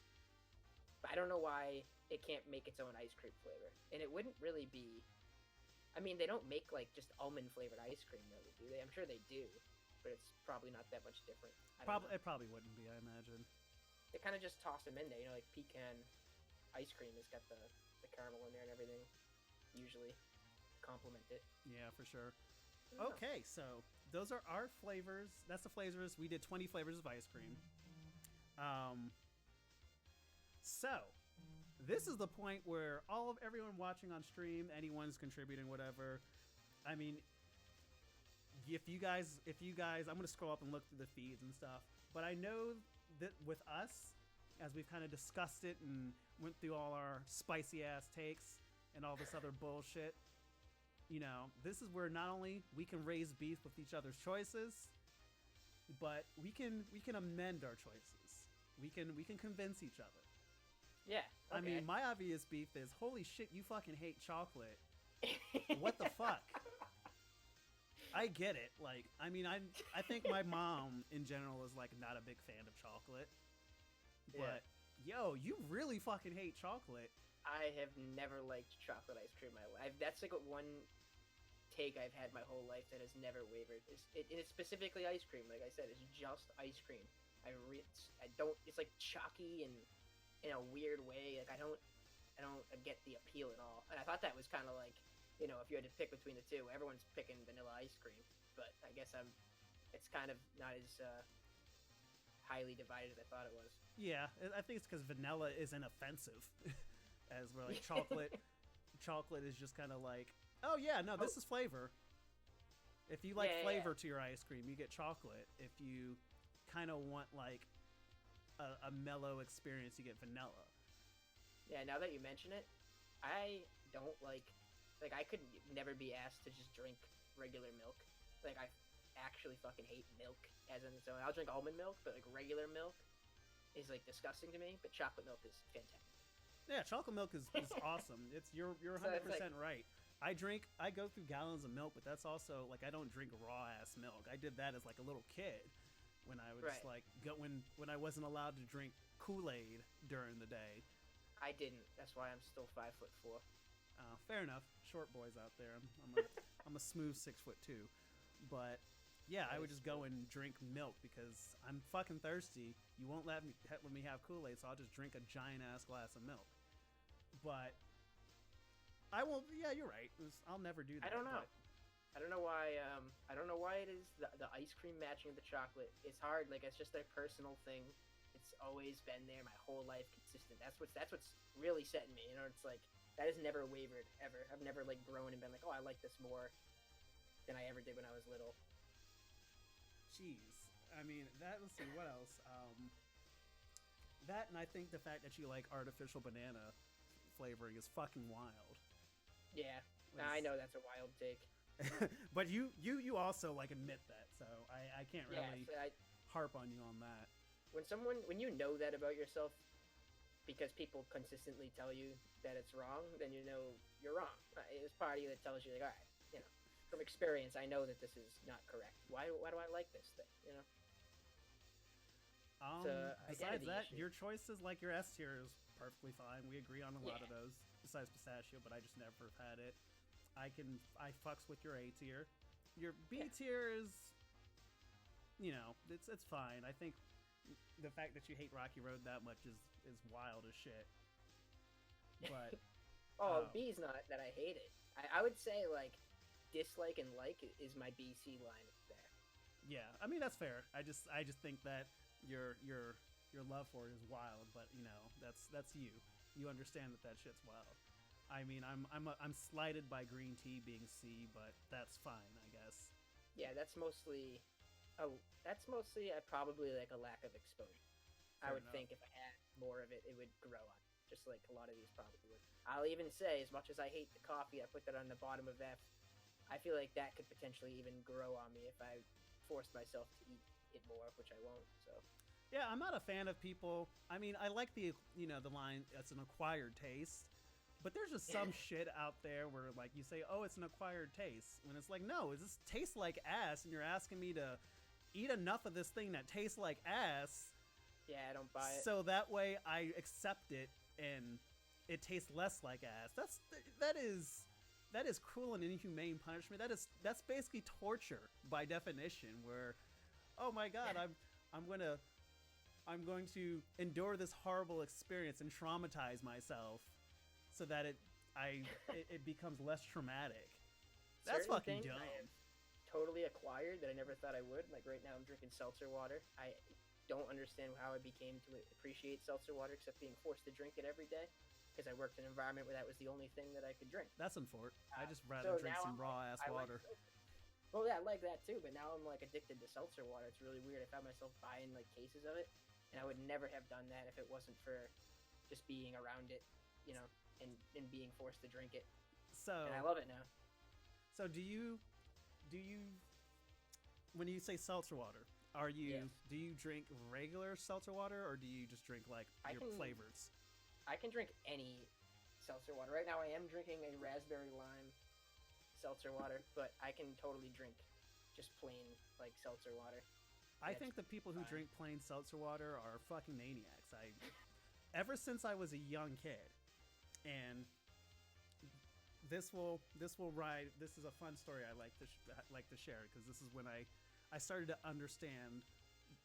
B: I don't know why it can't make its own ice cream flavor, and it wouldn't really be. I mean, they don't make like just almond flavored ice cream, really, do they? I'm sure they do, but it's probably not that much different.
A: It probably wouldn't be, I imagine.
B: They kind of just toss them in there, you know, like pecan ice cream has got the caramel in there and everything. Usually, complement it.
A: Yeah, for sure. Okay, so those are our flavors. That's the flavors. We did 20 flavors of ice cream. So this is the point where everyone watching on stream, anyone's contributing, whatever. I mean, if you guys, I'm gonna scroll up and look through the feeds and stuff. But I know that with us, as we've kind of discussed it and went through all our spicy ass takes and all this other bullshit, you know, this is where not only we can raise beef with each other's choices, but we can amend our choices. We can convince each other.
B: Yeah. Okay.
A: I mean, my obvious beef is, holy shit, you fucking hate chocolate. What the fuck? I get it. Like, I mean, I think my mom in general is like not a big fan of chocolate. But yo, you really fucking hate chocolate.
B: I have never liked chocolate ice cream in my life. That's like one take I've had my whole life that has never wavered. It's specifically ice cream. Like I said, it's just ice cream. I don't. It's like chalky and in a weird way. Like I don't get the appeal at all. And I thought that was kind of like, you know, if you had to pick between the two, everyone's picking vanilla ice cream. But I guess it's kind of not as highly divided as I thought it was.
A: Yeah, I think it's because vanilla isn't offensive, as we're like chocolate. Chocolate is just kind of like, oh yeah, no, this is flavor. If you like flavor to your ice cream, you get chocolate. If you kind of want like a mellow experience, you get vanilla.
B: Yeah, now that you mention it, I don't like I could never be asked to just drink regular milk. Like I actually fucking hate milk, as in, so I'll drink almond milk, but like regular milk is like disgusting to me. But chocolate milk is fantastic.
A: Yeah, chocolate milk is awesome. You're 100% right. I go through gallons of milk, but that's also like I don't drink raw ass milk. I did that as like a little kid when I would just like go when I wasn't allowed to drink Kool-Aid during the day.
B: I didn't. That's why I'm still 5'4".
A: Fair enough. Short boys out there. I'm a smooth 6'2". But yeah, I would just go and drink milk because I'm fucking thirsty. You won't let me have Kool-Aid, so I'll just drink a giant ass glass of milk. But I won't. Yeah, you're right. I'll never do that.
B: I don't know. I don't know why. I don't know why it is the ice cream matching the chocolate. It's hard. Like it's just a personal thing. It's always been there my whole life, consistent. That's what's really setting me. You know, it's like that has never wavered ever. I've never like grown and been like, oh, I like this more than I ever did when I was little.
A: Jeez, I mean that. Let's see what else. That and I think the fact that you like artificial banana flavoring is fucking wild.
B: Yeah, I know that's a wild take.
A: But you also like admit that, so I can't really harp on you on that.
B: When you know that about yourself, because people consistently tell you that it's wrong, then you know you're wrong. There's part of you that tells you like, all right, you know, from experience, I know that this is not correct. Why do I like this thing? You know.
A: Besides that, your choices like your S tier is perfectly fine. We agree on a lot of those. Besides pistachio, but I just never have had it. I fucks with your A tier. Your B tier is, you know, it's fine. I think the fact that you hate Rocky Road that much is wild as shit. But
B: B's not that I hate it. I would say like dislike and like is my BC line there.
A: Yeah, I mean that's fair. I just think that your love for it is wild, but you know that's you. You understand that shit's wild. I mean, I'm slighted by green tea being C, but that's fine, I guess.
B: Yeah, that's mostly probably like a lack of exposure. I would think if I had more of it, it would grow on, just like a lot of these probably would. I'll even say, as much as I hate the coffee, I put that on the bottom of F. I feel like that could potentially even grow on me if I forced myself to eat it more, which I won't. So.
A: Yeah, I'm not a fan of people. I mean, I like the line, it's an acquired taste. But there's just some shit out there where, like, you say, oh, it's an acquired taste. When it's like, no, this tastes like ass, and you're asking me to eat enough of this thing that tastes like ass
B: Yeah, I don't buy it.
A: So that way I accept it and it tastes less like ass. That is cruel and inhumane punishment. That's basically torture by definition. Where, oh my God, I'm going to endure this horrible experience and traumatize myself so that it becomes less traumatic. That's fucking dumb.
B: I have totally acquired that I never thought I would. Like right now, I'm drinking seltzer water. I don't understand how I became to appreciate seltzer water, except being forced to drink it every day. Because I worked in an environment where that was the only thing that I could drink.
A: That's unfortunate. I just rather drink some raw ass water.
B: Well, yeah, I like that too, but now I'm like addicted to seltzer water. It's really weird. I found myself buying like cases of it, and I would never have done that if it wasn't for just being around it, you know, and being forced to drink it.
A: So,
B: and I love it now.
A: So do you when you say seltzer water, do you drink regular seltzer water or do you just drink like flavors?
B: I can drink any seltzer water. Right now I am drinking a raspberry lime seltzer water, but I can totally drink just plain like seltzer water.
A: I think the people who drink plain seltzer water are fucking maniacs. Ever since I was a young kid, and this is a fun story I like to share because this is when I started to understand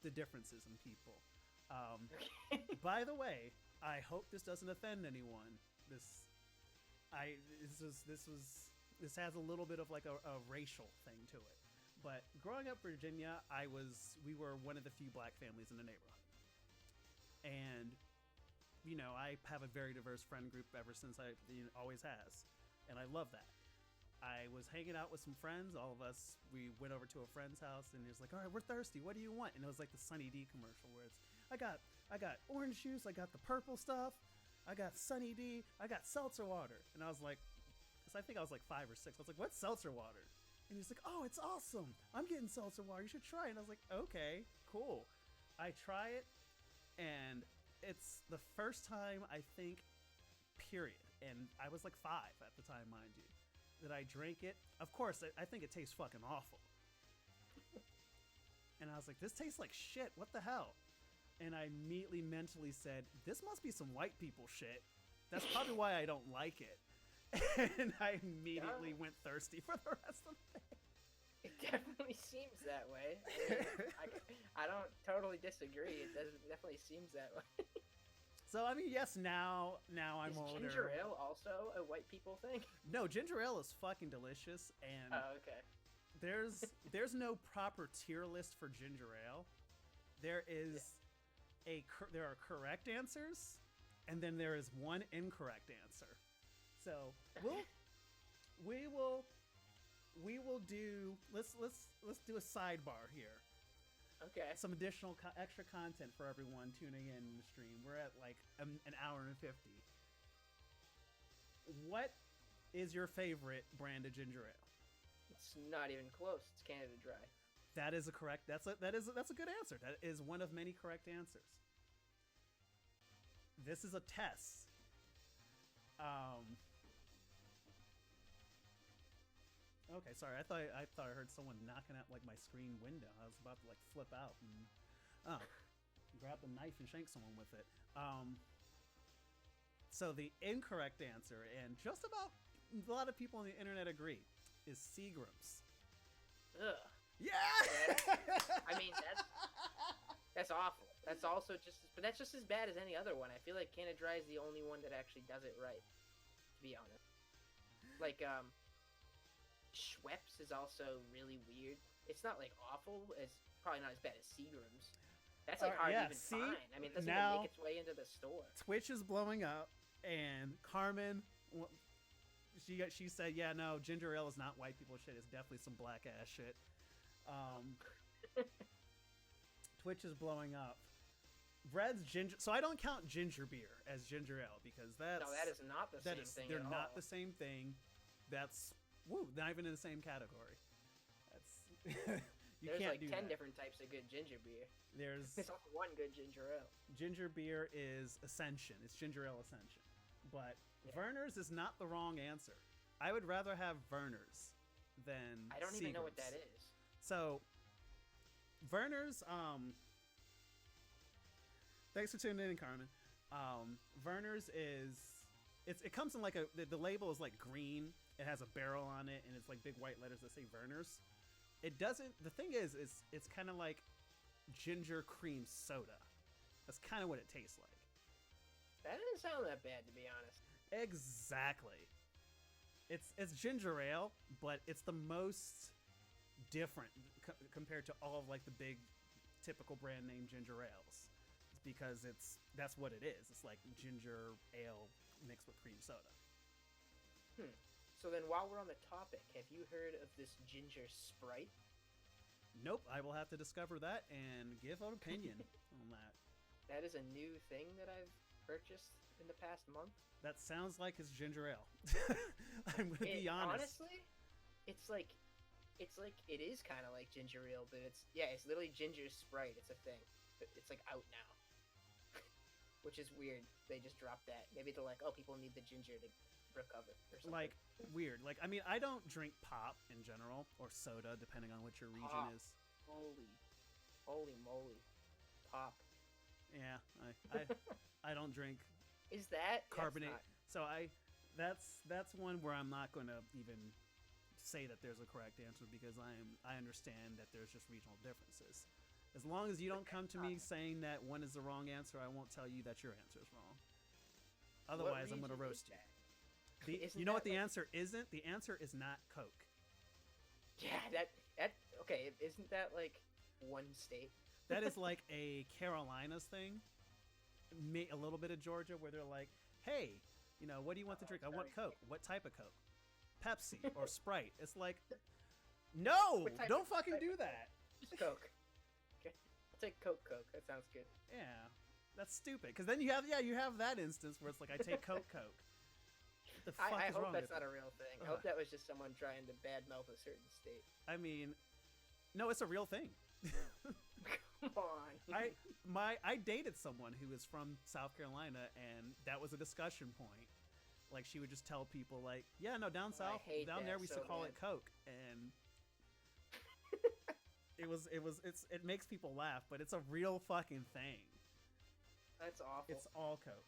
A: the differences in people. By the way, I hope this doesn't offend anyone. This has a little bit of like a racial thing to it. But growing up in Virginia, we were one of the few black families in the neighborhood. And, you know, I have a very diverse friend group ever since always has. And I love that. I was hanging out with some friends. All of us, we went over to a friend's house and he was like, all right, we're thirsty. What do you want? And it was like the Sunny D commercial where it's, I got orange juice. I got the purple stuff. I got Sunny D. I got seltzer water. And I was like, because I think I was like 5 or 6. I was like, what's seltzer water? And he's like, oh, it's awesome. I'm getting seltzer water. You should try it. And I was like, okay, cool. I try it. And it's the first time, I think, period. And I was like 5 at the time, mind you, that I drank it. Of course, I think it tastes fucking awful. And I was like, this tastes like shit. What the hell? And I immediately mentally said, this must be some white people shit. That's probably why I don't like it. And I immediately went thirsty for the rest of the day.
B: It definitely seems that way. I don't totally disagree. It definitely seems that way.
A: So, I mean, yes, now I'm older.
B: Is ginger ale also a white people thing?
A: No, ginger ale is fucking delicious. And
B: okay.
A: There's no proper tier list for ginger ale. There are correct answers, and then there is one incorrect answer. So we will do let's do a sidebar here.
B: Okay.
A: Some additional extra content for everyone tuning in the stream. We're at like an hour and 50. What is your favorite brand of ginger ale?
B: It's not even close. It's Canada Dry.
A: That is a correct. That's a good answer. That is one of many correct answers. This is a test. Okay, sorry. I thought I heard someone knocking at like my screen window. I was about to like flip out and grab the knife and shank someone with it. So the incorrect answer, and just about a lot of people on the internet agree, is Seagram's.
B: Ugh.
A: Yeah.
B: I mean that's awful. That's also but that's just as bad as any other one. I feel like Canada Dry is the only one that actually does it right, to be honest. Like Schweppes is also really weird. It's not like awful. It's probably not as bad as Seagram's. That's like hard to even find. I mean, it doesn't even make its way into the store.
A: Twitch is blowing up, and Carmen, she said, yeah, no, ginger ale is not white people shit. It's definitely some black ass shit. Twitch is blowing up. Bread's ginger. So I don't count ginger beer as ginger ale because that
B: is not the same thing.
A: They're not the same thing. That's not even in the same category. That's
B: There's like 10 different types of good ginger beer. There's only one good ginger ale.
A: Ginger beer is Ascension. It's ginger ale Ascension. But Werner's is not the wrong answer. I would rather have Werner's than
B: I don't even know what that is.
A: So Werner's Thanks for tuning in, Carmen. Werner's it comes in like the label is like green. It has a barrel on it, and it's like big white letters that say Werner's. It doesn't. The thing is it's kind of like ginger cream soda. That's kind of what it tastes like.
B: That doesn't sound that bad, to be honest.
A: Exactly. It's ginger ale, but it's the most different compared to all of like the big typical brand name ginger ales. It's because that's what it is. It's like ginger ale mixed with cream soda.
B: So then, while we're on the topic, have you heard of this ginger Sprite?
A: Nope. I will have to discover that and give an opinion on that.
B: That is a new thing that I've purchased in the past month.
A: That sounds like it's ginger ale. I'm gonna be honest.
B: Honestly, it's like it is kind of like ginger ale, but it's literally ginger Sprite. It's a thing, but it's like out now, which is weird. They just dropped that. Maybe they're like, oh, people need the ginger to recover or something.
A: Like weird. Like I mean, I don't drink pop in general or soda, depending on what your region is.
B: Holy moly, pop.
A: Yeah, I don't drink.
B: Is that
A: carbonate? So that's one where I'm not going to even say that there's a correct answer because I understand that there's just regional differences. As long as you don't come to me saying that one is the wrong answer, I won't tell you that your answer is wrong. Otherwise, I'm going to roast you. You know what the answer isn't? The answer is not Coke.
B: Yeah, that okay. Isn't that like one state?
A: That is like a Carolinas thing. A little bit of Georgia where they're like, hey, you know, what do you want to drink? I want Coke. What type of Coke? Pepsi or Sprite. It's like, no, don't fucking do that.
B: Just Coke. Okay. I'll take Coke. That sounds good.
A: Yeah, that's stupid. Because then you have that instance where it's like, I take Coke. What the fuck
B: I
A: is
B: hope
A: wrong
B: that's
A: with
B: not a real thing. I hope that was just someone trying to badmouth a certain state.
A: I mean, no, it's a real thing.
B: Come on.
A: I dated someone who was from South Carolina, and that was a discussion point. Like she would just tell people, like, yeah, no, down south, down there we used to call it Coke, and it makes people laugh, but it's a real fucking thing.
B: That's awful.
A: It's all Coke.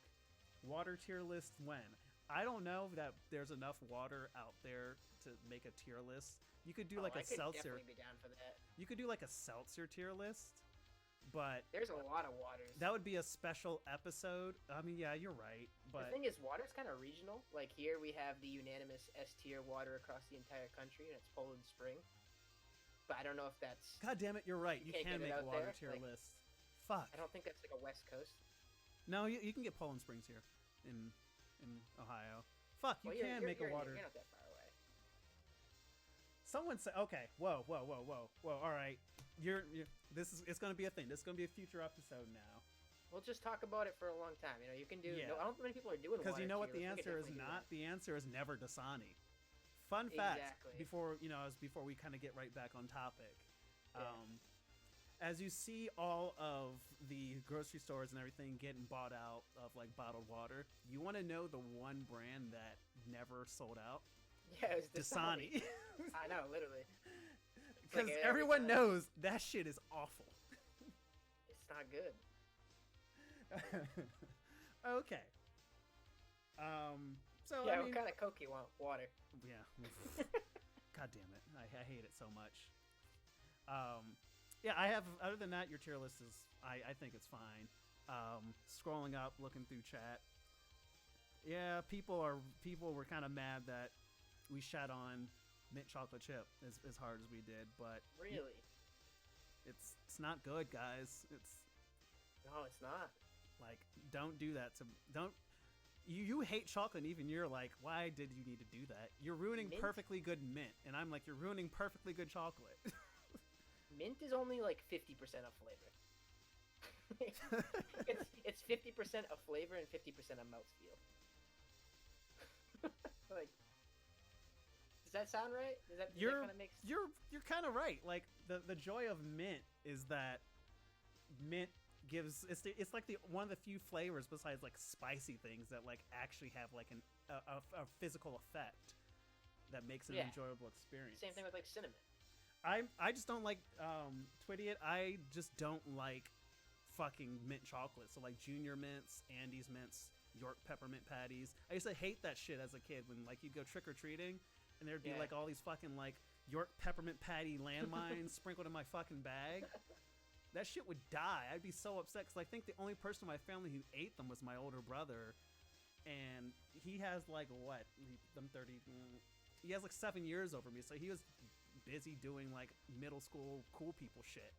A: Water tier list when? I don't know that there's enough water out there to make a tier list. You could do like a seltzer.
B: Definitely be down for that.
A: You could do like a seltzer tier list, but
B: there's a lot of waters.
A: That would be a special episode. I mean, yeah, you're right. But
B: the thing is, water's kind of regional. Like here, we have the unanimous S tier water across the entire country, and it's Poland Spring. But I don't know if that's.
A: God damn it, you're right. You can make a water tier list. Fuck.
B: I don't think that's like a West Coast.
A: No, you can get Poland Springs here in Ohio. Fuck, you can make a water.
B: You're not that far away.
A: Someone said, okay, whoa, all right. It's going to be a thing. This is going to be a future episode now.
B: We'll just talk about it for a long time. You know, you can do. Yeah. No, I don't think many people are doing.
A: Because you know what the answer is not. The answer is never Dasani. Fun fact. Before we kind of get right back on topic.
B: Yeah.
A: As you see all of the grocery stores and everything getting bought out of like bottled water, you want to know the one brand that never sold out?
B: Yeah, it was
A: Dasani.
B: I know, literally.
A: Because like everyone knows that shit is awful.
B: It's not good.
A: Okay. So
B: yeah,
A: I mean,
B: what kind of Coke you want? Water.
A: Yeah. God damn it! I hate it so much. Yeah, I have. Other than that, your tier list is. I think it's fine. Scrolling up, looking through chat. Yeah, people were kind of mad that we shat on mint chocolate chip as hard as we did, but
B: really,
A: it's not good, guys.
B: No, it's not.
A: Like, don't do that don't. You hate chocolate, and even you're like, why did you need to do that? You're ruining perfectly good mint, and I'm like, you're ruining perfectly good chocolate.
B: Mint is only like 50% of flavor. it's 50% of flavor and 50% of mouthfeel. Like, does that sound right? Does that kind of make sense?
A: You're kind of right. Like the joy of mint is that mint gives it's like the one of the few flavors besides like spicy things that like actually have like a physical effect that makes it an enjoyable experience.
B: Same thing with like cinnamon.
A: I just don't like Twitty it. I just don't like fucking mint chocolate. So like Junior Mints, Andes Mints, York Peppermint Patties. I used to hate that shit as a kid when like you'd go trick or treating and there'd be like all these fucking like York Peppermint Patty landmines sprinkled in my fucking bag. That shit would die. I'd be so upset because I think the only person in my family who ate them was my older brother, and he has like what? I'm 30. He has like 7 years over me, so he was busy doing like middle school cool people shit,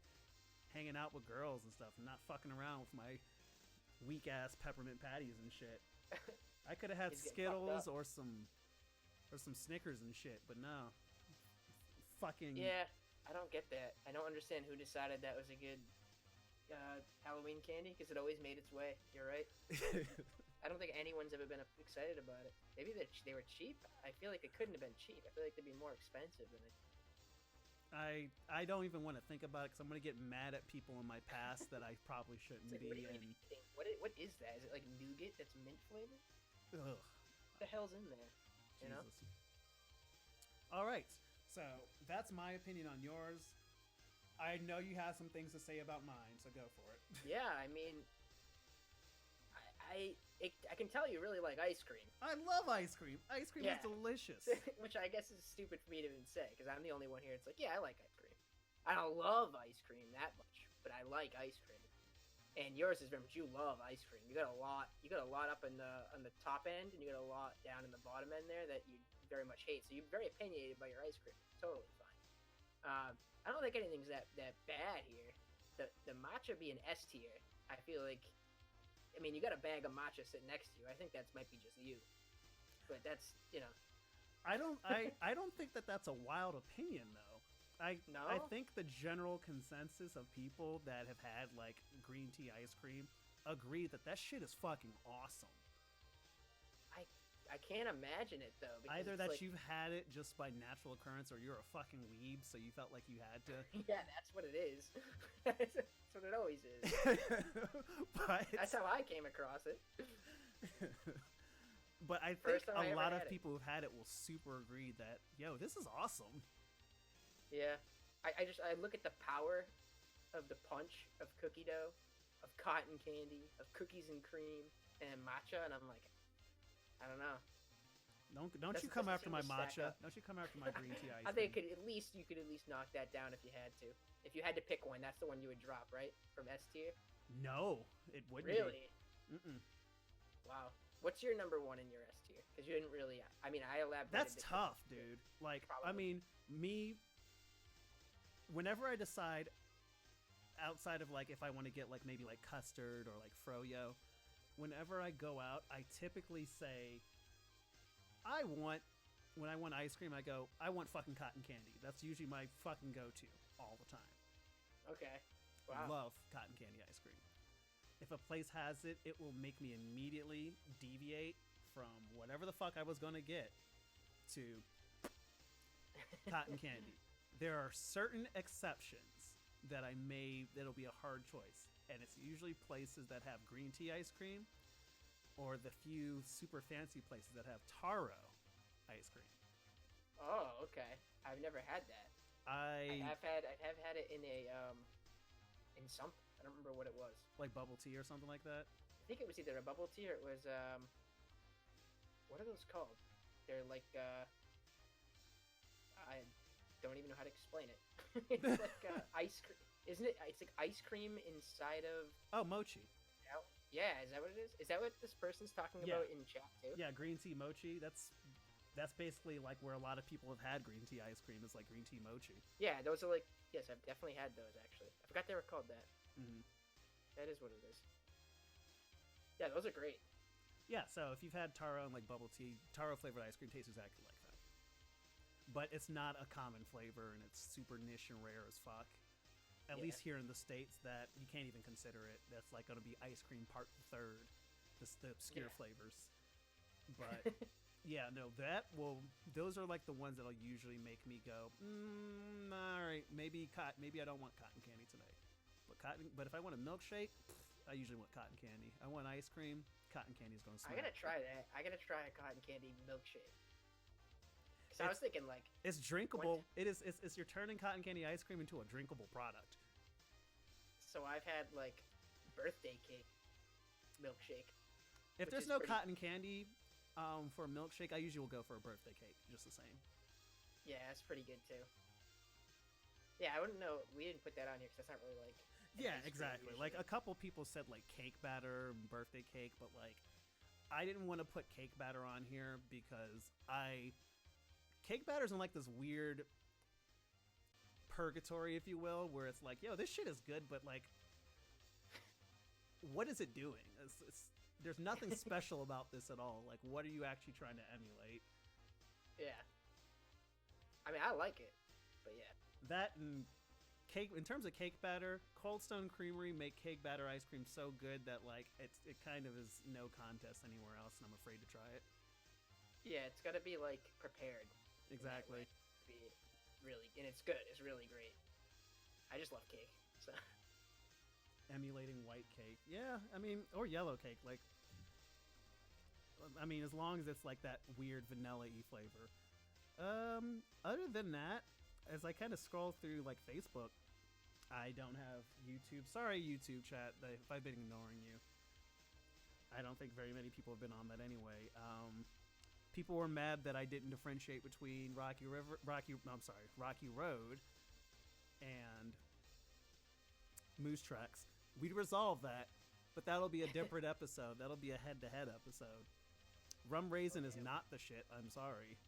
A: hanging out with girls and stuff, and not fucking around with my weak ass peppermint patties and shit. I could have had Skittles or some Snickers and shit, but no. Fucking
B: yeah. I don't get that. I don't understand who decided that was a good Halloween candy because it always made its way. You're right. I don't think anyone's ever been excited about it. Maybe they were cheap. I feel like it couldn't have been cheap. I feel like they'd be more expensive than it.
A: I don't even want to think about it because I'm going to get mad at people in my past that I probably shouldn't
B: like,
A: be.
B: What are you even eating? What is that? Is it like nougat that's mint flavored?
A: Ugh.
B: What the hell's in there? You know?
A: All right. So that's my opinion on yours. I know you have some things to say about mine, so go for it.
B: Yeah, I mean, I can tell you really like ice cream.
A: I love ice cream. Ice cream is delicious.
B: Which I guess is stupid for me to even say, because I'm the only one here. It's like, yeah, I like ice cream. I don't love ice cream that much, but I like ice cream. And yours is very much, you love ice cream. You got a lot up on the top end, and you got a lot down in the bottom end there that you very much hate. So you're very opinionated about your ice cream. Totally fine. I don't think anything's that bad here. The matcha being S tier, I feel like. I mean, you got a bag of matcha sitting next to you. I think that might be just you, but that's
A: I don't think that's a wild opinion though. I think the general consensus of people that have had like green tea ice cream agree that shit is fucking awesome.
B: I can't imagine it though.
A: Either that like, you've had it just by natural occurrence, or you're a fucking weeb, so you felt like you had to.
B: Yeah, that's what it is. That's what it always is.
A: But
B: that's how I came across it.
A: But I think a lot of people who've had it will super agree that, yo, this is awesome.
B: Yeah, I look at the power of the punch of cookie dough, of cotton candy, of cookies and cream, and matcha, and I'm like, I don't know.
A: Don't you come after my matcha? Don't you come after my green tea ice cream?
B: I think you could at least knock that down if you had to. If you had to pick one, that's the one you would drop, right? From S tier?
A: No, it wouldn't.
B: Really?
A: Mm-mm.
B: Wow. What's your number one in your S tier? Because you didn't really. I mean, I elaborated.
A: That's tough, dude. Like, probably. I mean, whenever I decide, outside of like if I want to get like maybe like custard or like froyo. Whenever I go out, I typically say, when I want ice cream, I go, I want fucking cotton candy. That's usually my fucking go-to all the time.
B: Okay. Wow.
A: Love cotton candy ice cream. If a place has it, it will make me immediately deviate from whatever the fuck I was going to get to cotton candy. There are certain exceptions that'll be a hard choice. And it's usually places that have green tea ice cream, or the few super fancy places that have taro ice cream.
B: Oh, okay. I've never had that. I have had it in something. I don't remember what it was.
A: Like bubble tea or something like that.
B: I think it was either a bubble tea or it was what are those called? They're like I don't even know how to explain it. It's like ice cream. Isn't it? It's like ice cream inside of.
A: Oh, mochi.
B: Yeah, is that what it is? Is that what this person's talking about in chat too?
A: Yeah, green tea mochi. That's basically like where a lot of people have had green tea ice cream. Is like green tea mochi.
B: Yeah, those are like yes, I've definitely had those actually. I forgot they were called that.
A: Mm-hmm.
B: That is what it is. Yeah, those are great.
A: Yeah, so if you've had taro and like bubble tea, taro flavored ice cream tastes exactly like that. But it's not a common flavor, and it's super niche and rare as fuck. At least here in the States, that you can't even consider it. That's like going to be ice cream part third, the obscure flavors. But yeah, no, those are like the ones that'll usually make me go, all right, maybe I don't want cotton candy today. But if I want a milkshake, I usually want cotton candy. I want ice cream, cotton candy is going to smack.
B: I gotta try that. I gotta try a cotton candy milkshake. So I was thinking, like,
A: it's drinkable. It's you're turning cotton candy ice cream into a drinkable product.
B: So I've had like birthday cake milkshake.
A: If
B: which
A: there's
B: is
A: no
B: pretty-
A: cotton candy for a milkshake, I usually will go for a birthday cake, just the same.
B: Yeah, that's pretty good too. Yeah, I wouldn't know. We didn't put that on here because that's not really like. an
A: Yeah,
B: ice cream
A: exactly. Like
B: usually.
A: a couple people said like cake batter and birthday cake, but like I didn't want to put cake batter on here because cake batter's in like this weird purgatory, if you will, where it's like, yo, this shit is good, but like, what is it doing? There's nothing special about this at all. Like, what are you actually trying to emulate?
B: Yeah. I mean, I like it, but yeah.
A: That and cake. In terms of cake batter, Cold Stone Creamery make cake batter ice cream so good that like it kind of is no contest anywhere else, and I'm afraid to try it.
B: Yeah, it's got to be like prepared. in that
A: Exactly.
B: way to be really, and it's good. It's really great. I just love cake. So
A: Emulating white cake, yeah. I mean, or yellow cake. Like, I mean, as long as it's like that weird vanilla-y flavor. Other than that, as I kind of scroll through like Facebook, I don't have YouTube. Sorry, YouTube chat, if I've been ignoring you. I don't think very many people have been on that anyway. People were mad that I didn't differentiate between Rocky Road and Moose Tracks. We'd resolve that, but that'll be a different episode. That'll be a head-to-head episode. Rum Raisin is not the shit. I'm sorry.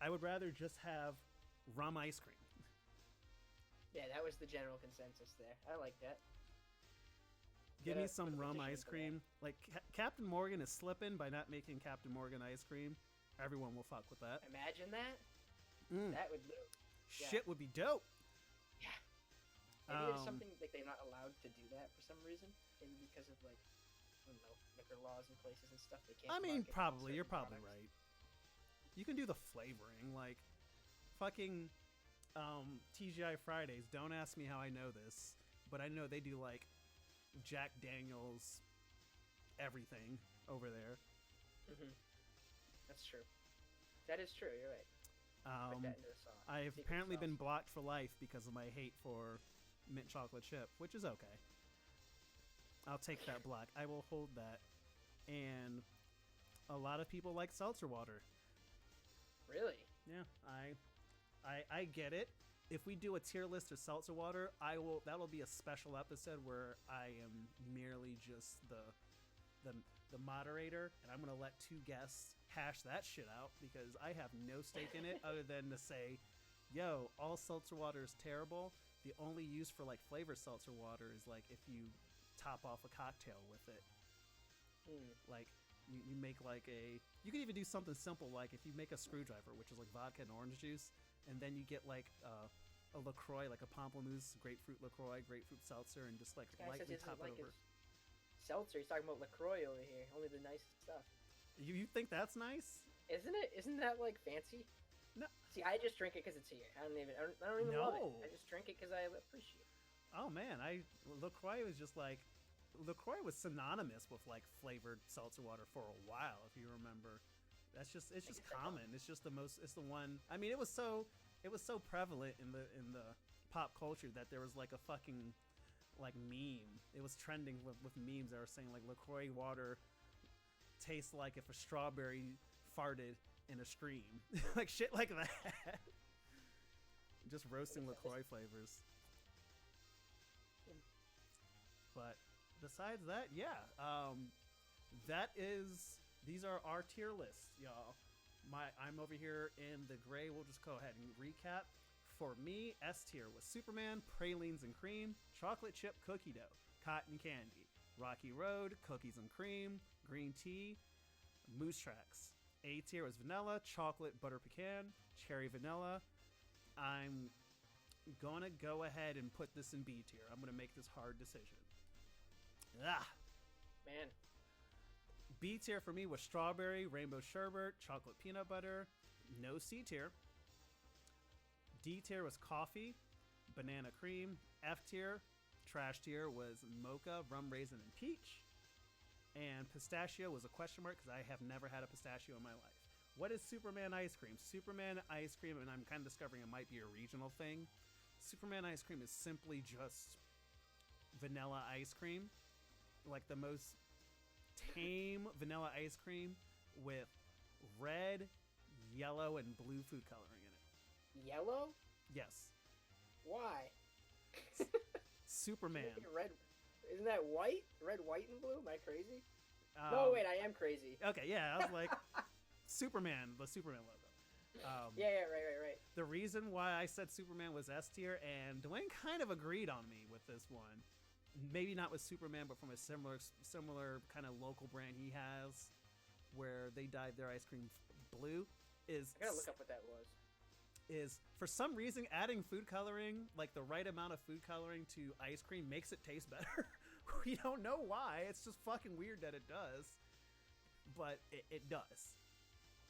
A: I would rather just have rum ice cream.
B: yeah, that was the general consensus there. I like that.
A: Give me
B: Gotta
A: some
B: put a
A: rum
B: petition
A: ice
B: for that.
A: cream. Like, Captain Morgan is slipping by not making Captain Morgan ice cream. Everyone will fuck with that.
B: Imagine that.
A: Mm.
B: That would do. Yeah.
A: Shit would be dope.
B: Yeah. Maybe there's
A: Um,
B: something like they're not allowed to do that for some reason. Maybe because of like, I don't know, liquor laws in places and stuff. They can't.
A: I mean,
B: market
A: probably. You're
B: certain
A: probably
B: products.
A: right. You can do the flavoring. Like, fucking TGI Fridays. Don't ask me how I know this, but I know they do, like, Jack Daniels everything over there.
B: That's true. That is true. You're right. Put that into the sauce.
A: I've
B: Secret
A: apparently
B: sauce.
A: been blocked for life because of my hate for mint chocolate chip, which is okay. I'll take that block. I will hold that. And a lot of people like seltzer water.
B: Really?
A: Yeah, I get it. If we do a tier list of seltzer water, that'll be a special episode where I am merely just the moderator, and I'm gonna let two guests hash that shit out because I have no stake in it other than to say, yo, all seltzer water is terrible. The only use for like flavored seltzer water is like if you top off a cocktail with it. Like you make like you can even do something simple like if you make a screwdriver, which is like vodka and orange juice, and then you get like a LaCroix, like a pamplemousse, grapefruit LaCroix, grapefruit seltzer, and just like
B: This guy says
A: lightly
B: this
A: top
B: is
A: it
B: like
A: over.
B: his seltzer. He's talking about LaCroix over here. Only the nicest stuff.
A: You think that's nice?
B: Isn't it? Isn't that like fancy?
A: No.
B: See, I just drink it because it's here. I don't even love it.
A: No.
B: I just drink it because I appreciate it.
A: Oh man, LaCroix was just like LaCroix was synonymous with like flavored seltzer water for a while, if you remember. It's just
B: guess I don't.
A: common. It's just it's the one. I mean, it was so prevalent in the pop culture that there was like a fucking like meme. It was trending with memes that were saying like LaCroix water tastes like if a strawberry farted in a stream. Like shit like that. Just roasting LaCroix flavors. But besides that, yeah, these are our tier lists, y'all. I'm over here in the gray. We'll just go ahead and recap. For me, S tier was Superman, Pralines and Cream, Chocolate Chip Cookie Dough, Cotton Candy, Rocky Road, Cookies and Cream, Green Tea, Moose Tracks. A tier was Vanilla, Chocolate Butter Pecan, Cherry Vanilla. I'm gonna go ahead and put this in B tier. I'm gonna make this hard decision.
B: Man,
A: B tier for me was Strawberry, Rainbow Sherbet, Chocolate Peanut Butter. No C tier. D tier was Coffee, Banana Cream. F tier, trash tier, was Mocha, Rum Raisin, and Peach. And pistachio was a question mark because I have never had a pistachio in my life. What is Superman ice cream? Superman ice cream, and I'm kind of discovering it might be a regional thing. Superman ice cream is simply just vanilla ice cream, like the most tame vanilla ice cream with red, yellow, and blue food coloring in it.
B: Yellow?
A: Yes.
B: Why?
A: Superman.
B: Red. Isn't that white? Red, white, and blue? Am I crazy? No, wait, I am crazy.
A: Okay, yeah, I was like, Superman, the Superman logo.
B: Yeah, right.
A: The reason why I said Superman was S tier, and Dwayne kind of agreed on me with this one. Maybe not with Superman, but from a similar kind of local brand he has, where they dyed their ice cream blue.
B: I gotta look up what that was.
A: Is for some reason adding food coloring, like the right amount of food coloring to ice cream, makes it taste better. We don't know why. It's just fucking weird that it does, but it does.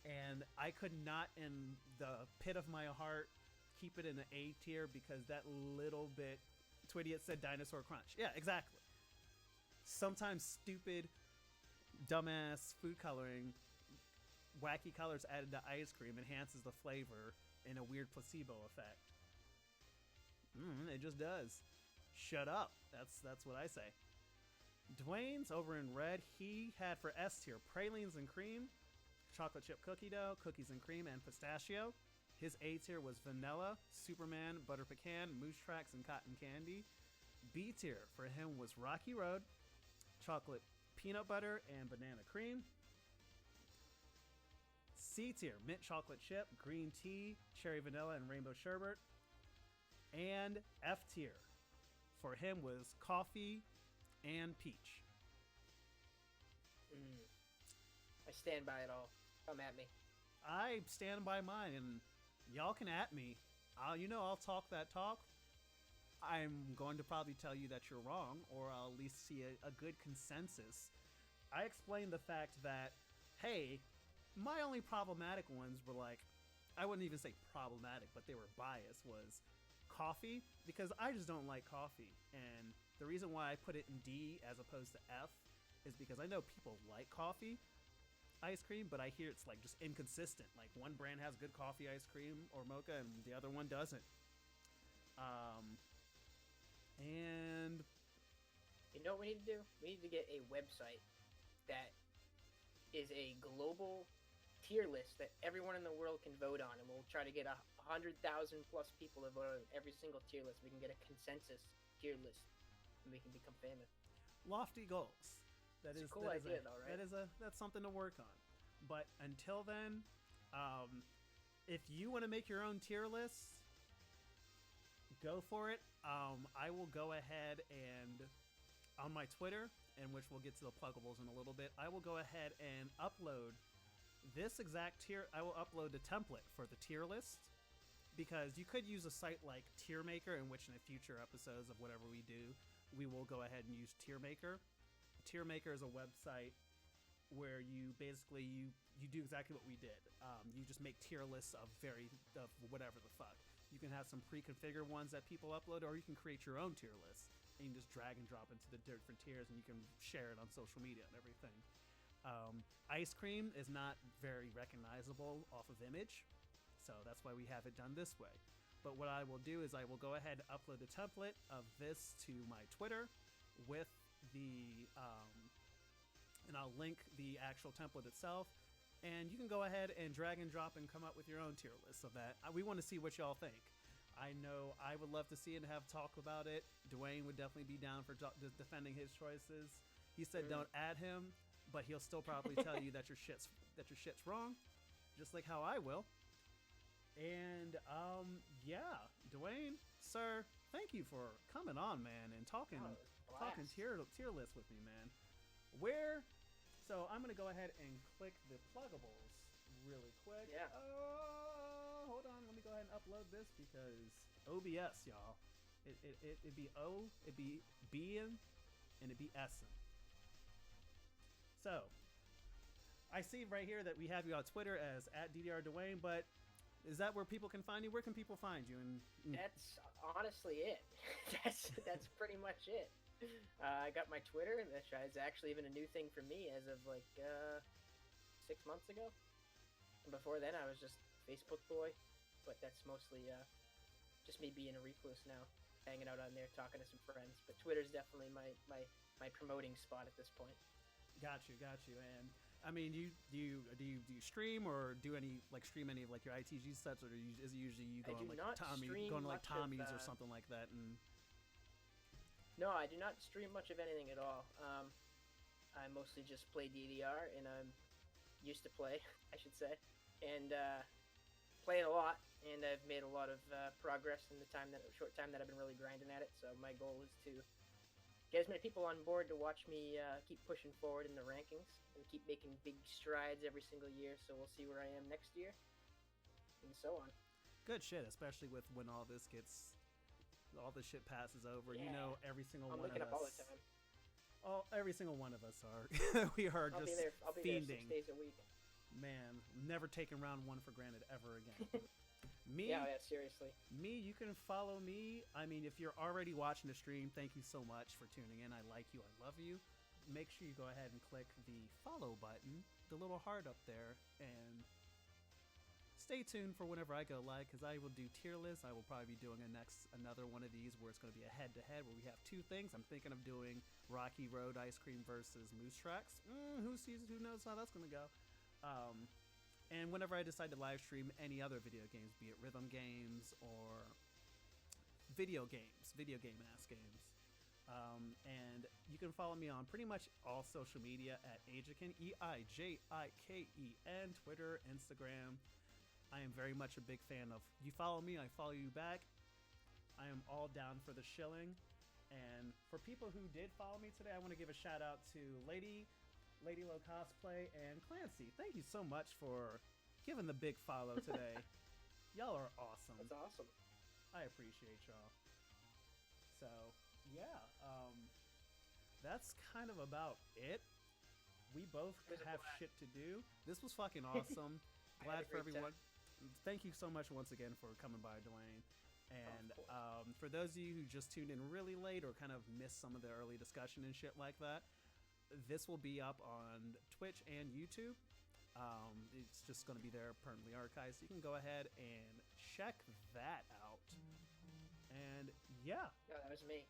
A: And I could not, in the pit of my heart, keep it in the A tier because that little bit. Twitty said dinosaur crunch. Yeah, exactly. Sometimes stupid, dumbass food coloring, wacky colors added to ice cream enhances the flavor in a weird placebo effect. It just does. Shut up. That's what I say. Dwayne's over in red. He had for S tier pralines and cream, chocolate chip cookie dough, cookies and cream, and pistachio. His A tier was vanilla, Superman, butter pecan, moose tracks, and cotton candy. B tier for him was Rocky Road, chocolate peanut butter, and banana cream. C tier, mint chocolate chip, green tea, cherry vanilla, and rainbow sherbet. And F tier for him was coffee and peach.
B: I stand by it all. Come at me.
A: I stand by mine, and y'all can at me. I'll talk that talk. I'm going to probably tell you that you're wrong, or I'll at least see a good consensus. I explained the fact that, hey, my only problematic ones were like, I wouldn't even say problematic, but they were biased, was coffee, because I just don't like coffee. And the reason why I put it in D as opposed to F is because I know people like coffee ice cream, but I hear it's like just inconsistent. Like one brand has good coffee ice cream or mocha and the other one doesn't. And
B: you know what we need to do? We need to get a website that is a global tier list that everyone in the world can vote on, and we'll try to get 100,000 plus people to vote on every single tier list. We can get a consensus tier list, and we can become famous.
A: Lofty goals. That's
B: a cool idea, though, right?
A: That's something to work on. But until then, if you want to make your own tier list, go for it. I will go ahead and on my Twitter, in which we'll get to the pluggables in a little bit, I will go ahead and upload this exact tier. I will upload the template for the tier list, because you could use a site like Tier Maker, in which in the future episodes of whatever we do, we will go ahead and use Tier Maker. Tier Maker is a website where you basically you do exactly what we did. You just make tier lists of whatever the fuck. You can have some pre-configured ones that people upload, or you can create your own tier list and you just drag and drop into the different tiers, and you can share it on social media and everything. Ice cream is not very recognizable off of image, so that's why we have it done this way. But what I will do is I will go ahead and upload the template of this to my Twitter with the and I'll link the actual template itself, and you can go ahead and drag and drop and come up with your own tier list of that. We want to see what y'all think. I know I would love to see it and have talk about it. Dwayne would definitely be down for defending his choices. He said don't add him, but he'll still probably tell you that your shit's wrong, just like how I will. And yeah, Dwayne, sir, thank you for coming on, man, and talking tier list with me, man. So I'm gonna go ahead and click the pluggables really quick.
B: Yeah.
A: Hold on, let me go ahead and upload this, because OBS, y'all. It'd be O, it'd be B-in, and it'd be S-in. So I see right here that we have you on Twitter as @DDRDwayne, but is that where people can find you? Where can people find you? And
B: that's honestly it. That's pretty much it. I got my Twitter, and that is actually even a new thing for me as of like 6 months ago. And before then, I was just Facebook boy, but that's mostly just me being a recluse now. hanging out on there, talking to some friends. But Twitter's definitely my promoting spot at this point.
A: Got you. And I mean, do you stream or do any stream any of like your ITG sets, or is it usually you go on like Tommy's or something like that? And
B: no, I do not stream much of anything at all. I mostly just play DDR, and I'm used to play, I should say, and play it a lot. And I've made a lot of progress in the short time that I've been really grinding at it. So my goal is to get as many people on board to watch me keep pushing forward in the rankings and keep making big strides every single year. So we'll see where I am next year, and so on.
A: Good shit, especially with when all this shit passes over. Yeah. You know, every single one of us. I'm looking up all the time. Oh, every single one of us are. We are
B: I'll
A: just
B: I'll be
A: fiending.
B: there 6 days a week.
A: Man, never taking round one for granted ever again. Me?
B: Yeah, seriously.
A: Me, you can follow me. I mean, if you're already watching the stream, thank you so much for tuning in. I like you. I love you. Make sure you go ahead and click the follow button, the little heart up there, and stay tuned for whenever I go live, because I will do tier lists. I will probably be doing another one of these where it's going to be a head-to-head where we have two things. I'm thinking of doing Rocky Road Ice Cream versus Moose Tracks. Who knows how that's going to go. And whenever I decide to live stream any other video games, be it rhythm games or video game ass games. And you can follow me on pretty much all social media at Eijiken, EIJIKEN, Twitter, Instagram. I am very much a big fan of you follow me, I follow you back. I am all down for the shilling. And for people who did follow me today, I want to give a shout out to Lady Low Cosplay and Clancy. Thank you so much for giving the big follow today. Y'all are awesome.
B: That's awesome.
A: I appreciate y'all. So yeah, that's kind of about it. We both have shit to do. This was fucking awesome. Glad for everyone. Thank you so much once again for coming by, Dwayne. And for those of you who just tuned in really late or kind of missed some of the early discussion and shit like that, this will be up on Twitch and YouTube. It's just going to be there permanently archived, so you can go ahead and check that out. And yeah.
B: No, that was me.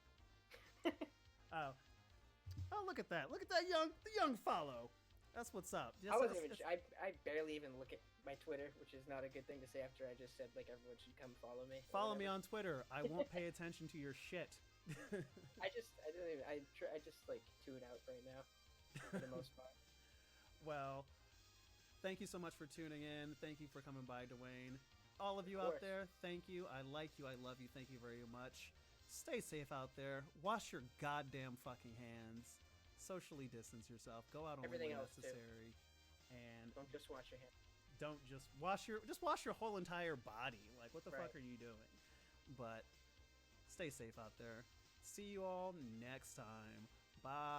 A: Oh, look at that! Look at that young follow. That's what's up.
B: I barely even look at my Twitter, which is not a good thing to say after I just said like everyone should come follow me.
A: Follow me on Twitter. I won't pay attention to your shit.
B: I just like tune out right now for the most part.
A: Well, thank you so much for tuning in. Thank you for coming by, Dwayne. All of you out there, thank you. I like you. I love you. Thank you very much. Stay safe out there. Wash your goddamn fucking hands. Socially distance yourself. Go out only when necessary. And
B: don't just wash your hands.
A: Don't just wash your whole entire body. Like, what the fuck are you doing? But stay safe out there. See you all next time. Bye.